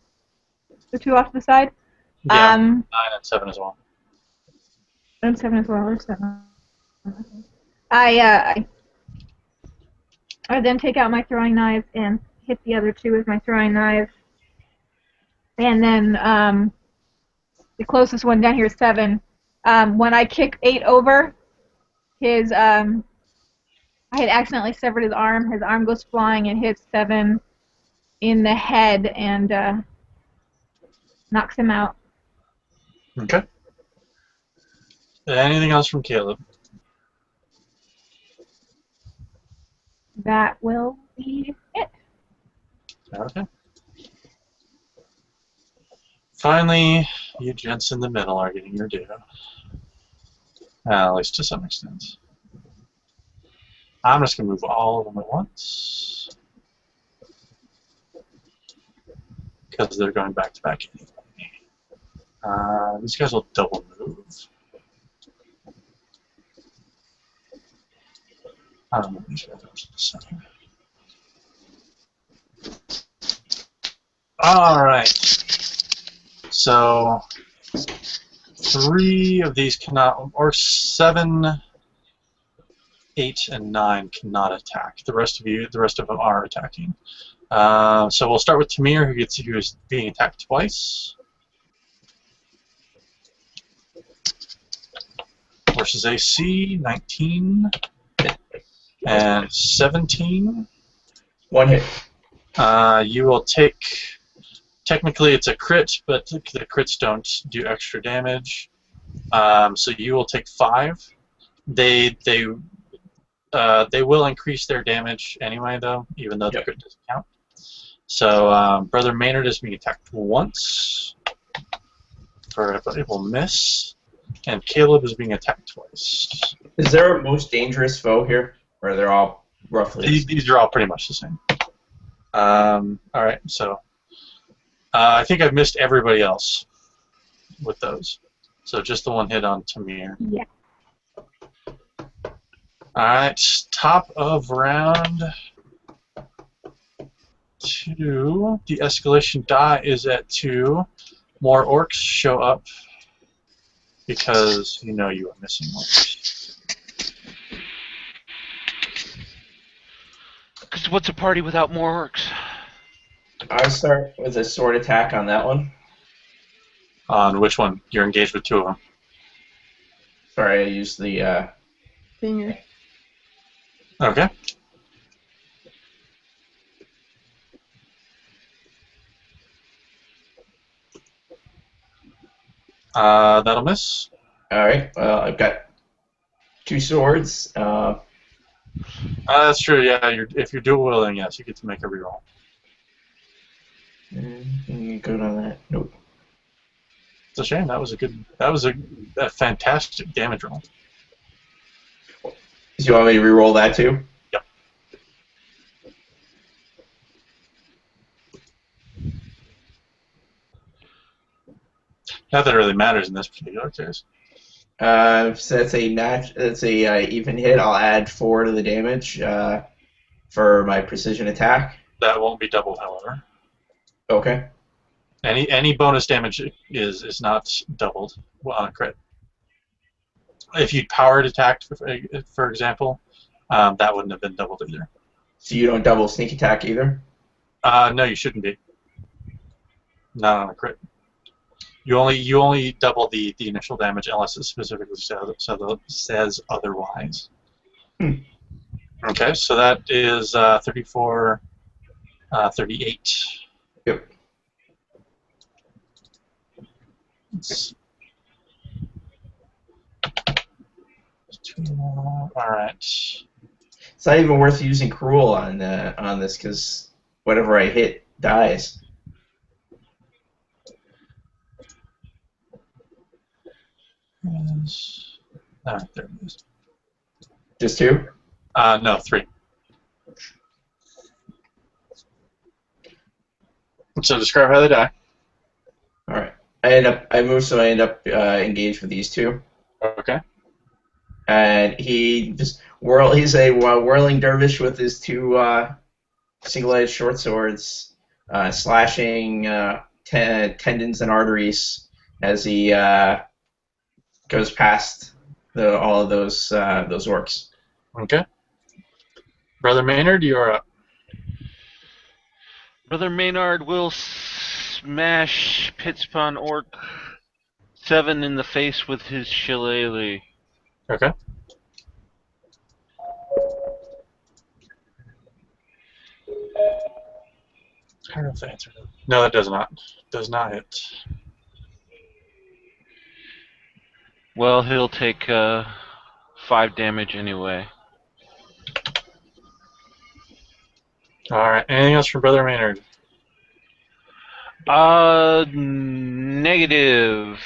The 2 off to the side. Yeah, 9 and 7 as well. And 7 as well. Or 7. I then take out my throwing knives and hit the other 2 with my throwing knives. And then the closest one down here is 7. When I kick 8 over, his I had accidentally severed his arm. His arm goes flying and hits 7 in the head and knocks him out. Okay. Anything else from Caleb? That will be it. Okay. Finally, you gents in the middle are getting your due. At least to some extent. I'm just going to move all of them at once. Because they're going back to back anyway. These guys will double move. I don't know these guys are the same. Alright. So 3 of these cannot, or 7, 8, and 9 cannot attack. The rest of them are attacking. So we'll start with Tamir, who is being attacked twice. Versus AC, 19 and 17. 1 hit. You will take. Technically, it's a crit, but the crits don't do extra damage. So you will take 5. They will increase their damage anyway, though, even though the crit doesn't count. So Brother Maynard is being attacked once, but it will miss, and Caleb is being attacked twice. Is there a most dangerous foe here, or they're all roughly? These are all pretty much the same. All right, so I think I've missed everybody else with those. So just the 1 hit on Tamir. Yeah. All right, top of round 2. The escalation die is at 2. More orcs show up because you know you are missing orcs. Because what's a party without more orcs? I start with a sword attack on that one. On which one? You're engaged with 2 of them. Sorry, I used the. Finger. Okay. That'll miss. All right. Well, I've got 2 swords. That's true. Yeah, if you're dual wielding, yes, you get to make a reroll. Anything good on that? Nope. It's a shame. That was a fantastic damage roll. Do you want me to re-roll that too? Yep. Not that it really matters in this particular case. So that's a even hit. I'll add 4 to the damage for my precision attack. That won't be doubled, however. Okay. Any bonus damage is not doubled on a crit. If you'd powered attacked, for example, that wouldn't have been doubled either. So you don't double sneak attack either? No, you shouldn't be. Not on a crit. You only double the initial damage unless it specifically says otherwise. Okay, so that is 34, 38. Yep. All right. It's not even worth using cruel on this because whatever I hit dies. All right, there it is. Just 2? No, 3. So describe how they die. All right. I end up engaged with these 2. Okay. And he just he's a whirling dervish with his 2 single-edged short swords, slashing tendons and arteries as he goes past all of those orcs. Okay. Brother Maynard, you are up. Brother Maynard will smash Pitspawn Orc 7 in the face with his shillelagh. Okay. I don't know if the answer is no, that does not. Does not hit. Well, he'll take 5 damage anyway. Alright, anything else from Brother Maynard? Negative.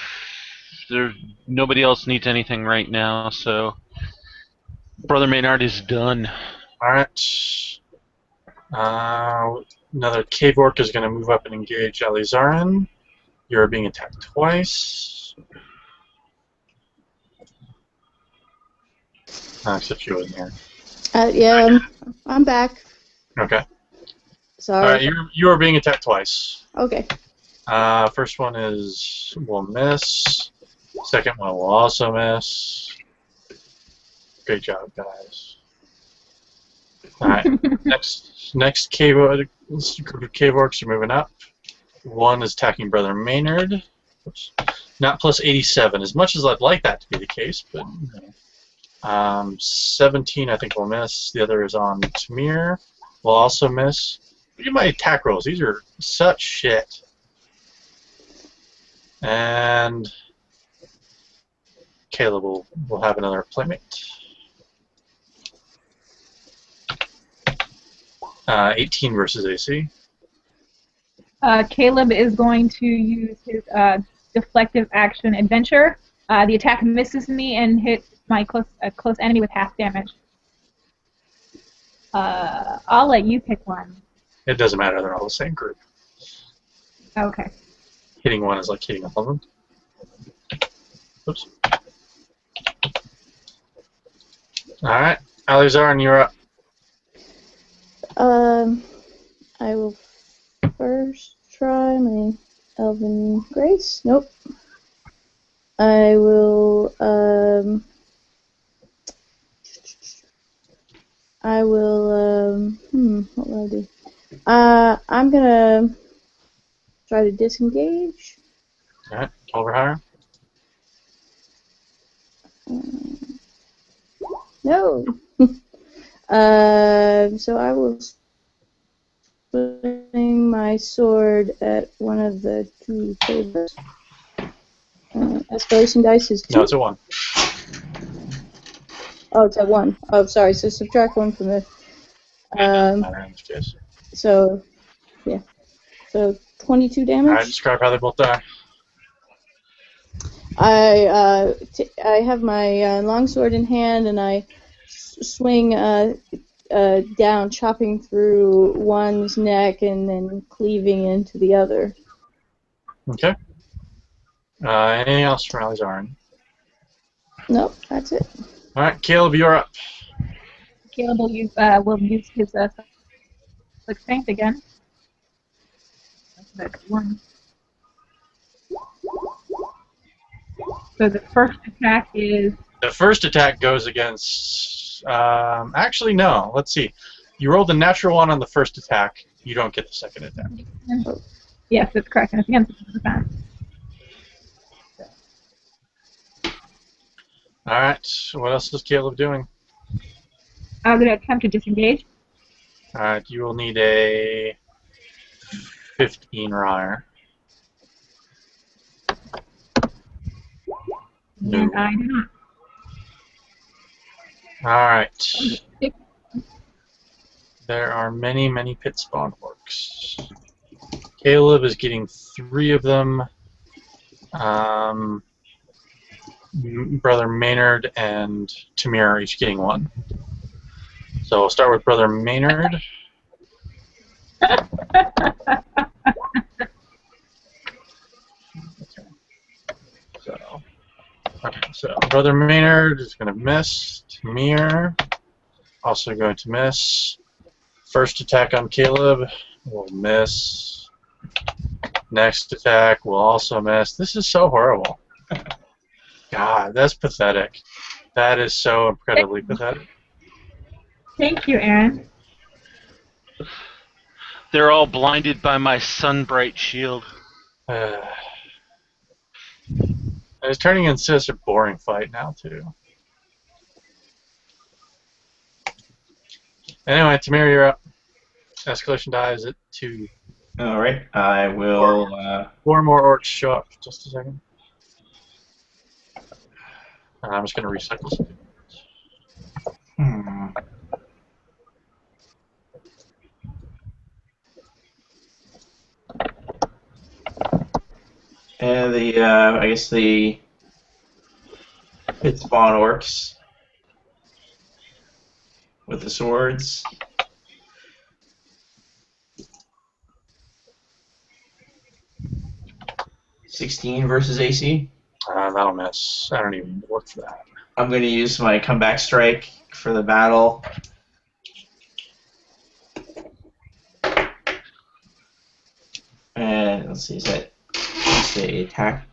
Nobody else needs anything right now, so Brother Maynard is done. Alright. Another cave orc is going to move up and engage Alizarin. You're being attacked twice. Except you in here. Yeah, I'm back. Okay. Sorry. Alright, you are being attacked twice. Okay. First one will miss. Second one will also miss. Great job, guys. Alright, next cave group of cave orcs are moving up. One is attacking Brother Maynard. Oops. Not plus 87, as much as I'd like that to be the case, but 17 I think will miss. The other is on Tamir. Will also miss. Look at my attack rolls. These are such shit. And Caleb will have another playmate. 18 versus AC. Caleb is going to use his deflective action adventure. The attack misses me and hits my close enemy with half damage. I'll let you pick one. It doesn't matter. They're all the same group. Okay. Hitting one is like hitting all of them. Oops. Alright, Alizarin, you're up. I will first try my Elven Grace. Nope. I will, what will I do? I'm gonna try to disengage. Alright, over higher. No. So I will swing my sword at one of the 2 tables. Escalation dice is 2. No, it's a 1. Oh, it's at 1. Oh, sorry. So subtract 1 from the. Matter in this case. So, yeah. So 22 damage. Alright, describe how they both die. I have my longsword in hand, and I swing down, chopping through one's neck and then cleaving into the other. Okay. Anything else from Alizarn? Nope, that's it. Alright, Caleb, you're up. Caleb will use his strength again. That's one. So the first attack is. The first attack goes against... actually, no. Let's see. You rolled a natural 1 on the first attack. You don't get the second attack. Yes, that's correct. And it's against the defense. Alright, what else is Caleb doing? I'm going to attempt to disengage. Alright, you will need a 15 Ryer. No. And I do not. Alright. There are many, many pit spawn orcs. Caleb is getting 3 of them. Brother Maynard and Tamir are each getting 1. So we'll start with Brother Maynard. So Brother Maynard is going to miss. Tamir also going to miss. First attack on Caleb will miss. Next attack will also miss. This is so horrible. God, that's pathetic. That is so incredibly pathetic. Thank you, Aaron. They're all blinded by my sunbright shield. It's turning into such a boring fight now, too. Anyway, Tamir, you're up. Escalation die is at 2. Alright, I will... 4 more orcs show up. Just a second. I'm just going to recycle some. And I guess the pit spawn orcs with the swords. $16 versus AC. That'll miss. I don't even look for that. I'm going to use my comeback strike for the battle. And let's see, is that the attack?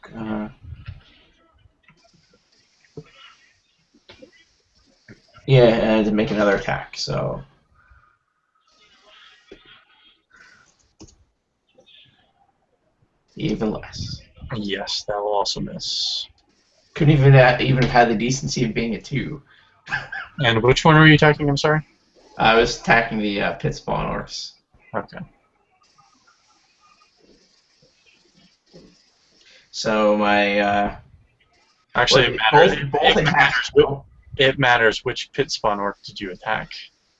Yeah, and to make another attack, so. Even less. Yes, that will also miss. Couldn't even have had the decency of being a 2. And which one were you attacking? I'm sorry? I was attacking the pit spawn orcs. Okay. So my Actually, it matters. Both attacks. It matters which pit spawn orc did you attack.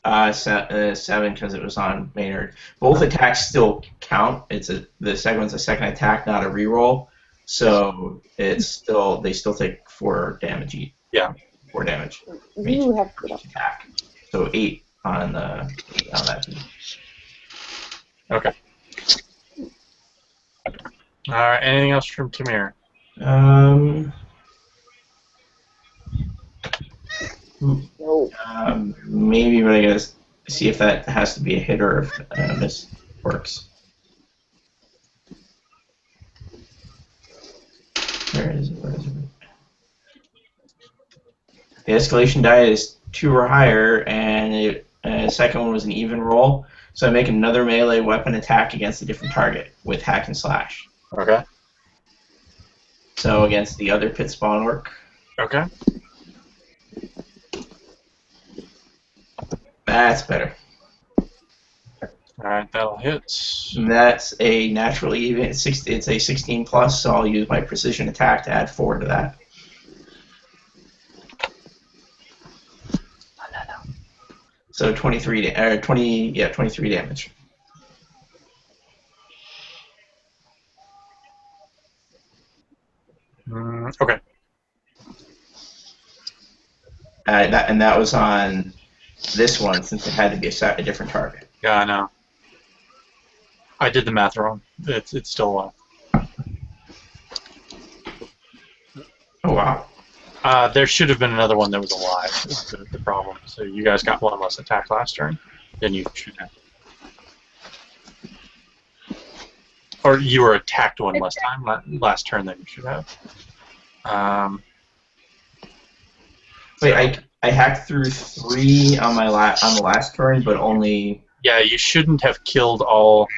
7 because it was on Maynard. Both attacks still count. The second one's a second attack, not a reroll. So it's still they still take 4 damage each. Yeah. 4 damage. You have to Each attack. So 8 on that team. Okay. All right. Anything else from Tamir? Maybe, but I gotta see if that has to be a hit or if this works. Where is it? The escalation die is 2 or higher, and the second one was an even roll. So I make another melee weapon attack against a different target with hack and slash. Okay. So against the other pit spawn orc. Okay. That's better. Alright, that'll hit. That's a natural even. It's a 16 plus, so I'll use my precision attack to add 4 to that. So 23 damage. Okay. That was on this one since it had to be a different target. Yeah, I know. I did the math wrong. It's still alive. Oh wow. There should have been another one that was alive. Is the problem. So you guys got one less attack last turn. Then you should have. Or you were attacked one less time last turn than you should have. Wait, I hacked through 3 on the last turn, but only. Yeah, you shouldn't have killed all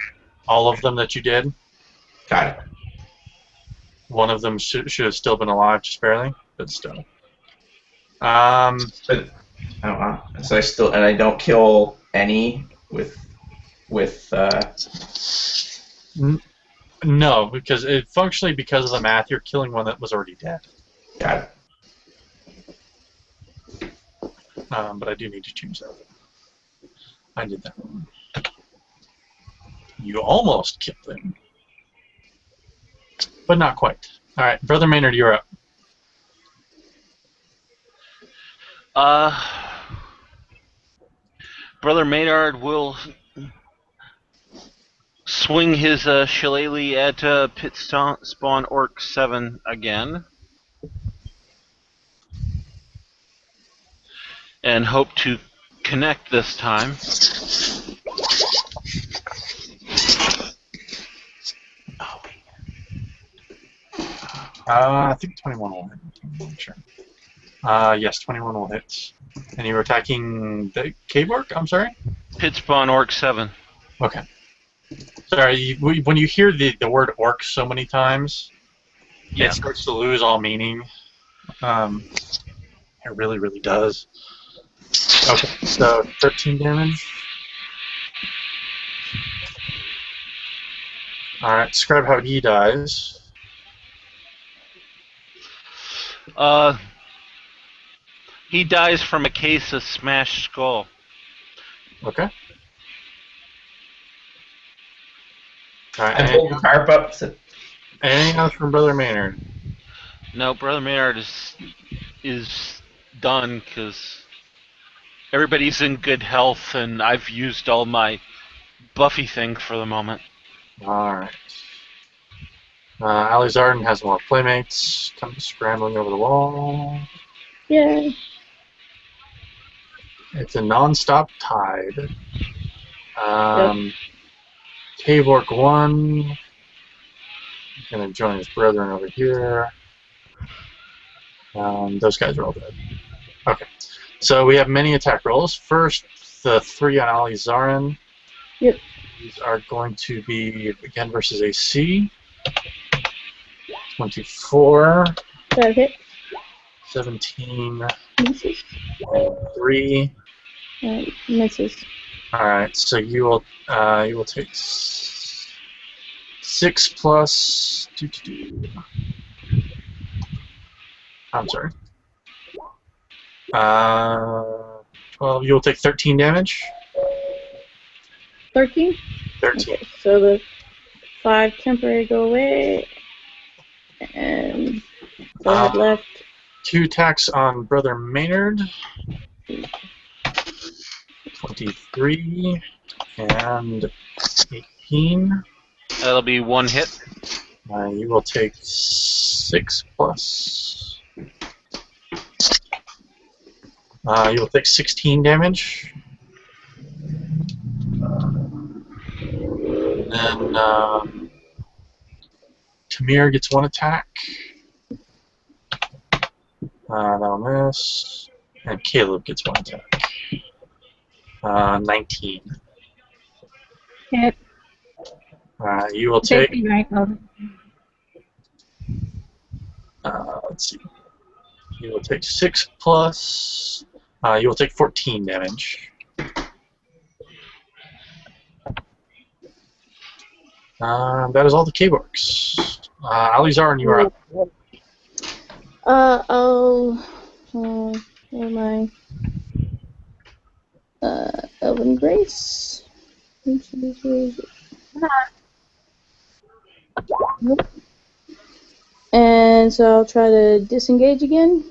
of them that you did. Got it. One of them should have still been alive, just barely, but still. But oh wow. So I don't kill any with. No, because functionally because of the math, you're killing one that was already dead. Got it. But I do need to change that. I did that wrong. You almost killed him. But not quite. Alright, Brother Maynard, you're up. Brother Maynard will swing his shillelagh at pit spawn orc 7 again. And hope to connect this time. I think 21 will hit. I'm sure. Yes, 21 will hit. And you were attacking the cave orc? I'm sorry? Pit spawn orc 7. Okay. Sorry, when you hear the word orc so many times, Yeah. it starts to lose all meaning. It really, really does. Okay, so 13 damage. Alright, describe how he dies. He dies from a case of smashed skull. Okay. I Alright, pulled the tarp up. So anything else from Brother Maynard? No, Brother Maynard is done because everybody's in good health and I've used all my buffy thing for the moment. Alright. Alizardan has more playmates. Comes scrambling over the wall. Yay. It's a non-stop tide. Cave Orc 1. Gonna join his brethren over here. Those guys are all dead. Okay. So we have many attack rolls. First, the 3 on Alizardan. Yep. These are going to be, again, versus AC. 24. That hit. 17. Misses. And 3. Misses. Alright, so you will take 6 plus... I'm sorry. 12. You will take 13 damage. 13? 13. Okay, so the 5 temporary go away. And so I have left 2 attacks on Brother Maynard. 23 and 18. That'll be 1 hit. You will take 6 plus. You will take 16 damage. And then Tamir gets 1 attack. That'll miss. And Caleb gets 1 attack. 19. Hit. You will take. Safety right over. Let's see. You will take 6 plus. You will take 14 damage. That is all the K-Borks. Alizardan, you are up. Where am I? Elven Grace? Nope. And And so I'll try to disengage again.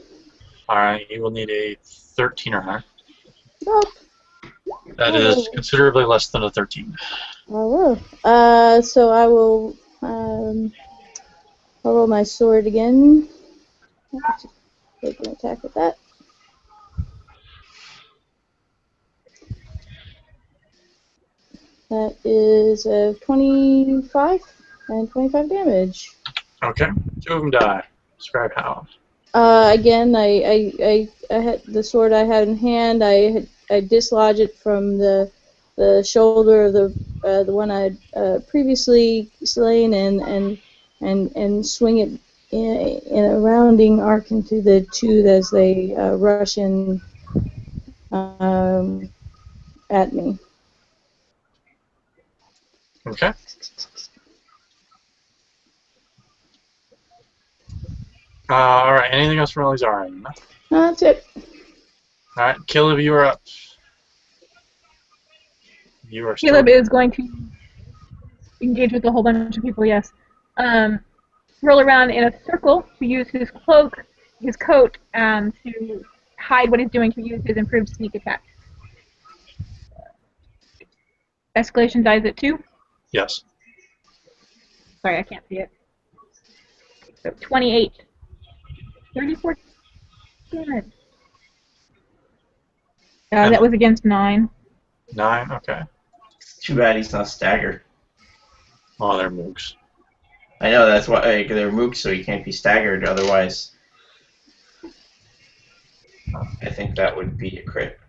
Alright, you will need a 13 or higher. Nope. That is considerably less than a 13. I will. So I will I'll roll my sword again. Let's just take an attack with that. That is a 25 and 25 damage. Okay, 2 of them die. Describe how. Again, I had the sword I had in hand. I dislodge it from the shoulder of the one I had previously slain, and swing it in a rounding arc into the two as they rush in at me. Okay. Alright, anything else from Elizarian? That's it. Alright, Caleb, you are up. You are still... Caleb is going to engage with a whole bunch of people, yes. Roll around in a circle to use his cloak, his coat, to hide what he's doing, to use his improved sneak attack. Escalation dies at 2. Yes. Sorry, I can't see it. So 28. 34 damage. That was against 9. 9, okay. Too bad he's not staggered. Oh, they're mooks. I know, that's why they're mooks, so he can't be staggered. Otherwise, I think that would be a crit.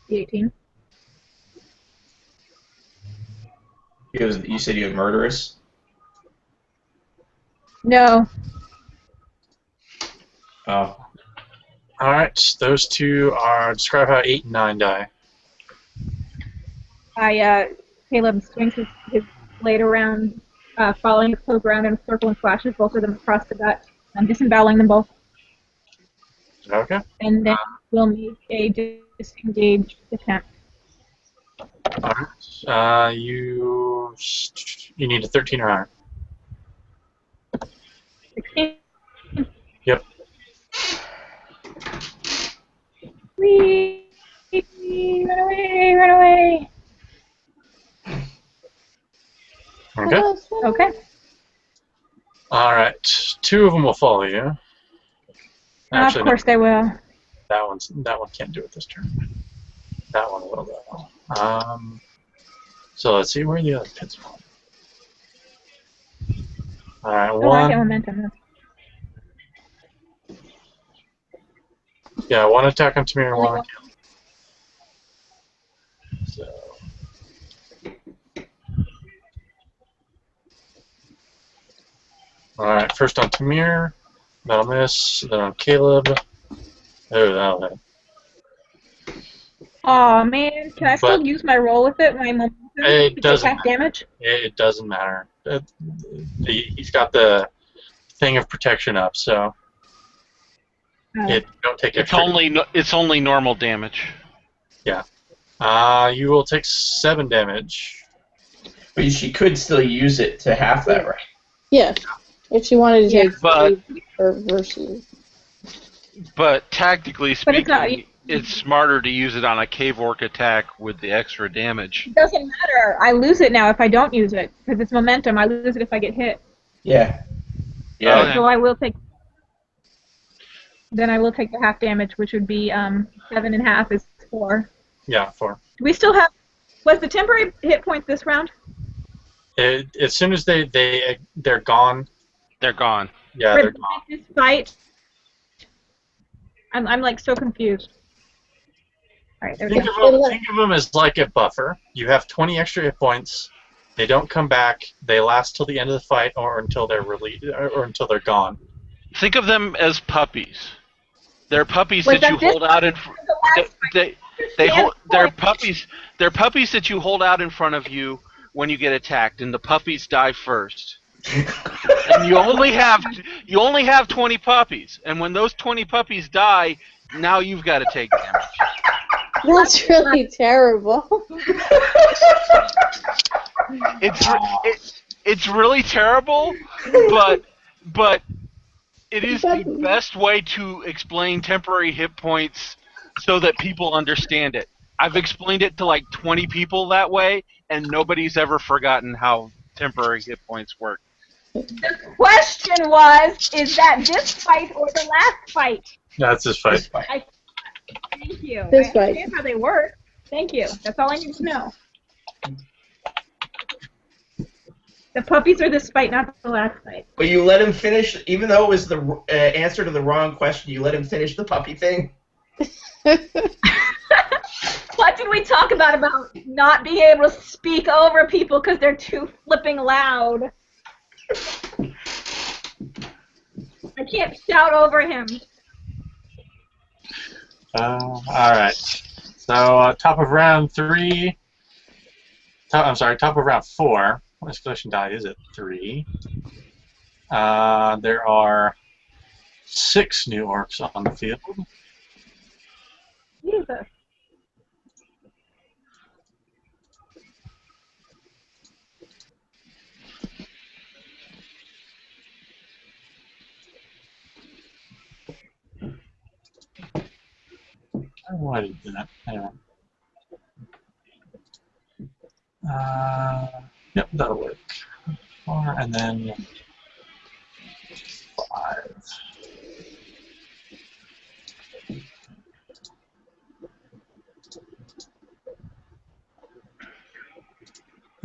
18. You said you have murderous? No. Oh. Alright, those two are... Describe how 8 and 9 die. Caleb swings his blade around, following his cloak around in a circle and slashes both of them across the gut. I'm disemboweling them both. Okay. And then we'll make a disengaged attempt. Alright, you need a 13 or higher. 16. Yep. Whee! Run away! Run away! Okay. Okay. Alright, 2 of them will follow you. Actually, Of course they will. that one can't do it this turn. That one will though. So let's see where the other pits fall. Alright, Oh, I get one. momentum. Yeah, one attack on Tamir and one on Caleb. So. Alright, first on Tamir. That'll miss. Then on Caleb. Oh, that'll hit. Aw, man. Can I still use my roll with it? My momentum? It doesn't attack damage? It doesn't matter. He's got the thing of protection up, so it don't take It's extra. it's only normal damage. Yeah. You will take 7 damage. But she could still use it to half that, right? Yeah. If she wanted to take But- versus. But tactically But it's speaking, not- it's smarter to use it on a cave orc attack with the extra damage. It doesn't matter. I lose it now if I don't use it. Because it's momentum. I lose it if I get hit. Yeah. Yeah. Okay. So I will take... Then I will take the half damage, which would be 7.5 is 4. Yeah, 4. Do we still have... Was the temporary hit points this round? As soon as they're gone. They're gone. Yeah, they're gone. This fight... I'm like so confused. Alright, there we Think go. of them as like a buffer. You have 20 extra hit points. They don't come back. They last till the end of the fight, or until they're released, or until they're gone. Think of them as puppies. They're puppies Was that you that this hold out in. They hold. They're point. puppies. They're puppies that you hold out in front of you when you get attacked, and the puppies die first. And you only have 20 puppies, and when those 20 puppies die, now you've got to take damage. That's really terrible. It's really terrible, but but it is the best way to explain temporary hit points so that people understand it. I've explained it to like 20 people that way, and nobody's ever forgotten how temporary hit points work. The question was, is that this fight or the last fight? That's this fight. Thank you. This I fight. understand how they work. Thank you. That's all I need to know. The puppies are this fight, not the last fight. But you let him finish, even though it was the answer to the wrong question, you let him finish the puppy thing? What did we talk about not being able to speak over people because they're too flipping loud? I can't shout over him. Alright. So, top of round 3. Top of round 4. What escalation die is it? 3. There are 6 new orcs on the field. Jesus. I don't know why I didn't do that. Anyway. Yep, that'll work. 4 and then 5.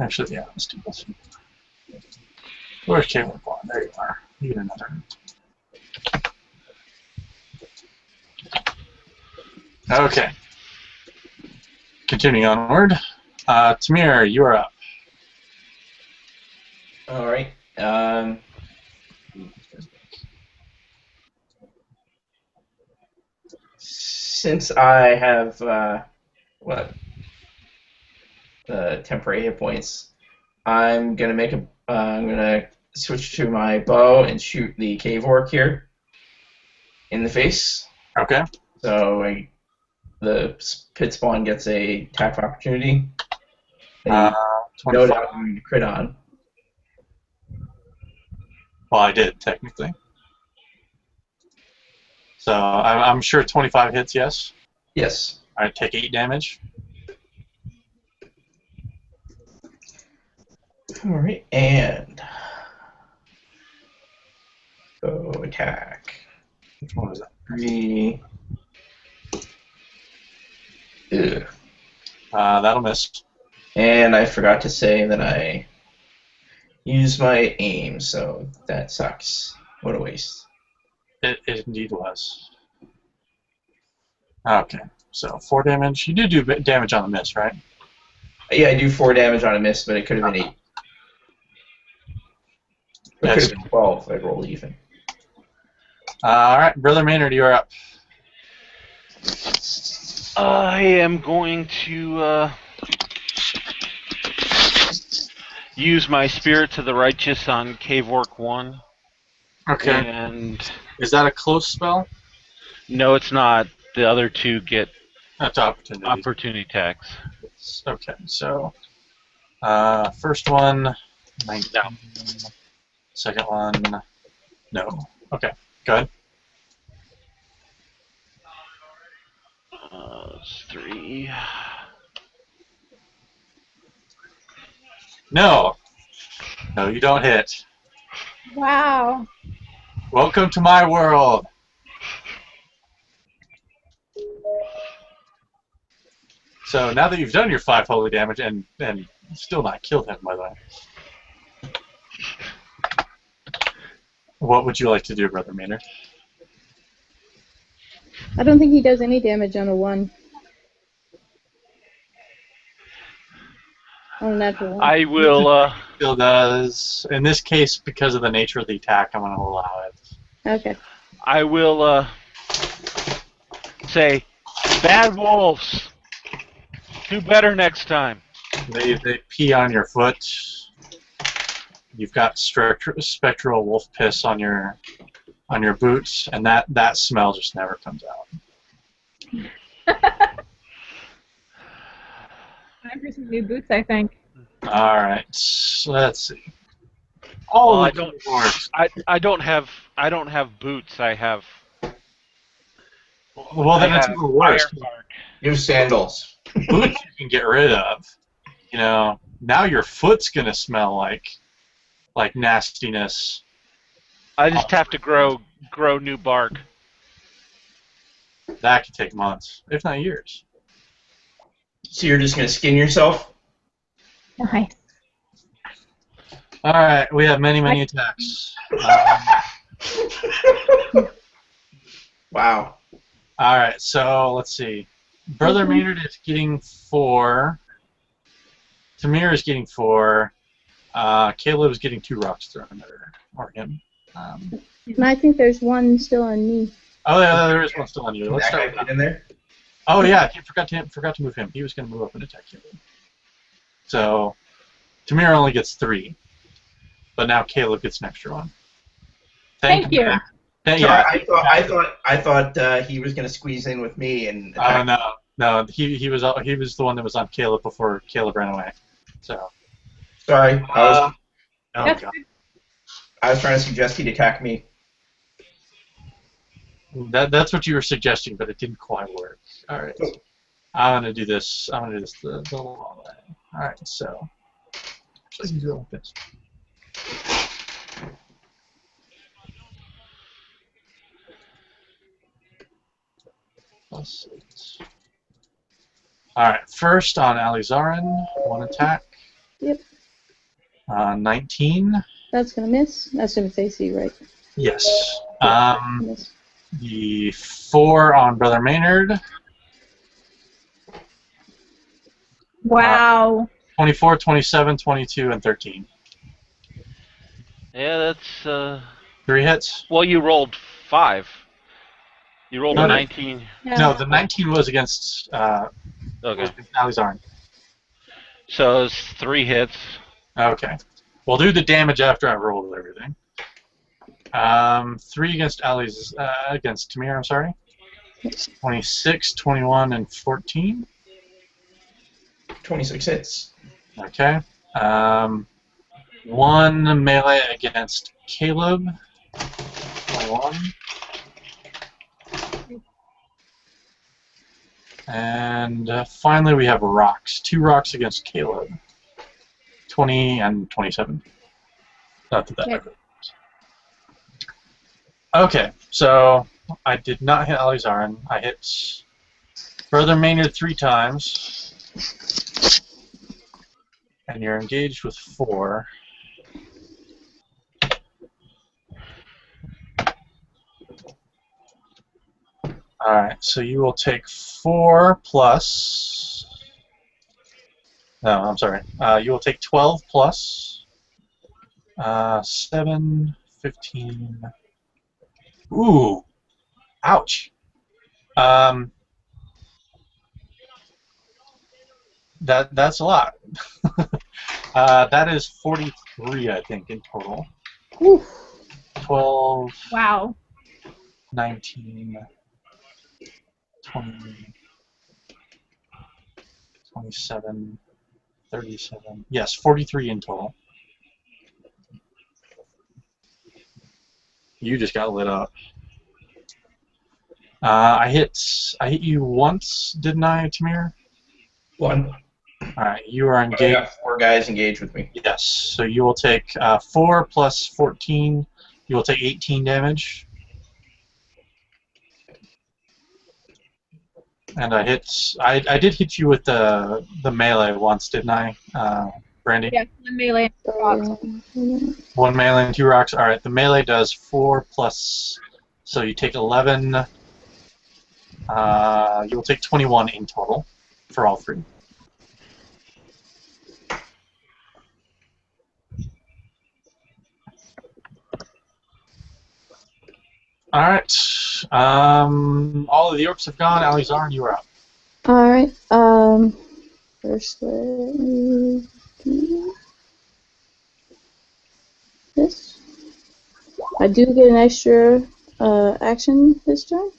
Actually, yeah, let's do this. Where's Cable One? There you are. You get another. Okay. Continuing onward. Tamir, you are up. Alright. Since I have, temporary hit points, I'm gonna I'm gonna switch to my bow and shoot the cave orc here in the face. Okay. So the pit spawn gets a attack of opportunity. Uh, No 25. doubt I'm going to crit on. Well, I did, technically. So I'm sure 25 hits, yes? Yes. Alright, take 8 damage. Alright, and go attack. Which one is that? 3. Ugh. That'll miss. And I forgot to say that I used my aim, so that sucks. What a waste. It indeed was. Okay, so 4 damage. You do damage on the miss, right? Yeah, I do 4 damage on a miss, but it could have been 8. It could Yes. have been 12 if I rolled even. Alright, Brother Maynard, you are up. I am going to use my Spirit to the Righteous on Cave Orc 1. Okay. And Is that a close spell? no, it's not. The other two get That's opportunity. opportunity attacks. Okay, so first one, 19. No. Second one, no. Okay, go ahead. It's 3. No. No, you don't hit. Wow. Welcome to my world. So now that you've done your 5 holy damage and still not killed him, by the way, what would you like to do, Brother Maynard? I don't think he does any damage on a 1. On a natural 1. I will. Still does. In this case, because of the nature of the attack, I'm going to allow it. Okay. I will say, bad wolves. Do better next time. They pee on your foot. You've got spectral wolf piss on your boots, and that smell just never comes out. Time for some new boots, I think. All right, so let's see. All Well, the cool orcs. I don't have boots. I have Well, I then it's have even worse. Briarfort. Use sandals. Boots you can get rid of. You know, now your foot's gonna smell like nastiness. I just have to grow new bark. That could take months, if not years. So you're just gonna skin yourself? Nice. All right, we have many attacks. Wow. All right, so let's see. Brother Maynard is getting 4. Tamir is getting 4. Caleb is getting 2 rocks thrown at her or him. And I think there's one still on me. Oh yeah, there is one still on you. Can Let's that start guy with get that. in there? Oh yeah, I forgot to move him. He was going to move up and attack Caleb. So Tamir only gets 3, but now Caleb gets an extra one. Thank you. Sorry, Yeah. I thought he was gonna squeeze in with me and Oh attack. no, he was the one that was on Caleb before Caleb ran away. So. Sorry, Oh That's god. I was trying to suggest he'd attack me. That's what you were suggesting, but it didn't quite work. All right. I'm gonna do this. The long way. All right. So. Actually, I can do it like this. +8. Alright, first on Alizarin, 1 attack. Yep. 19. That's gonna miss. That's gonna face you, right? Yes. Miss. The 4 on Brother Maynard. Wow. 24, 27, 22, and 13. Yeah, that's 3 hits. well, you rolled 5. You rolled a No, 19. No, the 19 was against Okay. Alizarin. So it's 3 hits. Okay. We'll do the damage after I rolled everything. 3 against against Tamir, I'm sorry. 26, 21, and 14. 26 hits. Okay. 1 melee against Caleb. 21. And finally we have rocks. 2 rocks against Caleb. 20 and 27. Not that matters. Okay, so I did not hit Alizarin. I hit Brother Maynard 3 times. And you're engaged with 4. Alright, so you will take 4 plus... No, I'm sorry. You will take 12 plus 7, 15... Ooh! Ouch! That's a lot. That is 43, I think, in total. Oof. 12, Wow. 19, 20, 27, 37. Yes, 43 in total. You just got lit up. I hit you once, didn't I, Tamir? 1. Alright, you are I engaged. got 4 guys engaged with me. Yes, so you will take 4 plus 14. You will take 18 damage. And I did hit you with the melee once, didn't I, Brandy? Yes, one melee. So, 1 melee and 2 rocks. Alright, the melee does 4 plus, so you take 11. You will take 21 in total for all 3. Alright, all of the orcs have gone. Alizarin, you are up. Alright, first let me do this. I do get an extra action this turn.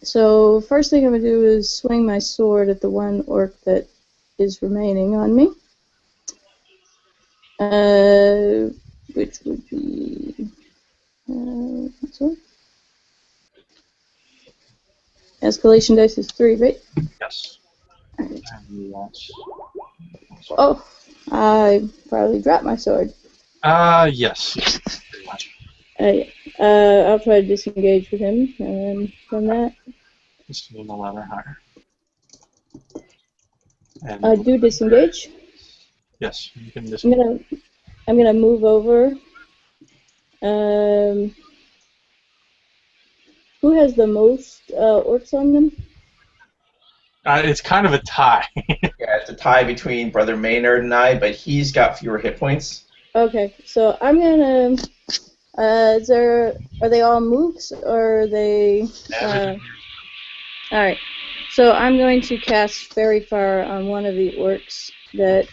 So first thing I'm going to do is swing my sword at the one orc that is remaining on me. Which would be this one. Escalation dice is 3, right? Yes. Alright. And launch. Oh, I probably dropped my sword. Yes. Pretty much. I'll try to disengage with him, and then from that, Just need a lever higher. And do disengage. yes, you can I'm disengage. gonna move over. Who has the most orcs on them? It's kind of a tie. Yeah, it's a tie between Brother Maynard and I, but he's got fewer hit points. Okay, so I'm gonna. Are they all mooks or are they? All right. So I'm going to cast Fairy Fire on one of the orcs that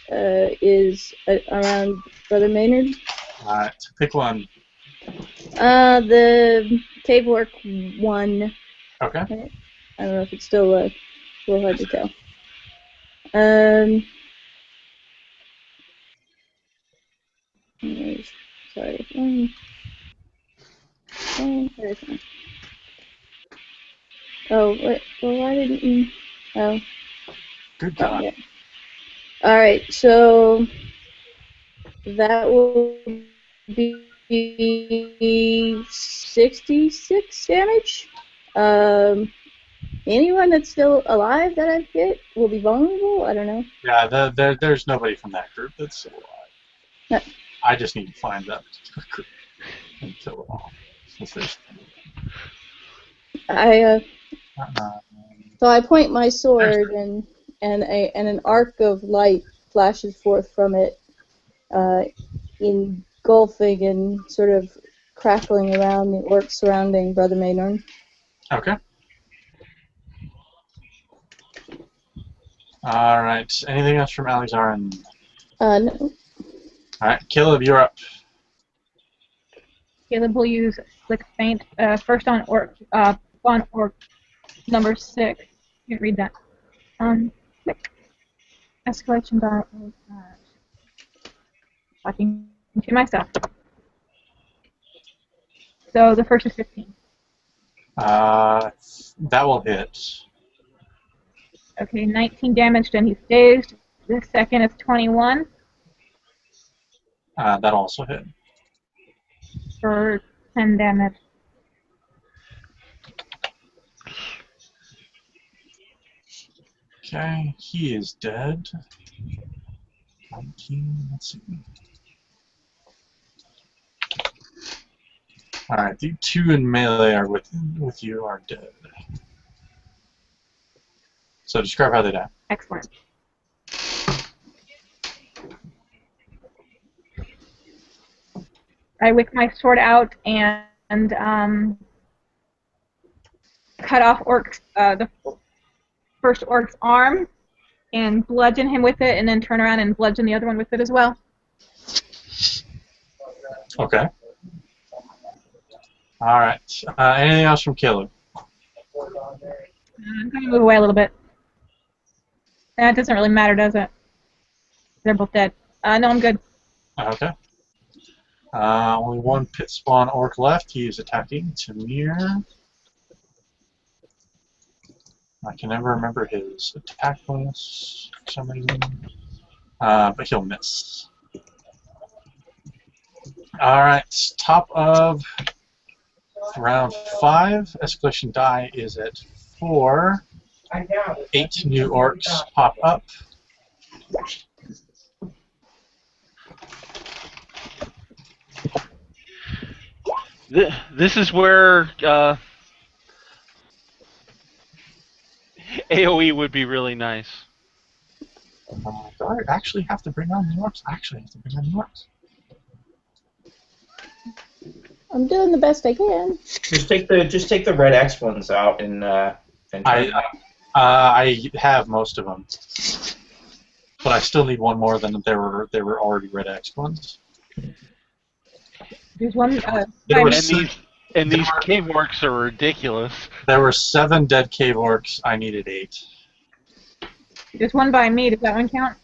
is around Brother Maynard. Alright, pick one. The cave orc 1. Okay. I don't know if it's still a little hard to tell. Sorry. There's one. Oh, what? Well, why didn't you? Oh. Good God. Yeah. All right, so that will be 66 damage. Anyone that's still alive that I've hit will be vulnerable. I don't know. Yeah, there's nobody from that group that's still alive. No. I just need to find that particular group and kill them all. So I point my sword and an arc of light flashes forth from it, engulfing and sort of crackling around the orcs surrounding Brother Maynard. Okay. Alright, anything else from Alexaran? No. Alright, Caleb, you're up. Caleb will use Slick Feint first on orc number 6. You can read that. Click. Escalation die is talking to myself. So the first is 15. That will hit. Okay, 19 damage, then he's dazed. The second is 21 That'll also hit. for 10 damage. Okay, he is dead. 19, let's see. Alright, the 2 in melee are with you are dead. So describe how they die. Excellent. I whip my sword out and cut off the first orc's arm and bludgeon him with it, and then turn around and bludgeon the other one with it as well. Okay. Alright. Anything else from Caleb? I'm going to move away a little bit. That doesn't really matter, does it? They're both dead. No, I'm good. Okay. Only one pit spawn orc left. He is attacking Tamir. I can never remember his attack bonus for some reason. But he'll miss. Alright, top of round 5. Escalation die is at 4. 8 new orcs pop up. This is where AoE would be really nice. Do I actually have to bring on the orcs? I actually have to bring on the orcs. I'm doing the best I can. Just take the red X ones out and I have most of them, but I still need one more than there were already red X ones. There's one. And these cave orcs are ridiculous. There were 7 dead cave orcs. I needed 8. There's one by me. Does that one count?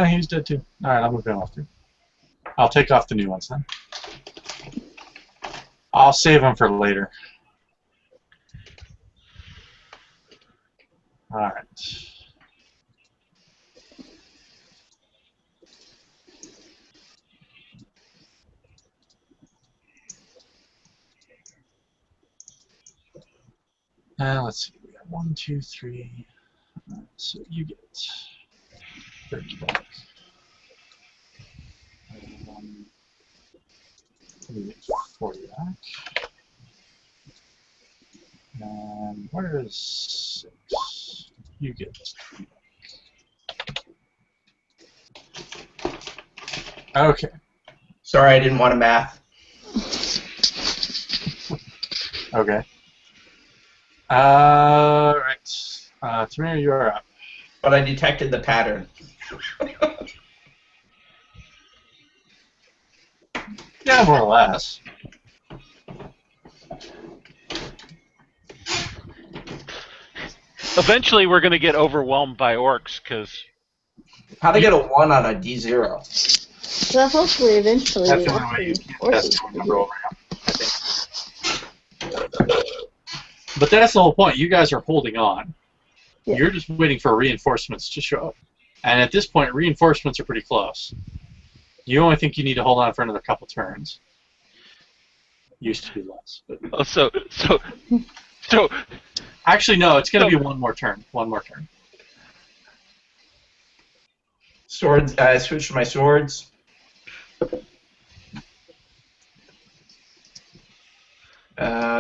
He's dead too. All right, I'll move him off too. I'll take off the new ones then. I'll save them for later. Alright. Let's see. We got 1, 2, 3. So you get 30 back. You get 40 back. And where is 6? You get 3 back. Okay. Sorry, I didn't want to math. Okay. Right. Tamir, you are up. But I detected the pattern. Yeah, more or less. Eventually, we're going to get overwhelmed by orcs because How'd I get a 1 on a D0? So hopefully, eventually, That's the only way you can orcs test the number over him, I think. But that's the whole point. You guys are holding on. Yeah. You're just waiting for reinforcements to show up. And at this point, reinforcements are pretty close. You only think you need to hold on for another couple turns. Used to be less. But... oh, so Actually, no, it's going to be one more turn. One more turn. Swords. I switched to my swords.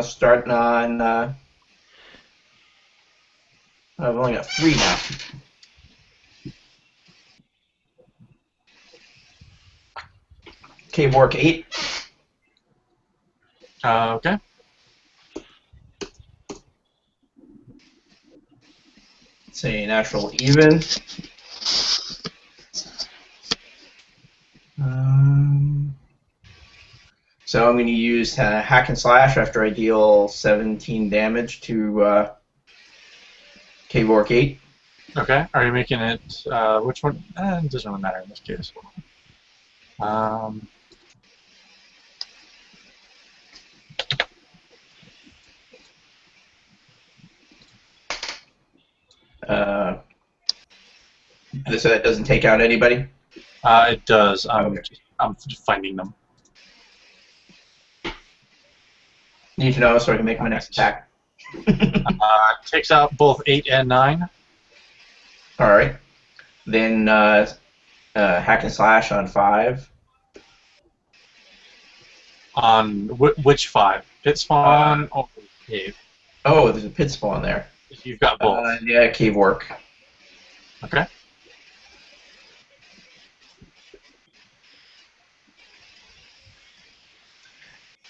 Starting on. I've only got 3 now. Cave Orc 8. Okay. It's a natural even. So I'm going to use Hack and Slash after I deal 17 damage to Cave Orc 8. Okay. Are you making it, which one? It doesn't really matter in this case. So that doesn't take out anybody? It does. Okay. I'm just finding them. Need to know so I can make my next attack. Takes out both 8 and 9. Alright. Then Hack and Slash on 5. On which 5? Pit spawn or cave? Oh, there's a pit spawn there. You've got both. Yeah, Cave Orc. Okay.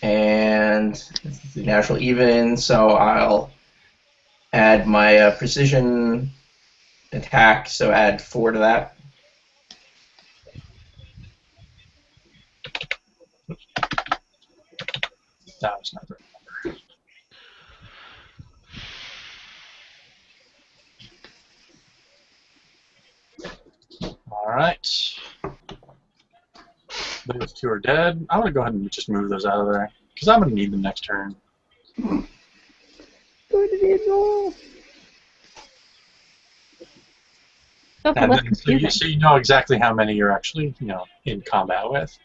And this is the natural even, so I'll add my precision attack, so add 4 to that. That was not the right number. Alright. Those 2 are dead. I'm going to go ahead and just move those out of there, because I'm going to need them next turn. Going to be a goal. Okay, And that's then, confusing. so you know exactly how many you're actually, in combat with.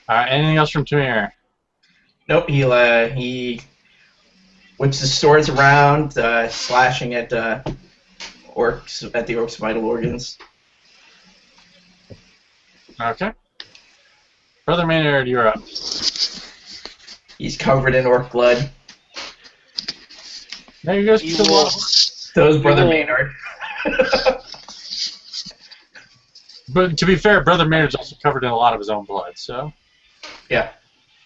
Alright, anything else from Tamir? Nope, he whips his swords around, slashing at orcs, at the orcs' vital organs. Okay. Brother Maynard, you're up. He's covered in orc blood. There you go. You will- So is Brother Maynard. But to be fair, Brother Maynard's also covered in a lot of his own blood, so... Yeah.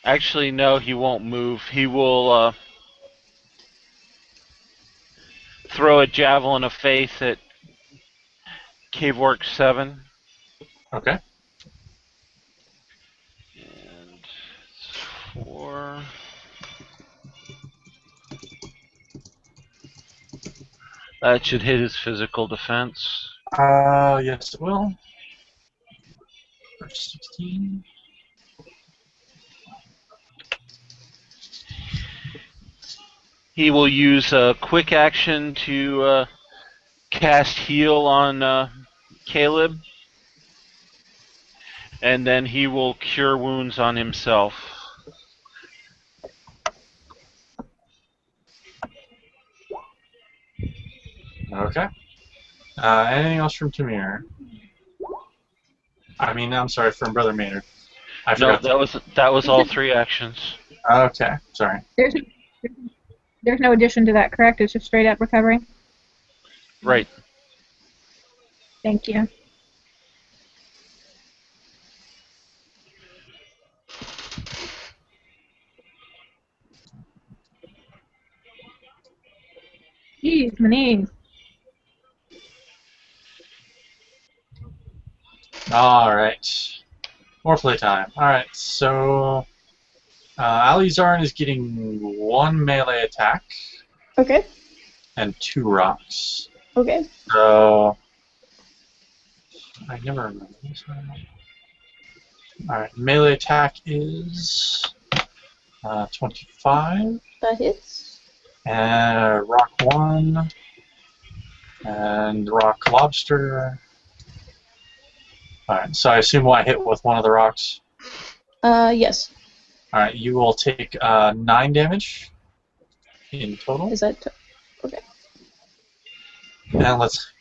actually no, he won't move. He will throw a javelin of faith at Cave Orc 7. Okay. And it's 4. That should hit his physical defense. Yes, it will. for 16. He will use a quick action to cast heal on Caleb, and then he will cure wounds on himself. Okay. Anything else from Tamir? I'm sorry, from Brother Maynard. I No, forgot. that was all 3 actions. Okay, sorry. There's no addition to that, correct? It's just straight up recovering? Right. Thank you. Jeez, my knees. Alright. More playtime. Alright, so Alizarn is getting 1 melee attack Okay. and 2 rocks. Okay. So I never remember this one. Alright, melee attack is 25. That hits. And rock 1. And rock lobster. Alright, so I assume I hit with one of the rocks. Yes. Alright, you will take 9 damage in total. Is that okay? And let's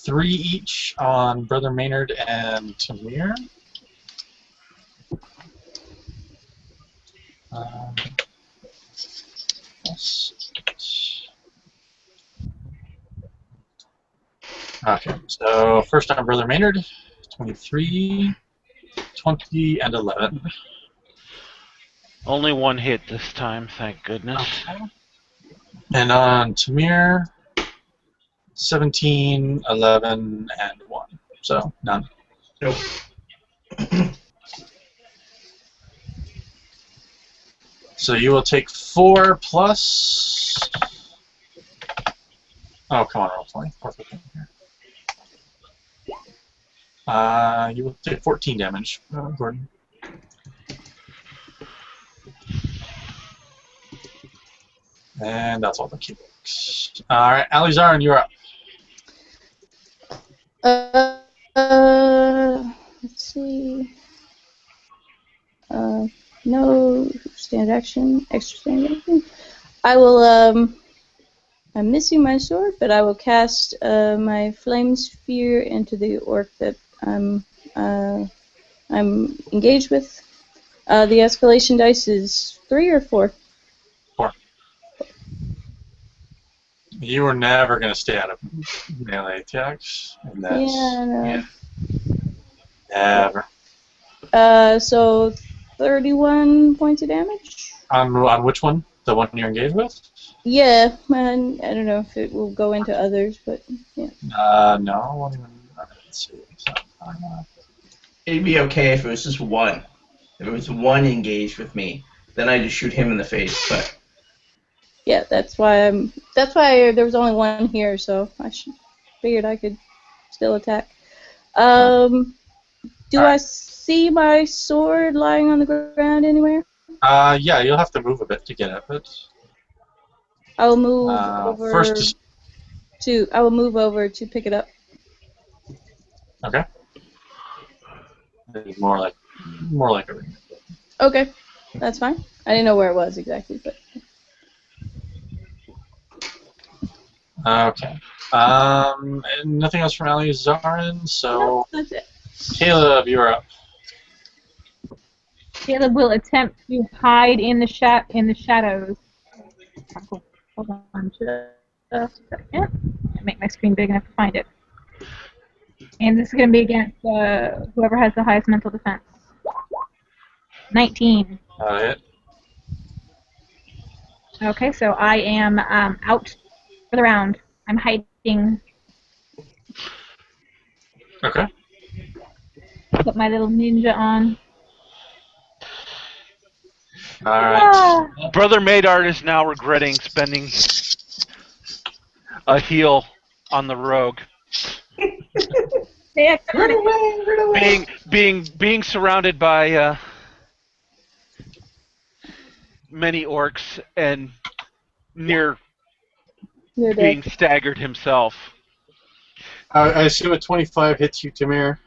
3 each on Brother Maynard and Tamir. Yes. Okay, so first on Brother Maynard, 23, 20, and 11. Only 1 hit this time, thank goodness. Okay. And on Tamir, 17, 11, and 1. So, none. Nope. So you will take 4 plus... Oh, come on, roll 20. You will take 14 damage, Gordon. And that's all the keywords. Alright, Alizarn, you're up. Let's see. No standard action, extra standard action. I will, I'm missing my sword, but I will cast my flame sphere into the orc that I'm engaged with. The escalation dice is 3 or 4? 4. You were never going to stay out of melee attacks. And that's, Yeah, no. Never. So 31 points of damage? On which one? The one you're engaged with? Yeah, and I don't know if it will go into others, but yeah. No, I won't even. Let's see. So, It'd be okay if it was just 1. If it was 1 engaged with me, then I just shoot him in the face. But Yeah, that's why there was only 1 here, so figured I could still attack. Do I see my sword lying on the ground anywhere? yeah, you'll have to move a bit to get at it. I will move over First, I will move over to pick it up. okay. It's more like a ring. Okay, that's fine. I didn't know where it was exactly, but Okay. And nothing else from Alizarn, so no, that's it. Caleb, you're up. Caleb will attempt to hide in the shadows. Hold on just a second. Make my screen big enough to find it. And this is going to be against whoever has the highest mental defense. 19. Hit. Okay, so I am out for the round. I'm hiding. Okay. Put my little ninja on. Alright. Ah, Brother Maynard is now regretting spending a heal on the rogue. they run away, run being surrounded by many orcs and near You're being dead. staggered himself. I assume a 25 hits you, Tamir.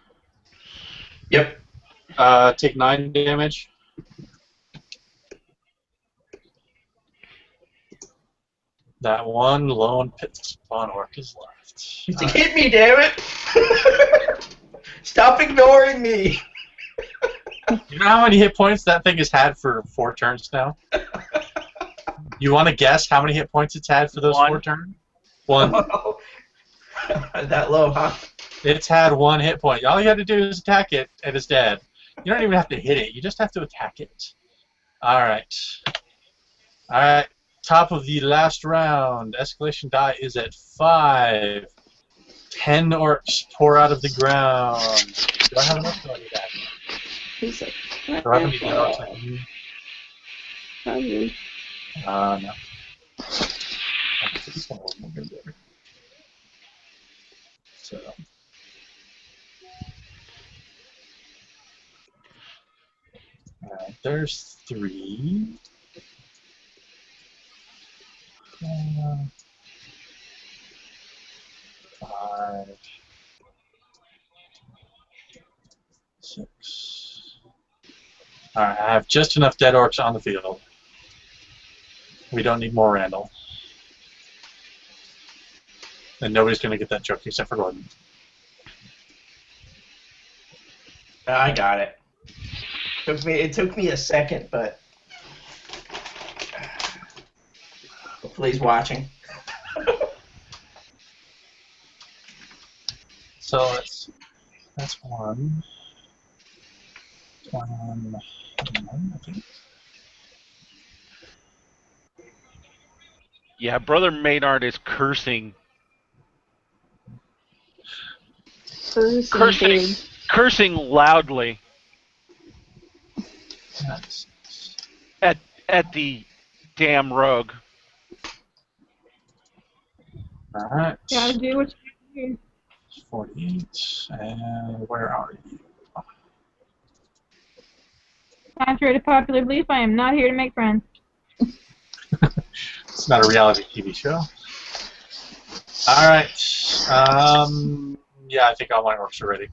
Yep. Take 9 damage. That one lone pit spawn orc is left. He's like, hit me, damn it! Stop ignoring me! You know how many hit points that thing has had for 4 turns now? You want to guess how many hit points it's had for those 4 turns? 1. That low, huh? It's had 1 hit point. All you have to do is attack it, and it's dead. You don't even have to hit it. You just have to attack it. Alright. Alright. Top of the last round. Escalation die is at 5. 10 orcs pour out of the ground. Do I have enough to do that? He's like, Do I have any dead orcs like you? probably. No. This one wasn't good there. So. Alright, there's 3. 5. 6. Alright, I have just enough dead orcs on the field. We don't need more Randall. And nobody's going to get that joke except for Gordon. I got it. It took me a second, but hopefully he's watching. So that's 1. I think. Yeah, Brother Maynard is cursing, cursing loudly That's at the damn rogue. Alright. Gotta do what you do. 48. And where are you? Contrary to popular belief, I am not here to make friends. It's not a reality TV show. Alright. Yeah, I think all my orcs are ready.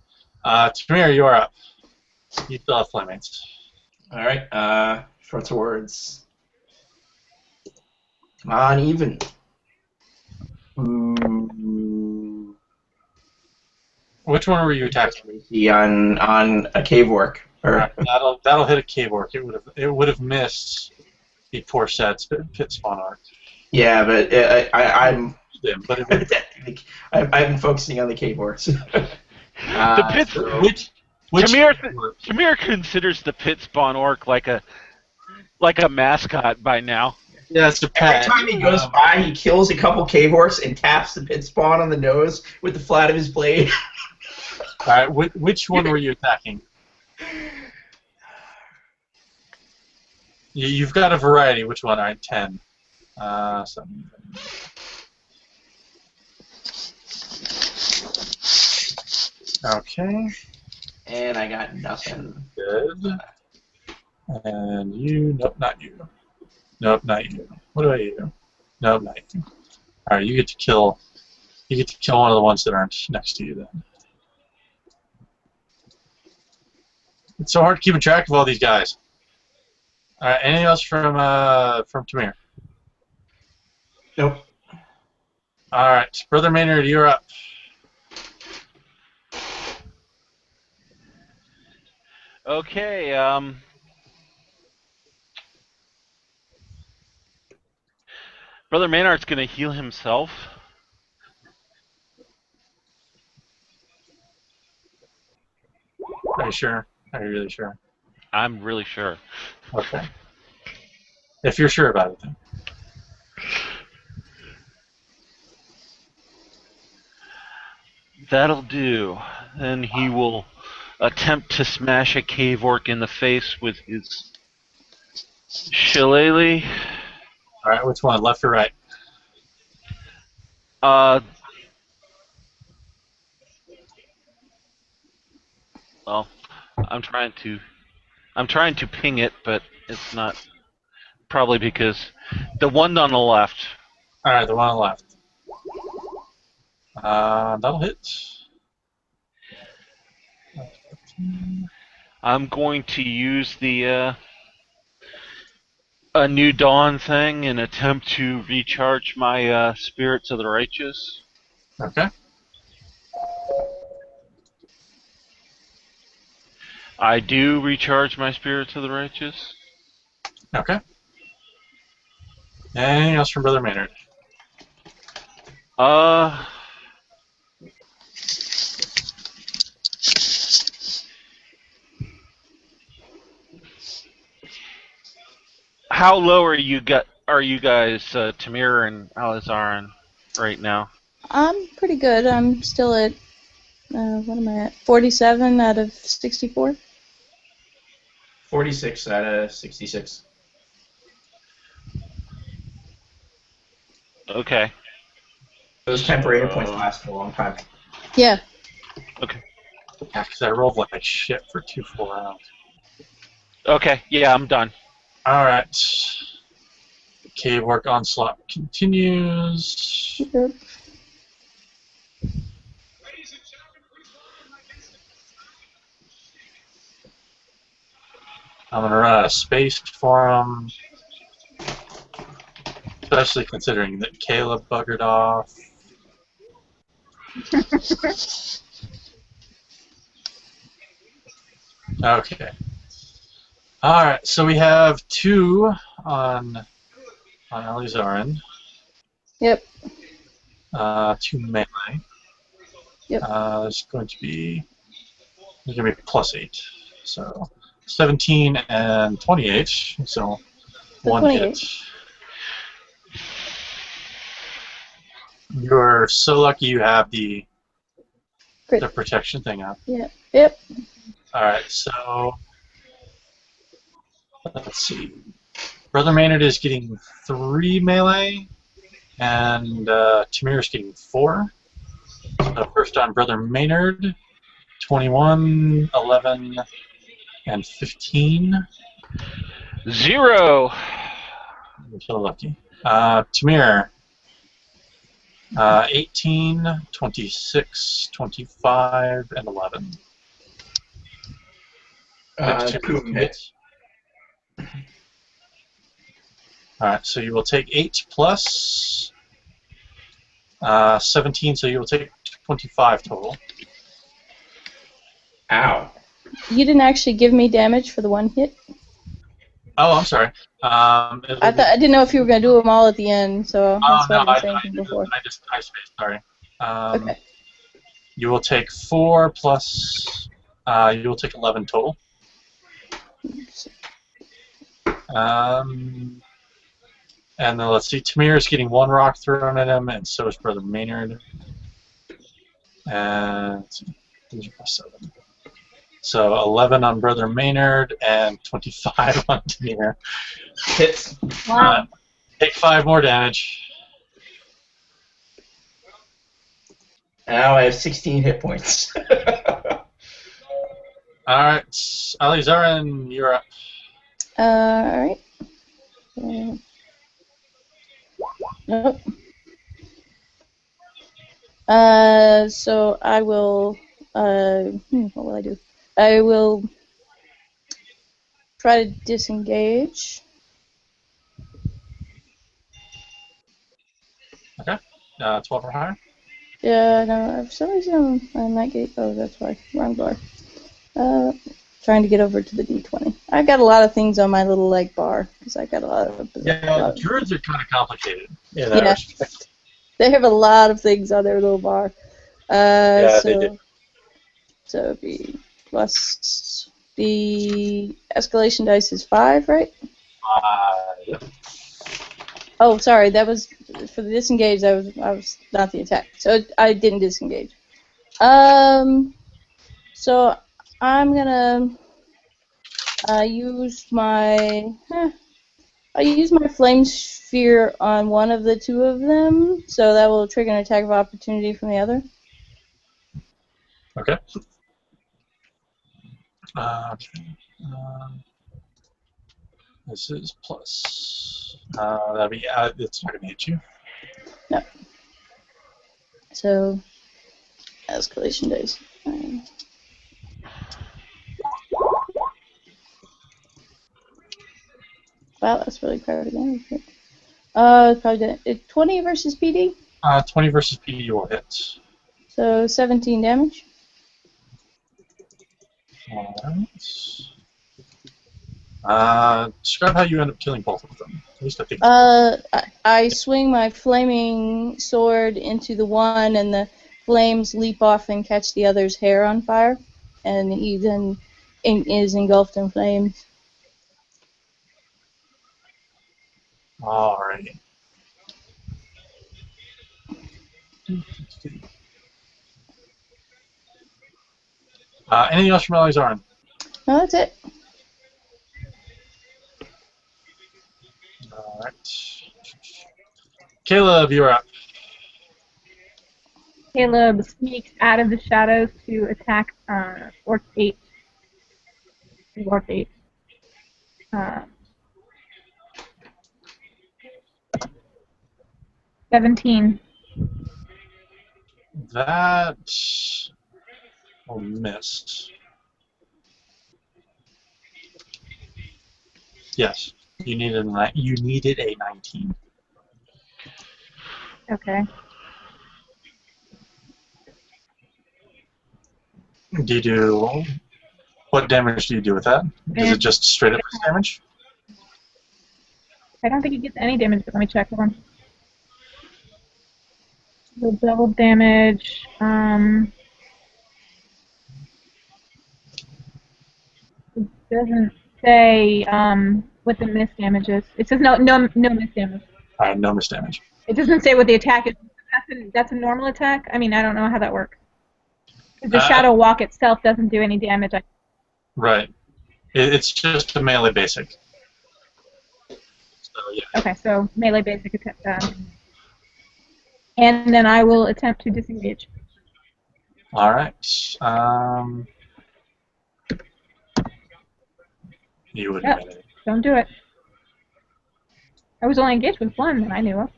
Tamir, you are up. You still have flammates. Alright, short swords. Come on, even. Ooh. Which one were you attacking? On a cave orc. Or, That'll hit a cave orc. It would have missed the poor sets pit spawn arc. yeah, but I'm But it would, I'm focusing on the cave orcs. The pit. So, which Tamir considers the pit spawn orc like a mascot by now. yeah, it's a every pet. time he goes by, he kills a couple cave orcs and taps the pit spawn on the nose with the flat of his blade. Alright, which one were you attacking? You've got a variety. Which one? Alright, 10. 7. Okay. And I got nothing. Good. And you. Nope, not you. Nope, not you. What about you? Nope, not you. Alright, you get to kill. You get to kill one of the ones that aren't next to you then. It's so hard keeping track of all these guys. Alright, anything else from Tamir? Nope. Alright, Brother Maynard, you're up. Okay, Brother Maynard's gonna heal himself. Are you sure? Are you really sure? I'm really sure. Okay. If you're sure about it, then. That'll do. Then he will attempt to smash a cave orc in the face with his shillelagh. Alright, which one? Left or right? Well, I'm trying to ping it, but it's not. Probably because the one on the left. All right, the one on the left. That'll hit. I'm going to use the a new dawn thing and attempt to recharge my spirits of the righteous. Okay. I do recharge my spirits of the righteous. Okay. Anything else from Brother Maynard? How low are you guys, Tamir and Alizarin, right now? I'm pretty good. I'm still at, what am I at? 47 out of 64? 46 out of 66. Okay. Those temporary hit points last for a long time. Yeah. Okay. Yeah, because I rolled like shit for 2 full rounds. Okay. Yeah, I'm done. All right. Cave work onslaught continues. Yep. I'm gonna run out of space for him, especially considering that Caleb buggered off. Okay. All right. So we have 2 on Alizarin. Yep. 2 melee. Yep. There's going to be +8. So 17 and 28. So 1 28. hit. You're so lucky you have the Great. protection thing up. Yeah. Yep. All right. So let's see. Brother Maynard is getting 3 melee, and Tamir is getting 4. So first on Brother Maynard, 21, 11, and 15. 0. You're so lucky. Tamir, 18, 26, 25, and 11. Two hits. Alright, so you will take 8 plus 17, so you will take 25 total. Ow. You didn't actually give me damage for the 1 hit. Oh, I'm sorry. I didn't know if you were going to do them all at the end, so that's no, what I was saying before. I spaced, sorry. Okay. You will take 4 plus, you will take 11 total. And then let's see, Tamir is getting 1 rock thrown at him, and so is Brother Maynard. And let's see, these are +7. So 11 on Brother Maynard and 25 on Tamir. Hits. Wow. Take 5 more damage. Now I have 16 hit points. Alright, Alizarin, you're up. Alright. Nope. So I will, what will I do? I will try to disengage. Okay, 12 or higher. Yeah, no, for some reason I'm not getting, oh, that's why, wrong bar. Trying to get over to the D20. I've got a lot of things on my little leg bar, because I got a lot of... Druids are kind of complicated in Yeah. that respect. They have a lot of things on their little bar. Yeah, they do. So it'd be plus the escalation dice is 5, right? Yep. Oh, sorry, that was for the disengage. I was not the attack, so I didn't disengage. So I'm gonna use my flame sphere on one of the 2 of them, so that will trigger an attack of opportunity from the other. Okay. Okay. This is plus. That'd be. It's not gonna hit you. No. So, escalation dice. Wow, that's really crowded again. Probably 20 versus PD. 20 versus PD will hit. So 17 damage. Alright. Describe how you end up killing both of them. At least I think. I swing my flaming sword into the one, and the flames leap off and catch the other's hair on fire, and he then is engulfed in flames. Alrighty. Anything else from Elizarn? No, that's it. Alright. Caleb, you're up. Caleb sneaks out of the shadows to attack Orc 8. Orc 8. 17. That will miss. Yes, you needed a 19. Okay. What damage do you do with that? Is it just straight up damage? I don't think he gets any damage, but let me check one. The double damage. It doesn't say what the miss damage is. It says no miss damage. Alright, no miss damage. It doesn't say what the attack is. That's a normal attack? I mean, I don't know how that works. Because the Shadow Walk itself doesn't do any damage. Right. It's just a melee basic. So, yeah. Okay, so melee basic attack. And then I will attempt to disengage. Alright. You would have it. Don't do it. I was only engaged with one that I knew of.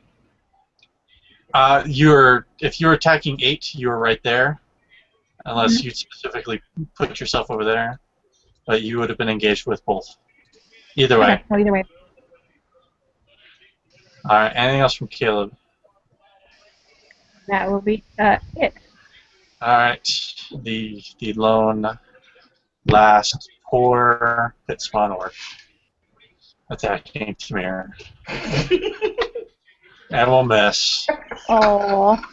If you're attacking 8, you're right there. Unless you specifically put yourself over there. But you would have been engaged with both. Either way. Okay, well, either way. Alright, anything else from Caleb? That will be it. Alright, the lone last poor pit spawn orc attacking Tamir. And will miss. Aww.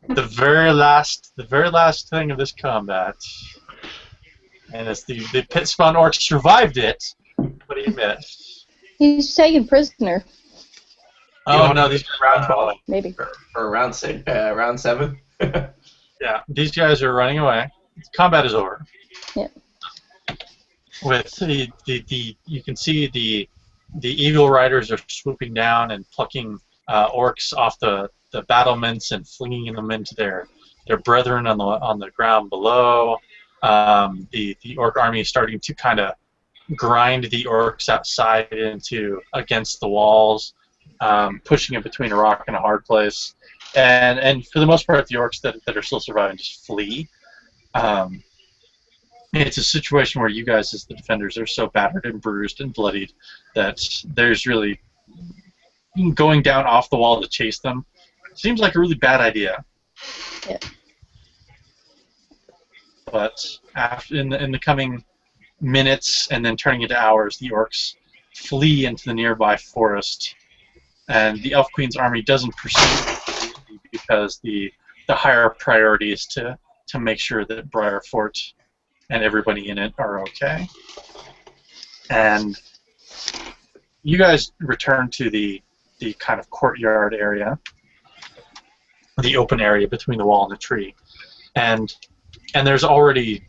The very last thing of this combat. And it's the pit spawn orc survived it, but he missed. He's taken prisoner. Oh no, these round 12. Maybe. For round 6, round 7. Yeah, these guys are running away. Combat is over. Yeah. With you can see the eagle riders are swooping down and plucking orcs off the battlements and flinging them into their brethren on the ground below. The orc army is starting to kind of grind the orcs outside against the walls, pushing it between a rock and a hard place. And for the most part, the orcs that are still surviving just flee. It's a situation where you guys, as the defenders, are so battered and bruised and bloodied that there's really going down off the wall to chase them seems like a really bad idea. Yeah. But in the coming minutes and then turning into hours, the orcs flee into the nearby forest, and the Elf Queen's army doesn't pursue because the higher priority is to make sure that Briarfort and everybody in it are okay. And you guys return to the kind of courtyard area, the open area between the wall and the tree, and there's already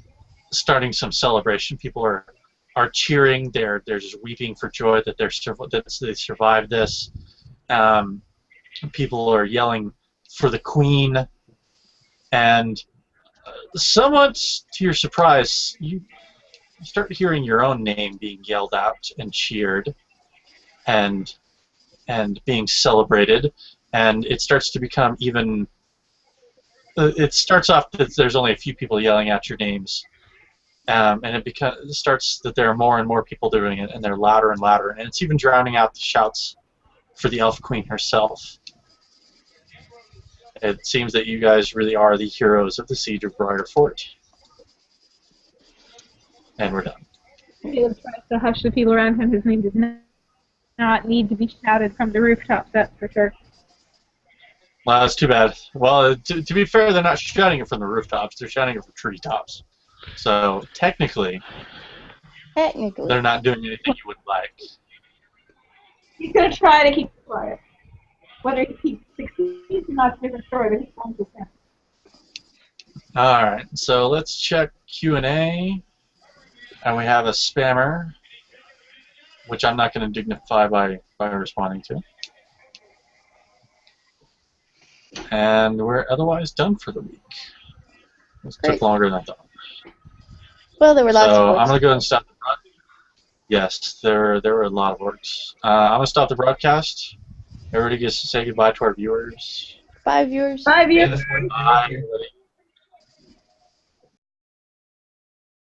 starting some celebration. People are cheering. They're just weeping for joy that they survived this. People are yelling for the queen, and Somewhat to your surprise, you start hearing your own name being yelled out and cheered, and being celebrated, and it starts to become even. It starts off that there's only a few people yelling out your names, and it starts that there are more and more people doing it, and they're louder and louder, and it's even drowning out the shouts for the Elf Queen herself. It seems that you guys really are the heroes of the siege of Briarfort. And we're done. Caleb tries to hush the people around him. His name does not need to be shouted from the rooftops, that's for sure. Well, that's too bad. Well, to be fair, they're not shouting it from the rooftops. They're shouting it from treetops. So, technically, they're not doing anything you would like. He's going to try to keep it quiet. Whether he succeeds or not is a different story, but he's trying to say. Alright, so let's check Q&A. And we have a spammer, which I'm not going to dignify by responding to. And we're otherwise done for the week. This took longer than I thought. Well, there were lots of So orcs. I'm going to go ahead and stop the broadcast. Yes, there were a lot of orcs. I'm going to stop the broadcast. Everybody gets to say goodbye to our viewers. 5 viewers. 5 years. Bye, everybody.